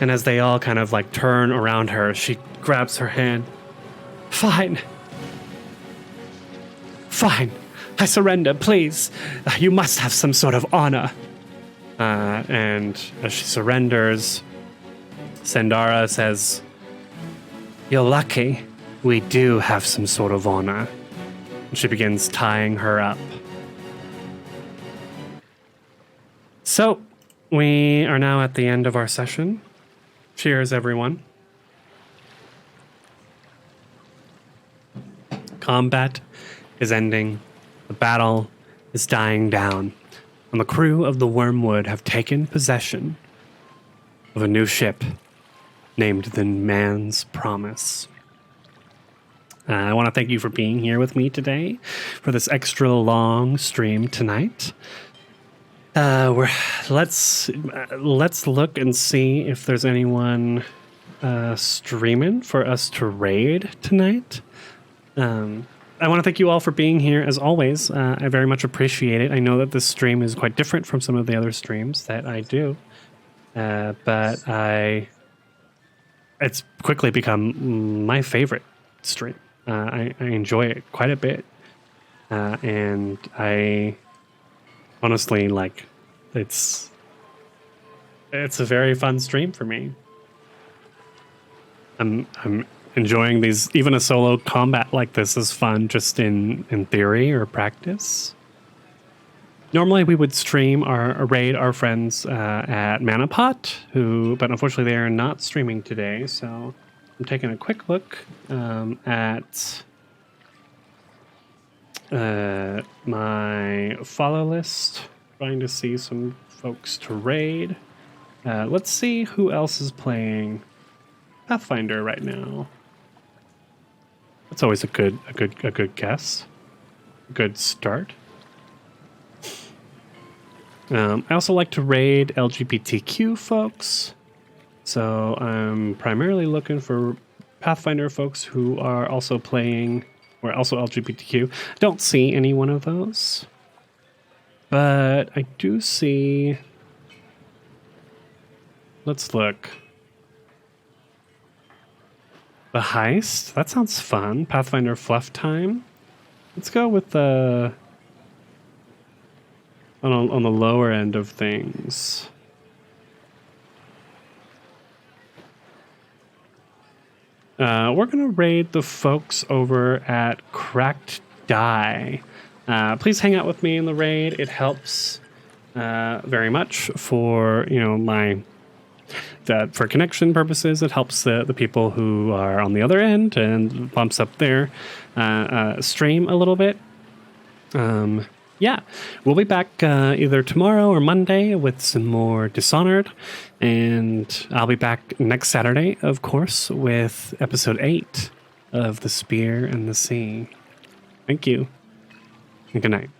And as they all kind of like turn around her, she grabs her hand. Fine, I surrender, please. You must have some sort of honor. And as she surrenders, Sandara says, you're lucky. We do have some sort of honor. She begins tying her up. So, we are now at the end of our session. Cheers, everyone. Combat is ending. The battle is dying down. And the crew of the Wormwood have taken possession of a new ship named the Man's Promise. I want to thank you for being here with me today for this extra long stream tonight. Let's look and see if there's anyone streaming for us to raid tonight. I want to thank you all for being here as always. I very much appreciate it. I know that this stream is quite different from some of the other streams that I do. but it's quickly become my favorite stream. I enjoy it quite a bit, and I honestly like it's a very fun stream for me. I'm enjoying these. Even a solo combat like this is fun, just in theory or practice. Normally we would stream or raid our friends at Manapot, but unfortunately they are not streaming today. So I'm taking a quick look at my follow list, trying to see some folks to raid. Let's see who else is playing Pathfinder right now. That's always a good guess, a good start. I also like to raid LGBTQ folks, so I'm primarily looking for Pathfinder folks who are also playing, or also LGBTQ. Don't see any one of those, but I do see. Let's look. The heist? That sounds fun. Pathfinder fluff time. Let's go with the on the lower end of things. We're gonna raid the folks over at Cracked Die. Please hang out with me in the raid. It helps very much for for connection purposes. It helps the people who are on the other end and bumps up their stream a little bit. Yeah, we'll be back either tomorrow or Monday with some more Dishonored, and I'll be back next Saturday, of course, with episode 8 of The Spear and the Sea. Thank you, and good night.